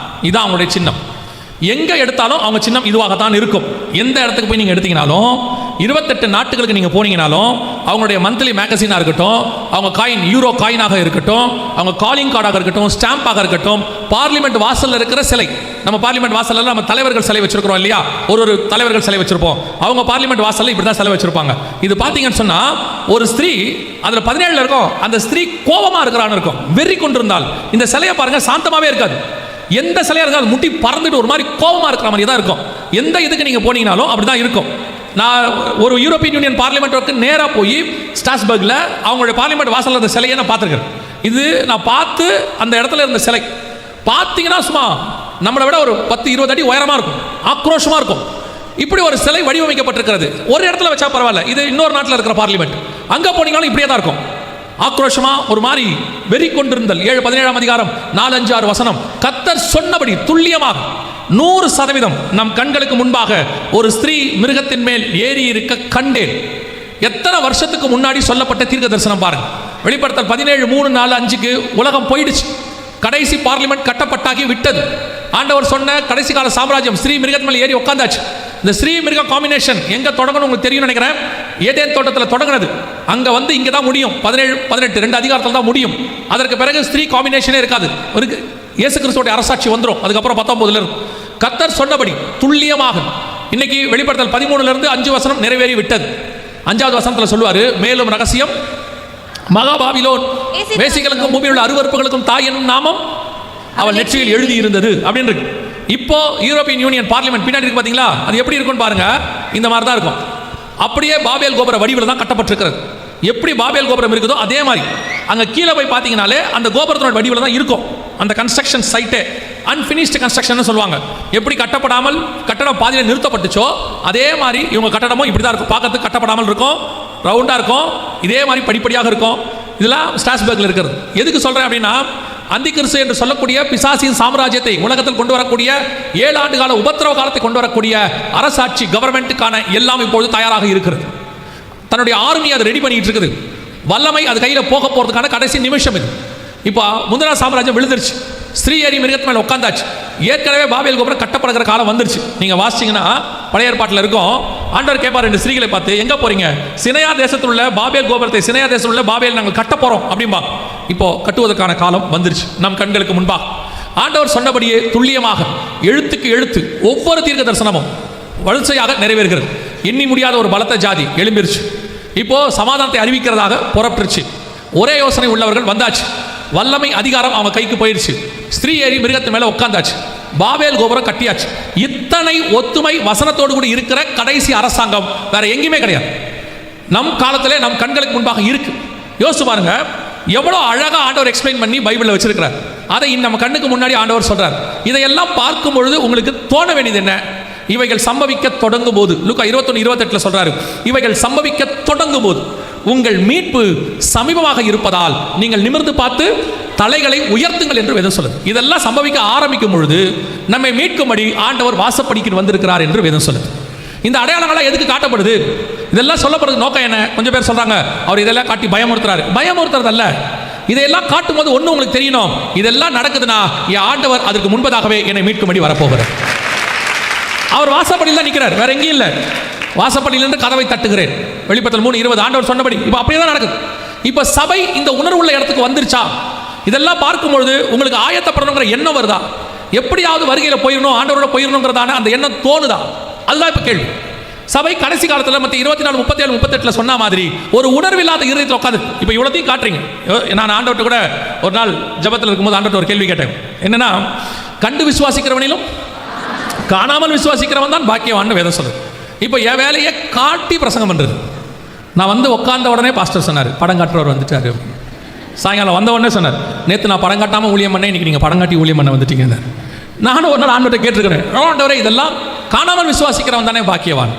Speaker 2: இதான் அவங்களுடைய சின்னம். எங்க எடுத்தாலும் அவங்க சின்னம் இதுவாகத்தான் இருக்கும். எந்த இடத்துக்கு போய் நீங்க எடுத்தீங்கனாலும், 28 நாட்டுகளுக்கு நீங்க போனீங்கனாலும், அவங்களுடைய மந்த்லி மேகசினாக இருக்கட்டும், அவங்க காயின் யூரோ காயினாக இருக்கட்டும், அவங்க காலிங் கார்டாக இருக்கட்டும், ஸ்டாம்பாக இருக்கட்டும், பார்லிமெண்ட் வாசல்ல இருக்கிற சிலை, நம்ம பார்லிமெண்ட் வாசல்ல நம்ம தலைவர்கள் சிலை வச்சிருக்கிறோம் இல்லையா, ஒரு தலைவர்கள் சிலை வச்சிருப்போம். அவங்க பார்லிமெண்ட் வாசல்ல இப்படி தான் சிலை வச்சிருப்பாங்க. இது பாத்தீங்கன்னு சொன்னா, ஒரு ஸ்திரீ அதுல 17 இருக்கும், அந்த ஸ்திரீ கோபமா இருக்கிறான்னு இருக்கும், வெறி கொண்டிருந்தால். இந்த சிலையை பாருங்க, சாந்தமாவே இருக்காது. எந்த சிலையா இருக்காது, முட்டி பறந்துட்டு ஒரு மாதிரி கோபமா இருக்கிற மாதிரி தான் இருக்கும். எந்த இதுக்கு நீங்க போனீங்கனாலும் அப்படிதான் இருக்கும். நான் ஒரு யூரோப்பியன் யூனியன் பார்லிமெண்ட்டுக்கு நேராக போய் ஸ்ட்ராஸ்பர்கில் அவங்களுடைய பார்லிமெண்ட் வாசலில் இருந்த சிலையை நான் பார்த்துருக்கேன். இது நான் பார்த்து அந்த இடத்துல இருந்த சிலை பார்த்தீங்கன்னா சும்மா நம்மளை விட ஒரு 10-20 அடி உயரமாக இருக்கும், ஆக்ரோஷமாக இருக்கும். இப்படி ஒரு சிலை வடிவமைக்கப்பட்டிருக்கிறது. ஒரு இடத்துல வச்சா பரவாயில்ல, இது இன்னொரு நாட்டில் இருக்கிற பார்லிமெண்ட். அங்கே போனீங்கனாலும் இப்படியே தான் இருக்கும், ஆக்ரோஷமா ஒரு மாதிரி வெறி கொண்டிருந்தல். 17ஆம் அதிகாரம் 4-5-6 வசனம். கர்த்தர் சொன்னபடி துல்லியமாக 100% நம் கண்களுக்கு முன்பாக ஒரு ஸ்திரீ மிருகத்தின் மேல் ஏறி இருக்க கண்டேன். எத்தனை வருஷத்துக்கு முன்னாடி சொல்லப்பட்ட தீர்க்க தரிசனம் பாருங்க. வெளிப்படுத்தல் 17:3-4-5க்கு உலகம் போயிடுச்சு. கடைசி பார்லிமெண்ட் கட்டப்பட்டாகி விட்டது. ஆண்டவர் சொன்ன கடைசி கால சாம்ராஜ்யம் ஸ்ரீ மிருகத்தின் மேல் ஏறி உட்காந்தாச்சு. இந்த ஸ்ரீ மிருக காம்பினேஷன் எங்க தொடங்கணும் உங்களுக்கு தெரியும் நினைக்கிறேன். ஏதேன் தோட்டத்தில் தொடங்கினது, அங்க வந்து இங்க தான் முடியும். 17-18 2 அதிகாரத்தில் தான் முடியும். அதற்கு பிறகு ஸ்திரீ காம்பினேஷனே இருக்காது. இயேசு கிறிஸ்துவோட அரசாட்சி வந்துடும். அதுக்கப்புறம் 19 இருந்து கர்த்தர் சொன்னபடி துல்லியமாக இன்னைக்கு வெளிப்படுத்தல் 13 5 வசனம் நிறைவேறி விட்டது. 5வது வசனத்தில் சொல்லுவாரு, மேலும் ரகசியம், மகாபாபிலோன் வேசிகளுக்கும் பூமியில் உள்ள அருவருப்புகளுக்கும் தாய் என்னும் நாமம் அவள் நெற்றியில் எழுதி இருந்தது அப்படின்னு இருக்கு. இப்போ யூரோப்பியன் யூனியன் பார்லிமெண்ட் பின்னாடி இருக்கு பாத்தீங்களா, அது எப்படி இருக்குன்னு பாருங்க. இந்த மாதிரி தான் இருக்கும். அப்படியே பாபேல் கோபுர வடிவில் தான் கட்டப்பட்டிருக்கிறது. எப்படி பாபேல் கோபுரம் இருக்குதோ அதே மாதிரி அங்க கீழே போய் பார்த்தீங்கனாலே அந்த கோபுரத்தோட வடிவில் தான் இருக்கும். அந்த கன்ஸ்ட்ரக்ஷன் சைட்டே அன்பினிஷ்டு கன்ஸ்ட்ரக்ஷன் சொல்லுவாங்க. எப்படி கட்டப்படாமல் கட்டடம் பாதியில் நிறுத்தப்பட்டுச்சோ அதே மாதிரி இவங்க கட்டடமும் இப்படி தான் இருக்கும். பார்க்கறதுக்கு கட்டப்படாமல் இருக்கும், ரவுண்டாக இருக்கும், இதே மாதிரி படிப்படியாக இருக்கும். இதெல்லாம் ஸ்ட்ராஸ்பர்கில் இருக்கிறது. எதுக்கு சொல்கிறேன் அப்படின்னா, அந்திகிறிஸ்து என்று சொல்லக்கூடிய பிசாசின் சாம்ராஜ்யத்தை உலகத்தில் கொண்டு வரக்கூடிய 7 ஆண்டு கால உபத்திரவ காலத்தை கொண்டு வரக்கூடிய அரசாட்சி கவர்மெண்ட்டுக்கான எல்லாம் இப்பொழுது தயாராக இருக்கிறது. தன்னுடைய ஆர்மி அதை ரெடி பண்ணிட்டு இருக்குது. வல்லமை அது கையில் போக போகிறதுக்கான கடைசி நிமிஷம் இது. இப்போ முந்தின சாம்ராஜ்யம் விழுந்துருச்சு. ஸ்ரீ ஏறி மிருகத்து மேலே உட்காந்தாச்சு. ஏற்கனவே பாபேல் கோபுரம் கட்டப்படுகிற காலம் வந்துருச்சு. நீங்கள் வாசிச்சிங்கன்னா பழைய ஏற்பாட்டில் இருக்கும். ஆண்டவர் கேட்பார் 2 ஸ்திரீகளை பார்த்து, எங்கே போறீங்க? சினையா தேசத்தில் உள்ள பாபேல் கோபுரத்தை, சினையா தேசத்தில் உள்ள பாபேல் நாங்கள் கட்ட போகிறோம் அப்படின்பா. இப்போ கட்டுவதற்கான காலம் வந்துருச்சு நம் கண்களுக்கு முன்பாக. ஆண்டவர் சொன்னபடியே துல்லியமாக எழுத்துக்கு எழுத்து ஒவ்வொரு தீர்க்க தரிசனமும் வரிசையாக நிறைவேறுகிறது. எண்ணி முடியாத ஒரு பலத்த ஜாதி எழும்பிருச்சு. இப்போ சமாதானத்தை அறிவிக்கிறதாக புறப்பட்டுருச்சு. ஒரே யோசனை உள்ளவர்கள் வந்தாச்சு. வல்லமை அதிகாரம் அவங்க கைக்கு போயிடுச்சு. ஸ்திரீ ஏறி மிருகத்து மேலே உட்காந்தாச்சு. பாபேல் கோபுரம் கட்டியாச்சு. இத்தனை ஒத்துமை வசனத்தோடு கூட இருக்கிற கடைசி அரசாங்கம் வேற எங்கேயுமே கிடையாது. நம் காலத்திலே நம் கண்களுக்கு முன்பாக இருக்கு. யோசிச்சு பாருங்க, எவ்வளோ அழகாக ஆண்டவர் எக்ஸ்பிளைன் பண்ணி பைபிளில் வச்சிருக்கிறார். அதை நம்ம கண்ணுக்கு முன்னாடி ஆண்டவர் சொல்றார். இதையெல்லாம் பார்க்கும் பொழுது உங்களுக்கு தோண வேண்டியது என்ன? இவைகள் சம்பவிக்க தொடங்கும் போது, லூக்கா 21:28 சொல்றாரு, இவைகள் சம்பவிக்க தொடங்கும் போது உங்கள் மீட்பு சமீபமாக இருப்பதால் நீங்கள் நிமிர்ந்து பார்த்து தலைகளை உயர்த்துங்கள் என்று வேதம் சொல்லுது. இதெல்லாம் சம்பவிக்க ஆரம்பிக்கும் பொழுது நம்மை மீட்கும்படி ஆண்டவர் வாசப்படிக்கு வந்திருக்கிறார் என்று வேதம் சொல்லுது. இந்த அடையாளங்கள்லாம் எதுக்கு காட்டப்படுது? இதெல்லாம் சொல்லப்படுறது நோக்கம் என்ன? கொஞ்சம் பேர் சொல்றாங்க, அவர் இதெல்லாம் காட்டி பயமுறுத்துறாரு. பயமுறுத்துறது அல்ல. இதையெல்லாம் காட்டும் போது ஒன்று உங்களுக்கு தெரியணும், இதெல்லாம் நடக்குதுன்னா என் ஆண்டவர் அதற்கு முன்பதாகவே என்னை மீட்கும்படி வரப்போகிறார். அவர் வாசப்படியில் தான் நிற்கிறார், வேற எங்கேயும் இல்லை. வாசப்படியிலிருந்து கதவை தட்டுகிறேன். வெளிப்படுத்தல் 3:20 ஆண்டவர் சொன்னபடி இப்போ அப்படியே தான் நடக்குது. இப்போ சபை இந்த உணர்வுள்ள இடத்துக்கு வந்துருச்சா? இதெல்லாம் பார்க்கும்பொழுது உங்களுக்கு ஆயத்தப்படணுங்கிற எண்ணம் வருதா? எப்படியாவது வருகையில் போயிடணும், ஆண்டவரோட போயிடணுங்கிறதான அந்த எண்ணம் தோணுதா? அதுதான் இப்போ கேள்வி. சபை கடைசி காலத்தில் மற்ற 24, 37, 38 சொன்ன மாதிரி ஒரு உணர்வில்லாத இருதயத்தில் உட்காந்து இப்போ இவ்வளோத்தையும் காட்டுறீங்க. நான் ஆண்டவர்கிட்ட கூட ஒரு நாள் ஜபத்தில் இருக்கும்போது ஆண்டவர்கிட்ட ஒரு கேள்வி கேட்டேன். என்னன்னா, கண்டு விசுவாசிக்கிறவனிலும் காணாமல் விசுவாசிக்கிறவன் தான் பாக்கியவான்னு வேதம் சொல்லுது. இப்போ என் வேலையை காட்டி பிரசங்கம் பண்ணுறது. நான் வந்து உட்கார்ந்த உடனே பாஸ்டர் சொன்னார், படம் காட்டுறவர் வந்துட்டாரு. சாயங்காலம் வந்த உடனே சொன்னார், நேற்று நான் படம் காட்டாமல் ஊழியம் பண்ணேன், இன்னைக்கு நீங்கள் படம் காட்டி ஊழியம் பண்ண வந்துட்டீங்க. நானும் ஒரு நாள் ஆண்டவர்கிட்ட கேட்டிருக்கிறேன், ஆண்டவரே இதெல்லாம் காணாமல் விசுவாசிக்கிறவன் தானே பாக்கியவான்.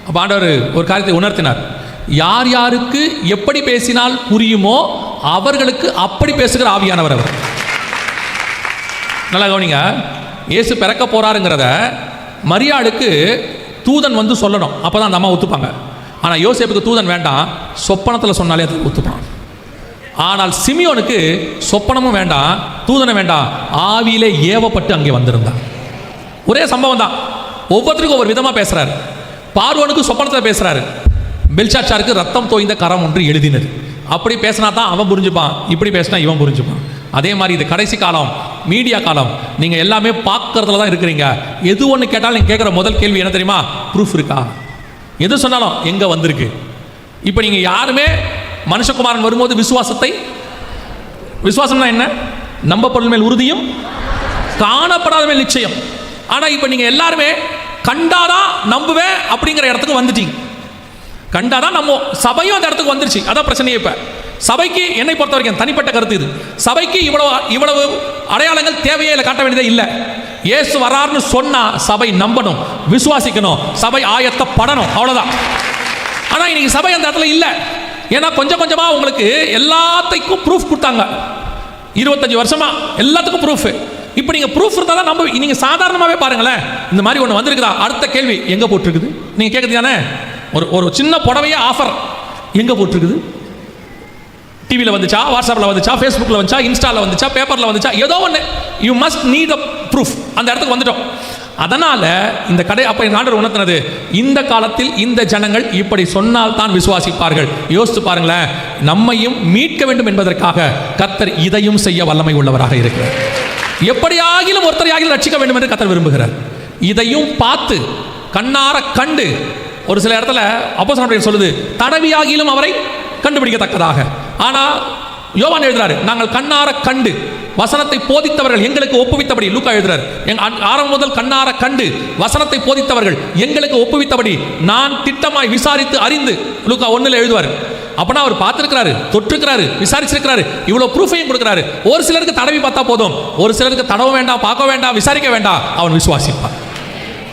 Speaker 2: அப்போ ஆண்டவர் ஒரு காரியத்தை உணர்த்தினார். யார் யாருக்கு எப்படி பேசினால் புரியுமோ அவர்களுக்கு அப்படி பேசுகிற ஆவியானவர் அவர். நல்லா கவனிங்க, இயேசு பிறக்க போறாருங்கிறத மரியாளுக்கு தூதன் வந்து சொல்லணும், அப்பதான் அந்த அம்மா ஒத்துப்பாங்க. ஆனால் யோசேப்புக்கு தூதன் வேண்டாம், சொப்பனத்தில் சொன்னாலே அது ஒத்துப்பான். ஆனால் சிமியோனுக்கு சொப்பனமும் வேண்டாம், தூதனும் வேண்டாம், ஆவியிலே ஏவப்பட்டு அங்கே வந்திருந்தான். ஒரே சம்பவம் தான், ஒவ்வொருத்தருக்கும் ஒவ்வொரு விதமாக பேசுறாரு. பார்வோனுக்கு சொப்பனத்தில் பேசுறாரு, பெல்ஷாத்சாருக்கு ரத்தம் தோய்ந்த கரம் ஒன்று எழுதினது. அப்படி பேசினா தான் அவன் புரிஞ்சுப்பான், இப்படி பேசினா இவன் புரிஞ்சுப்பான். அதே மாதிரி இது கடைசி காலம், மீடியா காலம். நீங்கள் எல்லாமே பார்க்கறதுல தான் இருக்கிறீங்க. எது ஒன்று கேட்டாலும் நீங்கள் கேட்குற முதல் கேள்வி என்ன தெரியுமா? ப்ரூஃப் இருக்கா? எது சொன்னாலும் எங்கே வந்திருக்கு? இப்போ நீங்கள் யாருமே மனுஷகுமாரன் வரும்போது விசுவாசம்னா என்ன? நம்பப்படும் மேல் உறுதியும் காணப்படாத மேல் நிச்சயம். ஆனால் இப்போ நீங்கள் எல்லாருமே கண்டாதான் நம்புவேன் அப்படிங்கிற இடத்துக்கு வந்துட்டீங்க. கண்டாதான் நம்ம சபையும் அந்த இடத்துக்கு வந்துருச்சு. அதான் பிரச்சனையே. இப்போ சபைக்கு என்னை பொறுத்த வரைக்கும் தனிப்பட்ட கருத்து இது, சபைக்கு இவ்வளவு அடையாளங்கள் தேவையே இல்லை, காட்ட வேண்டியதே இல்லை. இயேசு வராருன்னு சொன்னா சபை நம்பணும், விசுவாசிக்கணும், சபை ஆயத்தப்படணும், அவ்வளவுதான். ஆனா இன்னைக்கு சபை அந்த இடத்துல இல்லை. ஏன்னா கொஞ்சம் கொஞ்சமா உங்களுக்கு எல்லாத்துக்கும் ப்ரூஃப் கொடுத்தாங்க. 25 வருஷமா எல்லாத்துக்கும் ப்ரூஃப். இப்போ நீங்கள் ப்ரூஃப் இருந்தால் தான் நம்ம நீங்கள் சாதாரணமாகவே பாருங்களேன், இந்த மாதிரி ஒன்று வந்திருக்குதா, அடுத்த கேள்வி எங்கே போட்டிருக்குது நீங்கள் கேட்குறது தானே. ஒரு சின்ன புடவையே ஆஃபர் எங்கே போட்டிருக்குது, டிவியில் வந்துச்சா, வாட்ஸ்அப்பில் வந்துச்சா, ஃபேஸ்புக்கில் வந்துச்சா, இன்ஸ்டாவில் வந்துச்சா, பேப்பரில் வந்துச்சா, ஏதோ ஒன்று. You must need a proof. அந்த இடத்துக்கு வந்துட்டோம். அதனால் இந்த கடை அப்போ ஆண்டவர் உணர்த்தினது, இந்த காலத்தில் இந்த ஜனங்கள் இப்படி சொன்னால் தான் விசுவாசிப்பார்கள். யோசித்து பாருங்களேன், நம்மையும் மீட்க வேண்டும் என்பதற்காக கர்த்தர் இதையும் செய்ய வல்லமை உள்ளவராக இருக்கிறார். எப்படியாகிலும் ஒருத்தரையாகிலும் ரட்சிக்க வேண்டும் என்று கர்த்தர் விரும்புகிறார். இதையும் பார்த்து கண்ணார கண்டு, ஒரு சில இடத்துல அப்போஸ்தலர் சொல்லுது, தடவியாகிலும் அவரை கண்டுபிடிக்கத்தக்கதாக. ஆனால் யோவான் எழுதுறாரு, நாங்கள் கண்ணார கண்டு வசனத்தை போதித்தவர்கள் எங்களுக்கு ஒப்புவித்தபடி. லூக்கா எழுதுறாரு, ஆரம்பம் முதல் கண்ணார கண்டு வசனத்தை போதித்தவர்கள் எங்களுக்கு ஒப்புவித்தபடி நான் திட்டமாய் விசாரித்து அறிந்து. லூக்கா 1 எழுதுவார். அப்பனா அவர் பார்த்திருக்கிறாரு, தொட்டிருக்கிறாரு, விசாரிச்சிருக்கிறாரு, இவ்வளவு ப்ரூஃபையும் கொடுக்கிறாரு. ஒரு சிலருக்கு தடவி பார்த்தா போதும், ஒரு சிலருக்கு தடவ வேண்டாம், பார்க்க வேண்டாம், விசாரிக்க வேண்டாம், அவன் விசுவாசிப்பான்.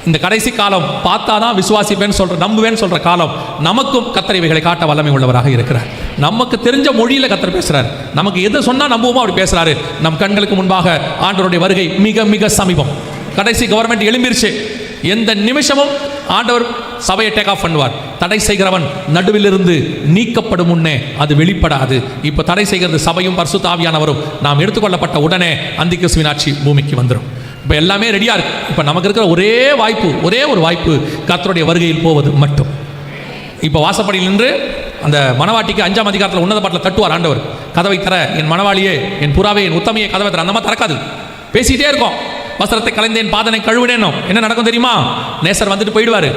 Speaker 2: இந்த கடைசி காலம் பார்த்தா தான் விசுவாசிப்பேன்னு சொல்ற, நம்புவேன்னு சொல்ற காலம். நமக்கும் கர்த்தர் இவைகளை காட்ட வல்லமை உள்ளவராக இருக்கிறார். நமக்கு தெரிஞ்ச மொழியில கர்த்தர் பேசுறார். நமக்கு எதை சொன்னா நம்புவோமோ அப்படி பேசுறாரு. நம் கண்களுக்கு முன்பாக ஆண்டவருடைய வருகை மிக மிக சமீபம். கடைசி கவர்மெண்ட் எழும்பிருச்சு. எந்த நிமிஷமும் ஆண்டவர் சபையை டேக் ஆஃப் பண்ணுவார். தடை செய்கிறவன் நடுவிலிருந்து நீக்கப்படும் முன்னே அது வெளிப்படாது. இப்போ தடை செய்கிறது சபையும் பரிசுத்த ஆவியானவரும். நாம் எடுத்துக்கொள்ளப்பட்ட உடனே அந்திகிறிஸ்துவின் ஆட்சி பூமிக்கு வந்துடும். இப்போ எல்லாமே ரெடியாக இருக்கு. இப்போ நமக்கு இருக்கிற ஒரே வாய்ப்பு, ஒரே ஒரு வாய்ப்பு, கர்த்தருடைய வருகையில் போவது மட்டும். இப்போ வாசப்படியில் நின்று அந்த மணவாட்டிக்கு 5ஆம் அதிகாரத்தில் உன்னத பாட்டில் தட்டுவார் ஆண்டவர். கதவை தர என் மணவாளியே, என் புறாவே, என் உத்தமையை கதவை தர. அந்த மாதிரி திறக்காது, பேசிக்கிட்டே இருக்கும். வஸ்திரத்தை கலைந்தேன், பாதனை கழுவினேனும். என்ன நடக்கும் தெரியுமா? நேசர் வந்துட்டு போயிடுவார்.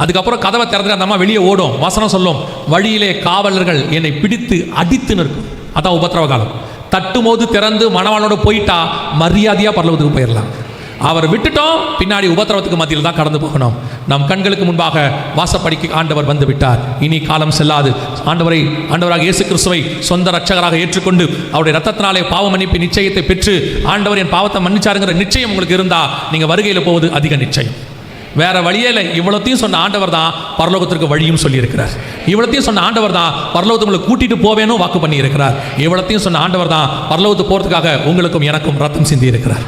Speaker 2: அதுக்கப்புறம் கதவை திறந்துட்டு அந்த அம்மா வெளியே ஓடும். வசனம் சொல்லும், வழியிலே காவலர்கள் என்னை பிடித்து அடித்து நிற்கும். அதான் உபத்திரவ காலம். தட்டும்போது திறந்து மணவாளோட போயிட்டா மரியாதையாக பரலோகத்துக்கு போயிடலாம். அவர் விட்டுட்டோம், பின்னாடி உபத்திரவத்துக்கு மத்தியில் தான் கடந்து போகணும். நம் கண்களுக்கு முன்பாக வாசப்படிக்கு ஆண்டவர் வந்து விட்டார். இனி காலம் செல்லாது. ஆண்டவராக இயேசு கிறிஸ்துவை சொந்த ரட்சகராக ஏற்றுக்கொண்டு அவருடைய ரத்தத்தினாலே பாவ மன்னிப்பு நிச்சயத்தை பெற்று, ஆண்டவர் என் பாவத்தை மன்னிச்சாருங்கிற நிச்சயம் உங்களுக்கு இருந்தா நீங்க வருகையில் போவது அதிக நிச்சயம். வேற வழியே இல்லை. இவ்வளத்தையும் சொன்ன ஆண்டவர் தான் பரலோகத்திற்கு வழியும் சொல்லியிருக்கிறார். இவ்வளத்தையும் சொன்ன ஆண்டவர் தான் பரலோகத்தை உங்களை கூட்டிட்டு போவேனும் வாக்கு பண்ணி இருக்கிறார். இவ்வளத்தையும் சொன்ன ஆண்டவர் தான் பரலோகத்துக்கு போறதுக்காக உங்களுக்கும் எனக்கும் ரத்தம் சிந்தி இருக்கிறார்.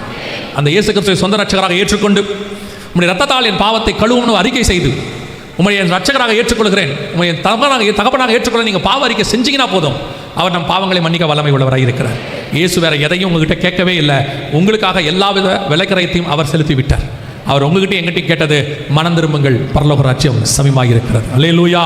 Speaker 2: அந்த இயேசு கிறிஸ்துவை சொந்த ரட்சகராக ஏற்றுக்கொண்டு, உம்முடைய ரத்தத்தால் என் பாவத்தை கழுவும்னு அறிக்கை செய்து, உம்முடைய ரட்சகராக ஏற்றுக்கொள்கிறேன், உம்முடைய தகப்பனாக ஏற்றுக்கொள்ள நீங்கள் பாவ அறிக்கை செஞ்சீங்கன்னா போதும், அவர் நம் பாவங்களை மன்னிக்க வல்லமை உள்ளவராக இருக்கிறார். இயேசு வேற எதையும் உங்ககிட்ட கேட்கவே இல்லை. உங்களுக்காக எல்லா வித விலைக்கரையத்தையும் அவர் செலுத்தி விட்டார். அவர் உங்ககிட்ட எங்கிட்ட கேட்டது, மனம் திரும்புங்கள், பரலோக ராஜ்யம் சமீபமாக இருக்கிறது. அல்லேலூயா.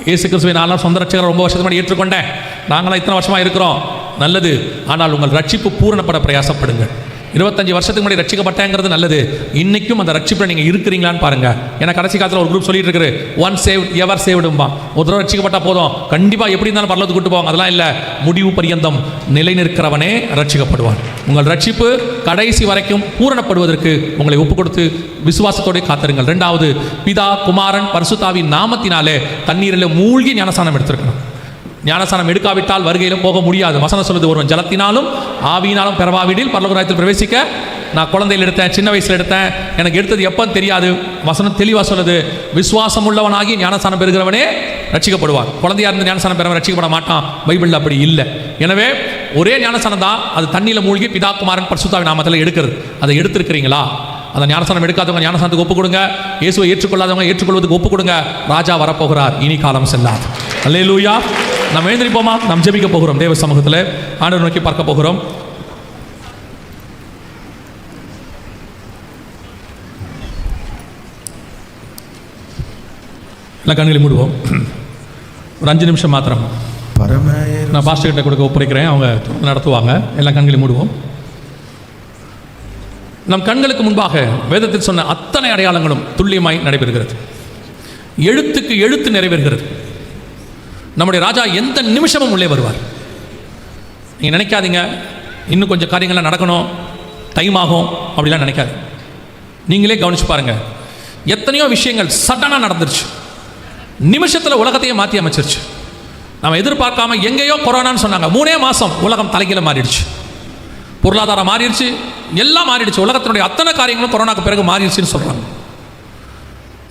Speaker 2: இயேசு கிறிஸ்துவை நான் சொந்த ரட்சகரை ரொம்ப வருஷத்துக்கு முன்னாடி ஏற்றுக்கொண்டேன். நாங்களாம் இத்தனை வருஷமாக இருக்கிறோம். நல்லது. ஆனால் உங்கள் ரட்சிப்பு பூரணப்பட பிரயாசப்படுங்கள். 25 வருஷத்துக்கு முன்னாடி ரட்சிக்கப்பட்டேங்கிறது நல்லது. இன்னைக்கும் அந்த ரட்சிப்பில் நீங்கள் இருக்கிறீங்களான்னு பாருங்க. ஏன்னா கடைசி காலத்தில் ஒரு குரூப் சொல்லிட்டு இருக்கு, ஒன் சேவ்ட் எவர் சேவ்டும்பா. ஒரு தடவை ரட்சிக்கப்பட்டா போதும், கண்டிப்பாக எப்படி இருந்தாலும் பரலோகத்துக்கு கூட்டு போவாங்க. அதெல்லாம் இல்லை. முடிவு பரியந்தம் நிலை நிற்கிறவனே ரட்சிக்கப்படுவான். உங்கள் ரட்சிப்பு கடைசி வரைக்கும் பூரணப்படுவதற்கு உங்களை ஒப்பு கொடுத்து விசுவாசத்தோடு காத்திருங்கள். 2வது, பிதா குமாரன் பரிசுத்தாவின் நாமத்தினாலே தண்ணீரில் மூழ்கி ஞானஸ்நானம் எடுத்திருக்கணும். ஞானஸ்நானம் எடுக்காவிட்டால் வருகையிலும் போக முடியாது. வசனம் சொல்லுது, ஒருவன் ஜலத்தினாலும் ஆவியினாலும் பெறவாவிடில் பரலோக ராஜ்யத்தில் பிரவேசிக்க. நான் குழந்தையில் எடுத்தேன், சின்ன வயசில் எடுத்தேன், எனக்கு எடுத்தது எப்போன்னு தெரியாது. வசனம் தெளிவாக சொல்லுது, விசுவாசம் உள்ளவனாகி ஞானஸ்நானம் பெறுகிறவனே ரட்சிக்கப்படுவான். குழந்தையா இருந்து ஞானஸ்நானம் பெறவன் ரட்சிக்கப்பட மாட்டான். பைபிளில் அப்படி இல்லை. எனவே ஒரே ஞானஸ்நானம் தான், அது தண்ணியில் மூழ்கி பிதா குமாரன் பரிசுத்தாவின் நாமத்தில் எடுக்கிறது. அதை எடுத்திருக்கிறீங்களா? அந்த ஞானஸ்நானம் எடுக்காதவங்க ஞானஸ்நானத்துக்கு ஒப்பு கொடுங்க. இயேசுவை ஏற்றுக்கொள்ளாதவங்க ஏற்றுக்கொள்வதுக்கு ஒப்பு கொடுங்க. ராஜா வரப்போகிறார், இனி காலம் செல்லாது. அல்லேலூயா. நாம் எழுந்திருப்போமா? நாம் ஜெபிக்க போகிறோம். தேவ சமூகத்தில் ஆண்டவரை நோக்கி பார்க்க போகிறோம். எல்லாம் கண்களை மூடுவோம். ஒரு 5 நிமிஷம் மாத்திரம் நான் பாஸ்டர் கிட்ட கொடுக்க ஒப்படைக்கிறேன். அவங்க நடத்துவாங்க. எல்லாம் கண்களை மூடுவோம். நம் கண்களுக்கு முன்பாக வேதத்தில் சொன்ன அத்தனை அடையாளங்களும் துல்லியமாய் நடைபெறுகிறது. எழுத்துக்கு எழுத்து நிறைவேறுகிறது. நம்முடைய ராஜா எந்த நிமிஷமும் உள்ளே வருவார். நீங்கள் நினைக்காதீங்க இன்னும் கொஞ்சம் காரியங்கள்லாம் நடக்கணும், டைம் ஆகும், அப்படிலாம் நினைக்காது. நீங்களே கவனிச்சு பாருங்க, எத்தனையோ விஷயங்கள் சடனாக நடந்துருச்சு. நிமிஷத்தில் உலகத்தையே மாற்றி அமைச்சிருச்சு. நம்ம எதிர்பார்க்காம எங்கேயோ கொரோனான்னு சொன்னாங்க, 3 மாதம் உலகம் தலைகீழ மாறிடுச்சு. பொருளாதாரம் மாறிடுச்சு, எல்லாம் மாறிடுச்சு. உலகத்தினுடைய அத்தனை காரியங்களும் கொரோனாக்கு பிறகு மாறிடுச்சுன்னு சொல்கிறாங்க.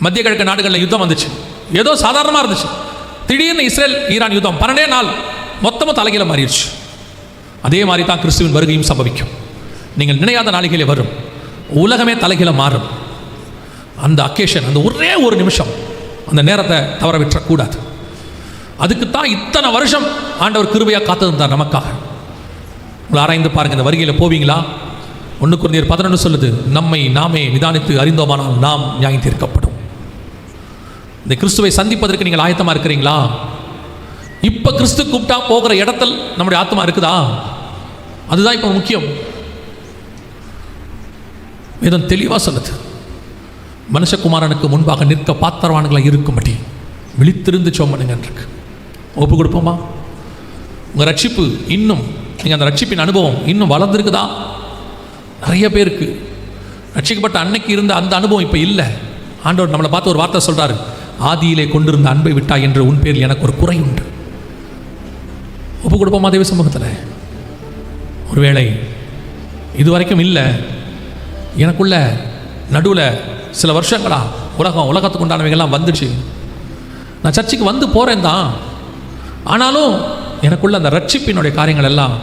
Speaker 2: மத்திய கிழக்கு நாடுகளில் யுத்தம் வந்துச்சு, ஏதோ சாதாரணமாக இருந்துச்சு. திடீர்னு இஸ்ரேல் ஈரான் யுத்தம் 12 நாள் மொத்தமும் தலைகீழ மாறிடுச்சு. அதே மாதிரி தான் கிறிஸ்துவின் வருகையும் சம்பவிக்கும். நீங்கள் நினையாத நாளிகளே வரும். உலகமே தலைகீழ மாறும். அந்த அக்கேஷன், அந்த ஒரே ஒரு நிமிஷம், அந்த நேரத்தை தவற விட்டுறக்கூடாது. அதுக்கு தான் இத்தனை வருஷம் ஆண்டவர் கிருபையாக காத்திருந்தார் நமக்காக. உங்களை ஆராய்ந்து பாருங்கள். இந்த வருகையில் போவீங்களா? 1 கொரிந்தியர் 11 சொல்லுது, நம்மை நாமே நிதானித்து அறிந்தோமானால் நாம் நியாயம் தீர்க்கப்படும். இந்த கிறிஸ்துவை சந்திப்பதற்கு நீங்கள் ஆயத்தமாக இருக்கிறீங்களா? இப்போ கிறிஸ்து கூப்பிட்டா போகிற இடத்தில் நம்முடைய ஆத்மா இருக்குதா? அதுதான் இப்போ முக்கியம். வேதம் தெளிவாக சொல்லுது, மனுஷகுமாரனுக்கு முன்பாக நிற்க பாத்திரவான்களாக இருக்கும்படி விழித்திருந்து சோமனுங்க இருக்கு. ஒப்பு கொடுப்போமா? உங்கள் ரட்சிப்பு இன்னும், நீங்கள் அந்த ரட்சிப்பின் அனுபவம் இன்னும் வளர்ந்துருக்குதா? நிறைய பேருக்கு ரட்சிக்கப்பட்ட அன்னைக்கு இருந்த அந்த அனுபவம் இப்போ இல்லை. ஆண்டவர் நம்மளை பார்த்து ஒரு வார்த்தை சொல்கிறாரு, ஆதியிலே கொண்டிருந்த அன்பை விட்டா என்று உன் பேரில் எனக்கு ஒரு குறை உண்டு. ஒப்பு கொடுப்போமா தேவ சமூகத்தில்? ஒருவேளை இதுவரைக்கும் இல்லை, எனக்குள்ள நடுவில் சில வருஷங்களா உலகத்துக்கு உண்டானவைகள்லாம் வந்துடுச்சு, நான் சர்ச்சுக்கு வந்து போகிறேன் தான், ஆனாலும் எனக்குள்ள அந்த ரட்சிப்பினுடைய காரியங்கள் எல்லாம்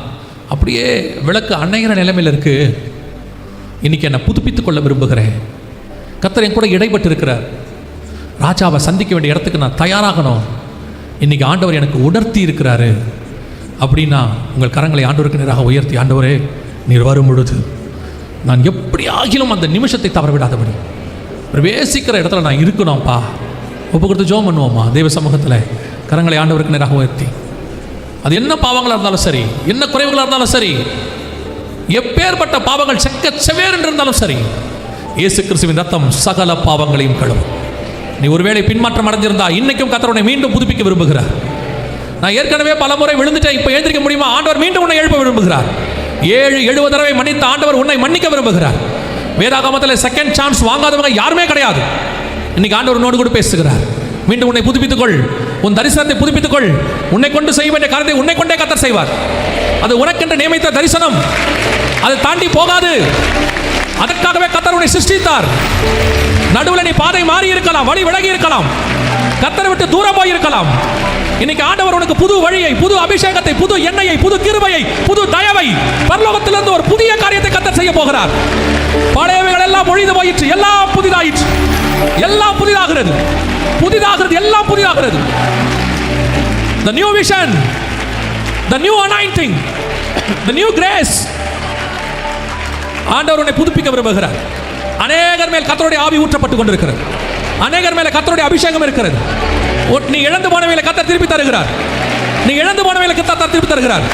Speaker 2: அப்படியே விளக்கு அணைகிற நிலைமையில் இருக்குது. இன்றைக்கி என்னை புதுப்பித்துக் கொள்ள விரும்புகிறேன். கர்த்தர் என் கூட இடைப்பட்டு இருக்கிறார். ராஜாவை சந்திக்க வேண்டிய இடத்துக்கு நான் தயாராகணும். இன்றைக்கி ஆண்டவர் எனக்கு உணர்த்தி இருக்கிறாரு அப்படின்னா உங்கள் கரங்களை ஆண்டவருக்கு நேராக உயர்த்தி, ஆண்டவரே நீர் வரும் பொழுது நான் எப்படி ஆகிலும் அந்த நிமிஷத்தை தவற விடாதபடி பிரவேசிக்கிற இடத்துல நான் இருக்கணும்ப்பா. ஒப்பு கொடுத்து ஜெபம் பண்ணுவோம்மா தேவ சமூகத்தில். கரங்களை ஆண்டவருக்கு நேராக உயர்த்தி, அது என்ன பாவங்களாக இருந்தாலும் சரி, என்ன குறைவுகளாக இருந்தாலும் சரி, எப்பேற்பட்ட பாவங்கள் செவேர் என்று இருந்தாலும் சரி, இயேசு கிறிஸ்துவின் ரத்தம் சகல பாவங்களையும் கழுவும். நீ ஒருவேளை பின்மாற்றம் அடைஞ்சிருந்தா இன்னைக்கும் கர்த்தர் உன்னை மீண்டும் புதுப்பிக்க விரும்புகிறார். நான் ஏற்கனவே பல முறை விழுந்துட்டேன், இப்போ எழுந்திருக்க முடியுமா? ஆண்டவர் மீண்டும் உன்னை எழுப்ப விரும்புகிறார். 7-70 தடவை மன்னித்த ஆண்டவர் உன்னை மன்னிக்க விரும்புகிறார். வேதாகமத்தில் செகண்ட் சான்ஸ் வாங்காதவங்க யாருமே கிடையாது. இன்னைக்கு ஆண்டவர் உன்னோடு கூட பேசுகிறார். மீண்டும் உன்னை புதுப்பித்துக்கொள், உன் தரிசனத்தை புதுப்பித்துக்கொள். உன்னை கொண்டு செய்ய வேண்டிய காரியத்தை உன்னை கொண்டே கர்த்தர் செய்வார். அது உனக்கென்று நியமித்த தரிசனம், அது தாண்டி போகாது. அதற்காகவே கர்த்தர் உன்னை சிருஷ்டித்தார். நடுவில் நீ பாதை மாறி இருக்கலாம், வழி விலகி இருக்கலாம், கர்த்தரை விட்டு தூரம் போய் இருக்கலாம். இன்னைக்கு ஆண்டவர் உனக்கு புது வழியை, புது அபிஷேகத்தை, புது எண்ணெயை, புது கிருபையை, புது தயவை, பரலோகத்திலிருந்து ஒரு புதிய காரியத்தை கர்த்தர் செய்ய போகிறார். பழையவைகள் எல்லாம் ஒழிந்து போயிற்று, எல்லாம் புதிதாயிற்று. எல்லாம் புதிதாகிறது, புதிதாகிறது, எல்லாம் புதிதாகிறது. The new vision, the new anointing, the new grace. ஆண்டவர் உன்னை புதுப்பிக்க விரும்புகிறார். அநேகர் மேல் கர்த்தருடைய ஆவி ஊற்றப்பட்டு கொண்டிருக்கிறது. அநேகர் மேல கர்த்தருடைய அபிஷேகம் இருக்கிறது. நீ இழந்து போனவைகளை கர்த்தர் திருப்பி தருகிறார். நீ இழந்து போனவைகளை கர்த்தர் திருப்பி தருகிறார்.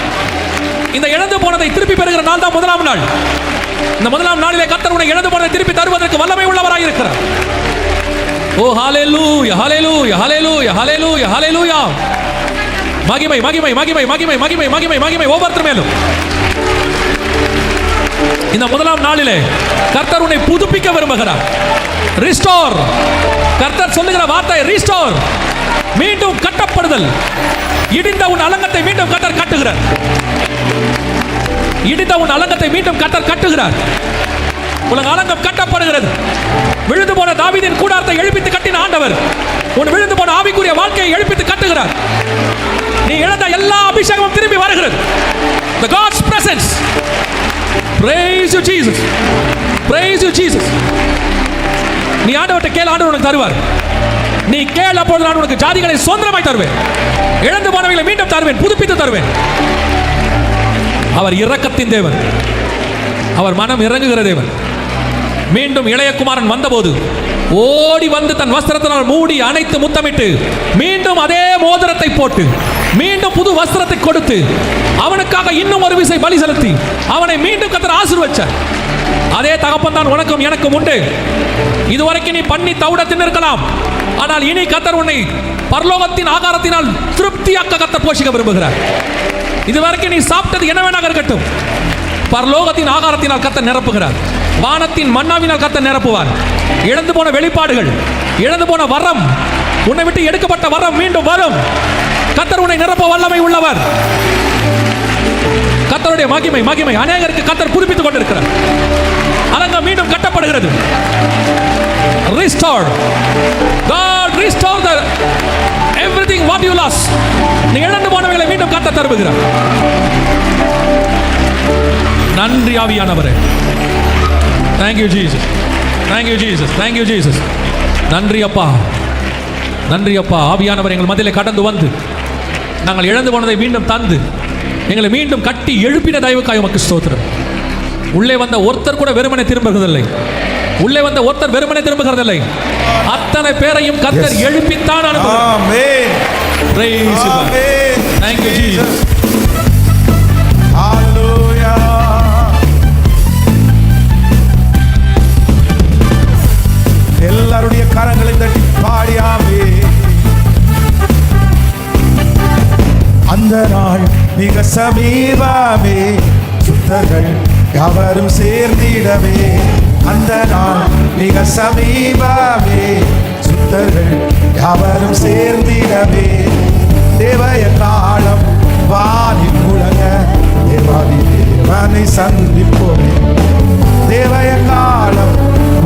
Speaker 2: இந்த இழந்து போனதை திருப்பி பெறுகிற நாள் தான் முதலாம் நாள். இந்த முதலாம் நாளிலே கர்த்தர் உன்னை இழந்து போனதை திருப்பி தருவதற்கு வல்லமை உள்ளவராய் இருக்கிறார். ஓ ஹalleluya, ஹalleluya, ஹalleluya, ஹalleluya, ஹalleluya. மகிமை மகிமை மகிமை மகிமை மகிமை மகிமை மகிமை ஒவ்வொருத்தர் மேலும். இந்த முதலாம் நாளிலே கர்த்தர் உன்னை புதுப்பிக்க விரும்புகிறார். ரிஸ்டோர், கர்த்தர் சொல்லுகிற வார்த்தை ரிஸ்டோர், மீண்டும் கட்டப்படுதல். இடிந்த உன் அலங்கத்தை மீண்டும் கர்த்தர் கட்டுகிறார். இடிந்த உன் அலங்கத்தை மீண்டும் கர்த்தர் கட்டுகிறார். உலக அலங்கம் கட்டப்படுகிறது. விழுந்து போன தாவீதின் கூடாரத்தை எழுப்பித்து கட்டின ஆண்டவர் உன் விழுந்து போன ஆவிக்குரிய வாழ்க்கையை எழுப்பித்து கட்டுகிறார். நீ இழந்த எல்லா அபிஷேகமும் திரும்பி வருகிறது. The God's presence. Praise you Jesus. Praise you Jesus. நீ ஆண்டவர்கிட்ட கேள், ஆண்டவர் உனக்கு தருவார். நீ கேள், அப்பொழுது நான் உனக்கு ஜாதிகளை சுதந்திரமாய் தருவேன். இழந்து போனவைகளை மீண்டும் தருவேன், புதுப்பித்து தருவேன். அவர் இரக்கத்தின் தேவன், அவர் மனம் இறங்குகிற தேவன். மீண்டும் இளையகுமாரன் வந்தபோது ஓடி வந்து தன் வஸ்திரத்தினால் மூடி அணைத்து முத்தமிட்டு மீண்டும் அதே மோதிரத்தை போட்டு மீண்டும் புது வஸ்திரத்தை கொடுத்து அவனுக்காக இன்னும் ஒரு விசை பலி செலுத்தி அவனை மீண்டும் கர்த்தர் ஆசீர்வதிச்சார். அதே தகப்பன் தான் உனக்கும் எனக்கும் உண்டு. இதுவரைக்கும் நீ பண்ணி தவிட தின்னிருக்கலாம், ஆனால் இனி கர்த்தர் உன்னை பரலோகத்தின் ஆகாரத்தினால் திருப்தியாக்க கர்த்தர் போஷிக்க விரும்புகிறார். இதுவரைக்கும் நீ சாப்பிட்டது என்ன வேணாக இருக்கட்டும், பரலோகத்தின் ஆகாரத்தினால் கர்த்தர் நிரப்புகிறார். வானத்தின் மன்னாவினால் கர்த்தர் நிரப்புவார். இழந்து போன வெளிப்பாடுகள், இழந்து போன வரம், உன்னை விட்டு எடுக்கப்பட்ட வரம் மீண்டும் வரும். கர்த்தர் உன்னை நிரப்ப வல்லமை உள்ளவர். கர்த்தருடைய மகிமை மகிமை அநேகருக்கு கர்த்தர் புதுப்பித்துக் கொண்டிருக்கிறார். அலங்கம் மீண்டும் கட்டப்படுகிறது. Restored. God restore the everything what you lost. நீ இழந்து போனவைகளை மீண்டும் கர்த்தர் தருகிறார். நன்றி ஆவியானவரே. Thank you Jesus, thank you Jesus, thank you Jesus. நன்றி அப்பா, நன்றி அப்பா. ஆவியானவர் எங்கள் மத்தியிலே கடந்து வந்து நாங்கள் இழந்து போனதை மீண்டும் தந்து எங்களை மீண்டும் கட்டி எழுப்பின தயவுக்காய் உமக்கு ஸ்தோத்திரம். உள்ளே வந்த ஒருத்தர் கூட வெறுமனை திரும்புகிறதில்லை, உள்ளே வந்த ஒருத்தர் வெறுமனை திரும்புகிறதில்லை. அத்தனை பேரையும் கர்த்தர் எழுப்பித்தான் அனுப்புகிறார்.
Speaker 6: ஆமென்.
Speaker 2: Praise you, God. Thank you, Jesus.
Speaker 6: ஹalleluya. எல்லாருடைய கரங்களை தட்டி பாடியாமே. அந்த நாள் மிக சமீபமே, சுத்தர்கள் யாவரும் சேர்ந்திடவே. அந்த நாள் மிக சமீபமே, சுத்தர்கள் யாவரும் சேர்ந்திடவே. தேவய காலம் வானில் முழங்க, தேவாதி தேவனை சந்திப்போமே. தேவய காலம்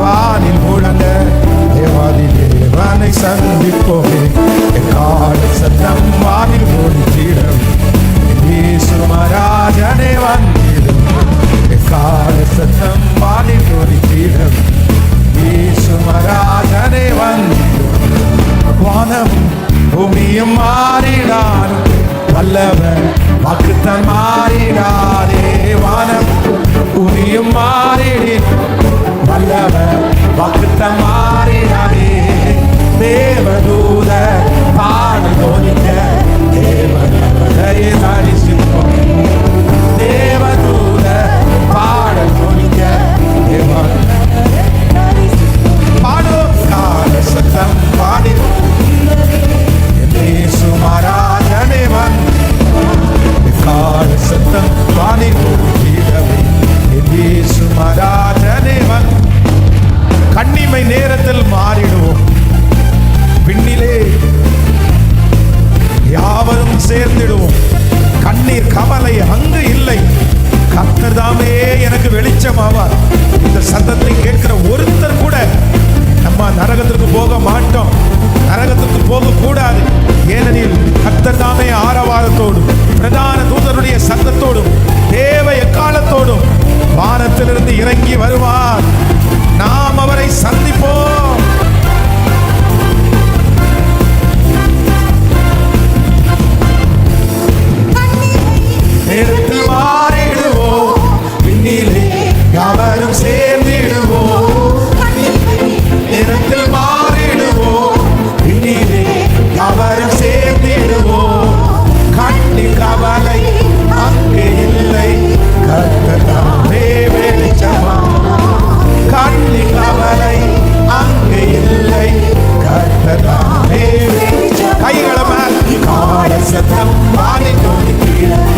Speaker 6: வானில் முழங்க, தேவாதி தேவனை சந்திப்போமே. கால சத்தம் வானில் ஒலித்திடும், இயேசு மகாராஜனே வந்திடும். கால சத்தம் வானில் ஒலித்திடும், இயேசு மகாராஜனே வந்திடும். வானம் பூமியும் மாறினாலும் வல்லவர் வாக்குத்தான் மாறினாரே. வானம் பூமியும் மாறிடின் வல்லவர் வாக்குத்தான் மாறினாரே. தேவதூத பாடல் தோனிக்க, தேவதூதரை தரிசிப்போம். தேவதூத பாடல் தோனிக்க, தேவதூதரை தரிசிப்போம். பாடும் கால சத்தம் பாடி இயேசு மகாராஜனே வந்து. கால சத்தம் பாடி கூடிடவே, இயேசு மகாராஜனே வந்து. கண்ணிமை நேரத்தில் மாறிடுவோம், விண்ணிலே யாவரும் சேர்ந்திடுவோம். கண்ணீர் கவலை அங்கு இல்லை, கர்த்தர் தாமே எனக்கு வெளிச்சமாவார். இந்த சத்தத்தை கேட்கிற ஒருத்தர் கூட நம்ம நரகத்திற்கு போக மாட்டோம், நரகத்திற்கு போக கூடாது. ஏனெனில் கர்த்தர் தாமே ஆரவாரத்தோடும் பிரதான தூதருடைய சத்தத்தோடும் தேவ எக்காலத்தோடும் வானத்திலிருந்து இறங்கி வருவார். நாம் அவரை சந்திப்போம். நேரத்தில் மாறிடுவோம், விண்ணிலே யாவரும் சேர்ந்திடுவோம். நேரத்தில் மாறிடுவோம், விண்ணிலே யாவரும் சேர்ந்திடுவோம். கண்ணில் கவலை அங்கே இல்லை, கர்த்தர் தாமே வெளிச்சமா. கண்ணில் கவலை அங்கே இல்லை, கர்த்தர் தாமே வெளிச்சமா. கைகளை மேல் கால சத்தம் பாடி தோன்றுகிறேன்,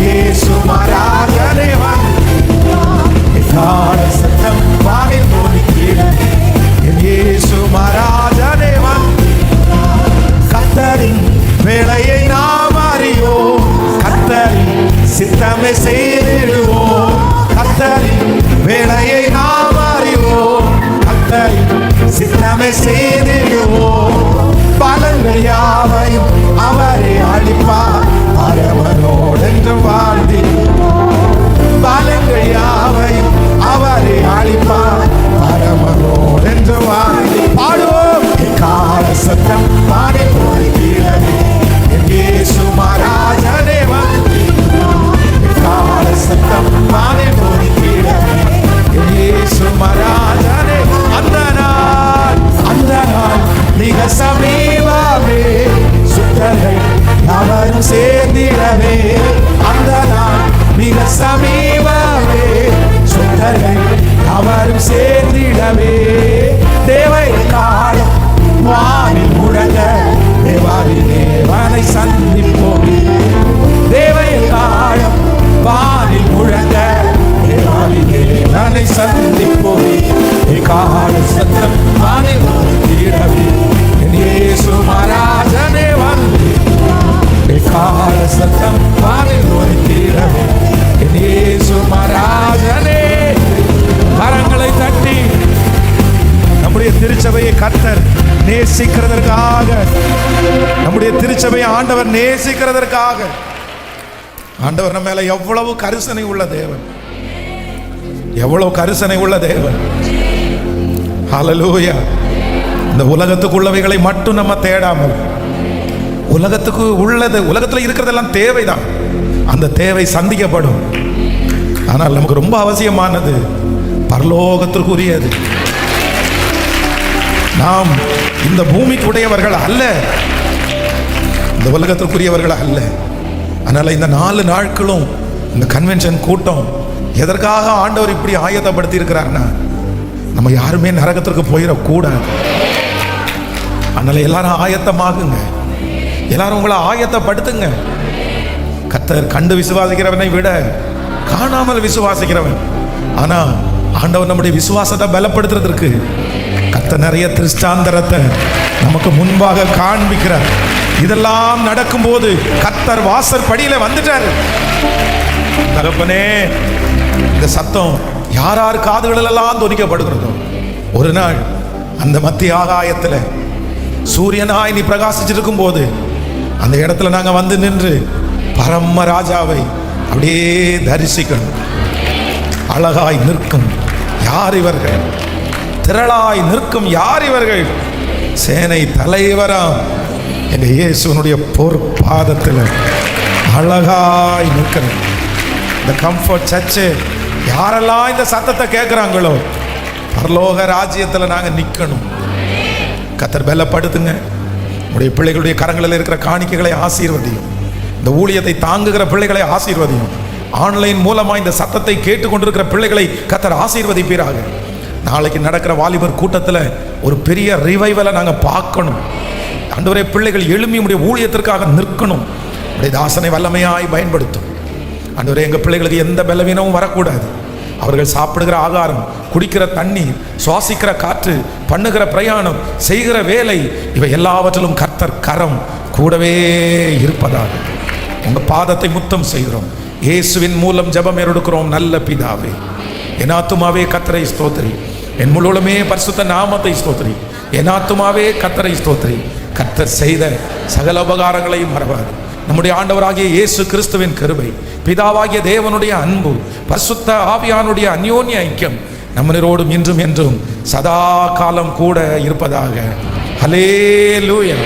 Speaker 6: இயேசு மகாராஜனே வந்து. கால சத்தம் பாடி தோன்றுகிறேன், இயேசு மகாராஜனே வந்து. கர்த்தரின் வேலையை நாம் அறிவோம், கர்த்தரின் சித்தமே செய்திடுவோம். கர்த்தரின் வேலையை நாம் அறிவோம், கர்த்தரின் சித்தமே செய்திடுவோம். பலன்கள் யாவையும் அவரே அளிப்பார், அரவரோடென்று வாழ்ந்திடுவோம். பலன்கள் யாவையும் அவரே அளிப்பார், அரவரோடென்று வாழ்ந்து பாடுவோம். கால சத்தம் பாடி போடுகிறது, இயேசு மகாராஜனே வந்து. கால சத்தம் பாடி போடுகிறது, இயேசு மகாராஜனே. அந்த நாள் மிக சமீபமே, சுத்தர்கள் யாவரும் சேர்ந்திடவே. அந்த நாள் மிக சமீபமே, சுத்தர்கள் யாவரும் சேர்ந்திடவே. தேவை காலம் வானில் முழங்க, தேவாதி தேவனை சந்திப்போம். தேவை காலம் வானில் முழங்க, தேவாதி தேவனை சந்திப்போம். கால சத்தம் வானில் ஒலித்திடவே, இயேசு மகாராஜனே வந்து. கால சத்தம் வானில் ஒலித்திடவே, இயேசு மகாராஜனே. கரங்களை தட்டி நம்முடைய திருச்சபையை கர்த்தர் நேசிக்கிறதற்காக, நம்முடைய திருச்சபையை ஆண்டவர் நேசிக்கிறதற்காக, ஆண்டவர் நம்ம மேல எவ்வளவு கரிசனை உள்ள தேவன். எவ்வளவு கரிசனை உள்ள தேவன். ஹல்லேலூயா. இந்த உலகத்துக்குள்ளவைகளை மட்டும் நம்ம தேடாமல், உலகத்துக்கு உள்ளது, உலகத்தில் இருக்கிறதெல்லாம் தேவைதான், அந்த தேவை சந்திக்கப்படும். ஆனால் நமக்கு ரொம்ப அவசியமானது பரலோகத்திற்குரியது. நாம் இந்த பூமிக்குடையவர்கள் அல்ல, இந்த உலகத்திற்குரியவர்கள் அல்ல. அதனால இந்த 4 நாட்களும் இந்த கன்வென்ஷன் கூட்டம் எதற்காக ஆண்டவர் இப்படி ஆயத்தப்படுத்தி இருக்கிறார்னா, நம்ம யாருமே நரகத்திற்கு போயிடக்கூடாது. அதனால எல்லாரும் ஆயத்தமாகுங்க, எல்லாரும் உங்களை ஆயத்தப்படுத்துங்க. கர்த்தர் கண்டு விசுவாசிக்கிறவனை விட காணாமல் விசுவாசிக்கிறவன். ஆனா ஆண்டவர் நம்முடைய விசுவாசத்தை பலப்படுத்துறதற்கு கர்த்தர் நிறைய திருஷ்டாந்தரத்தை நமக்கு முன்பாக காண்பிக்கிறார். இதெல்லாம் நடக்கும்போது கர்த்தர் வாசற்படியில வந்துட்டார். தகப்பனே, இந்த சத்தம் யார் யார் காதுகளெல்லாம் துணிக்கப்படுகிறதோ, ஒரு நாள் அந்த மத்திய ஆகாயத்தில் சூரியனாய் நீ பிரகாசிச்சிருக்கும் போது அந்த இடத்துல நாங்க வந்து நின்று பரம ராஜாவை அப்படியே தரிசிக்கணும். அழகாய் நிற்கும் யார் இவர்கள், திரளாய் நிற்கும் யார் இவர்கள், சேனை தலைவராம் எங்க இயேசுனுடைய பொற்பாதத்தில் அழகாய் நிற்கணும். இந்த கம்ஃபர்ட் சர்ச்சு யாரெல்லாம் இந்த சத்தத்தை கேட்குறாங்களோ பரலோக ராஜ்யத்தில் நாங்கள் நிற்கணும். கர்த்தர் பலப்படுத்துங்க. உடைய பிள்ளைகளுடைய கரங்களில் இருக்கிற காணிக்கைகளை ஆசீர்வதியும். இந்த ஊழியத்தை தாங்குகிற பிள்ளைகளை ஆசீர்வதியும். ஆன்லைன் மூலமாக இந்த சத்தத்தை கேட்டுக்கொண்டிருக்கிற பிள்ளைகளை கர்த்தர் ஆசீர்வதிப்பீராக. நாளைக்கு நடக்கிற வாலிபர் கூட்டத்தில் ஒரு பெரிய ரிவைவலை நாங்கள் பார்க்கணும். ஆண்டவரே, பிள்ளைகள் எழும்பி உடைய ஊழியத்திற்காக நிற்கணும். உடைய தாசனை வல்லமையாய் பயன்படுத்தும். ஆண்டவரே, எங்கள் பிள்ளைகளுக்கு எந்த பலவீனமும் வரக்கூடாது. அவர்கள் சாப்பிடுகிற ஆகாரம், குடிக்கிற தண்ணீர், சுவாசிக்கிற காற்று, பண்ணுகிற பிரயாணம், செய்கிற வேலை, இவை எல்லாவற்றிலும் கர்த்தர் கரம் கூடவே இருப்பதாக உங்க பாதத்தை முத்தம் செய்கிறோம். இயேசுவின் மூலம் ஜெபம் எடுக்கிறோம் நல்ல பிதாவே. என் ஆத்துமாவே கர்த்தரை ஸ்தோத்திரி, என் முழுவதுமே பரிசுத்த நாமத்தை ஸ்தோத்திரி. என் ஆத்துமாவே கர்த்தரை ஸ்தோத்திரி. கர்த்தர் செய்த சகல உபகாரங்களையும் மறவாது. நம்முடைய ஆண்டவராகிய இயேசு கிறிஸ்துவின் கிருபை, பிதாவாகிய தேவனுடைய அன்பு, பரிசுத்த ஆவியானுடைய அந்யோன்ய ஐக்கியம் நம்மளோடும் இன்றும் என்றும் சதா காலம் கூட இருப்பதாக. ஹல்லேலூயா.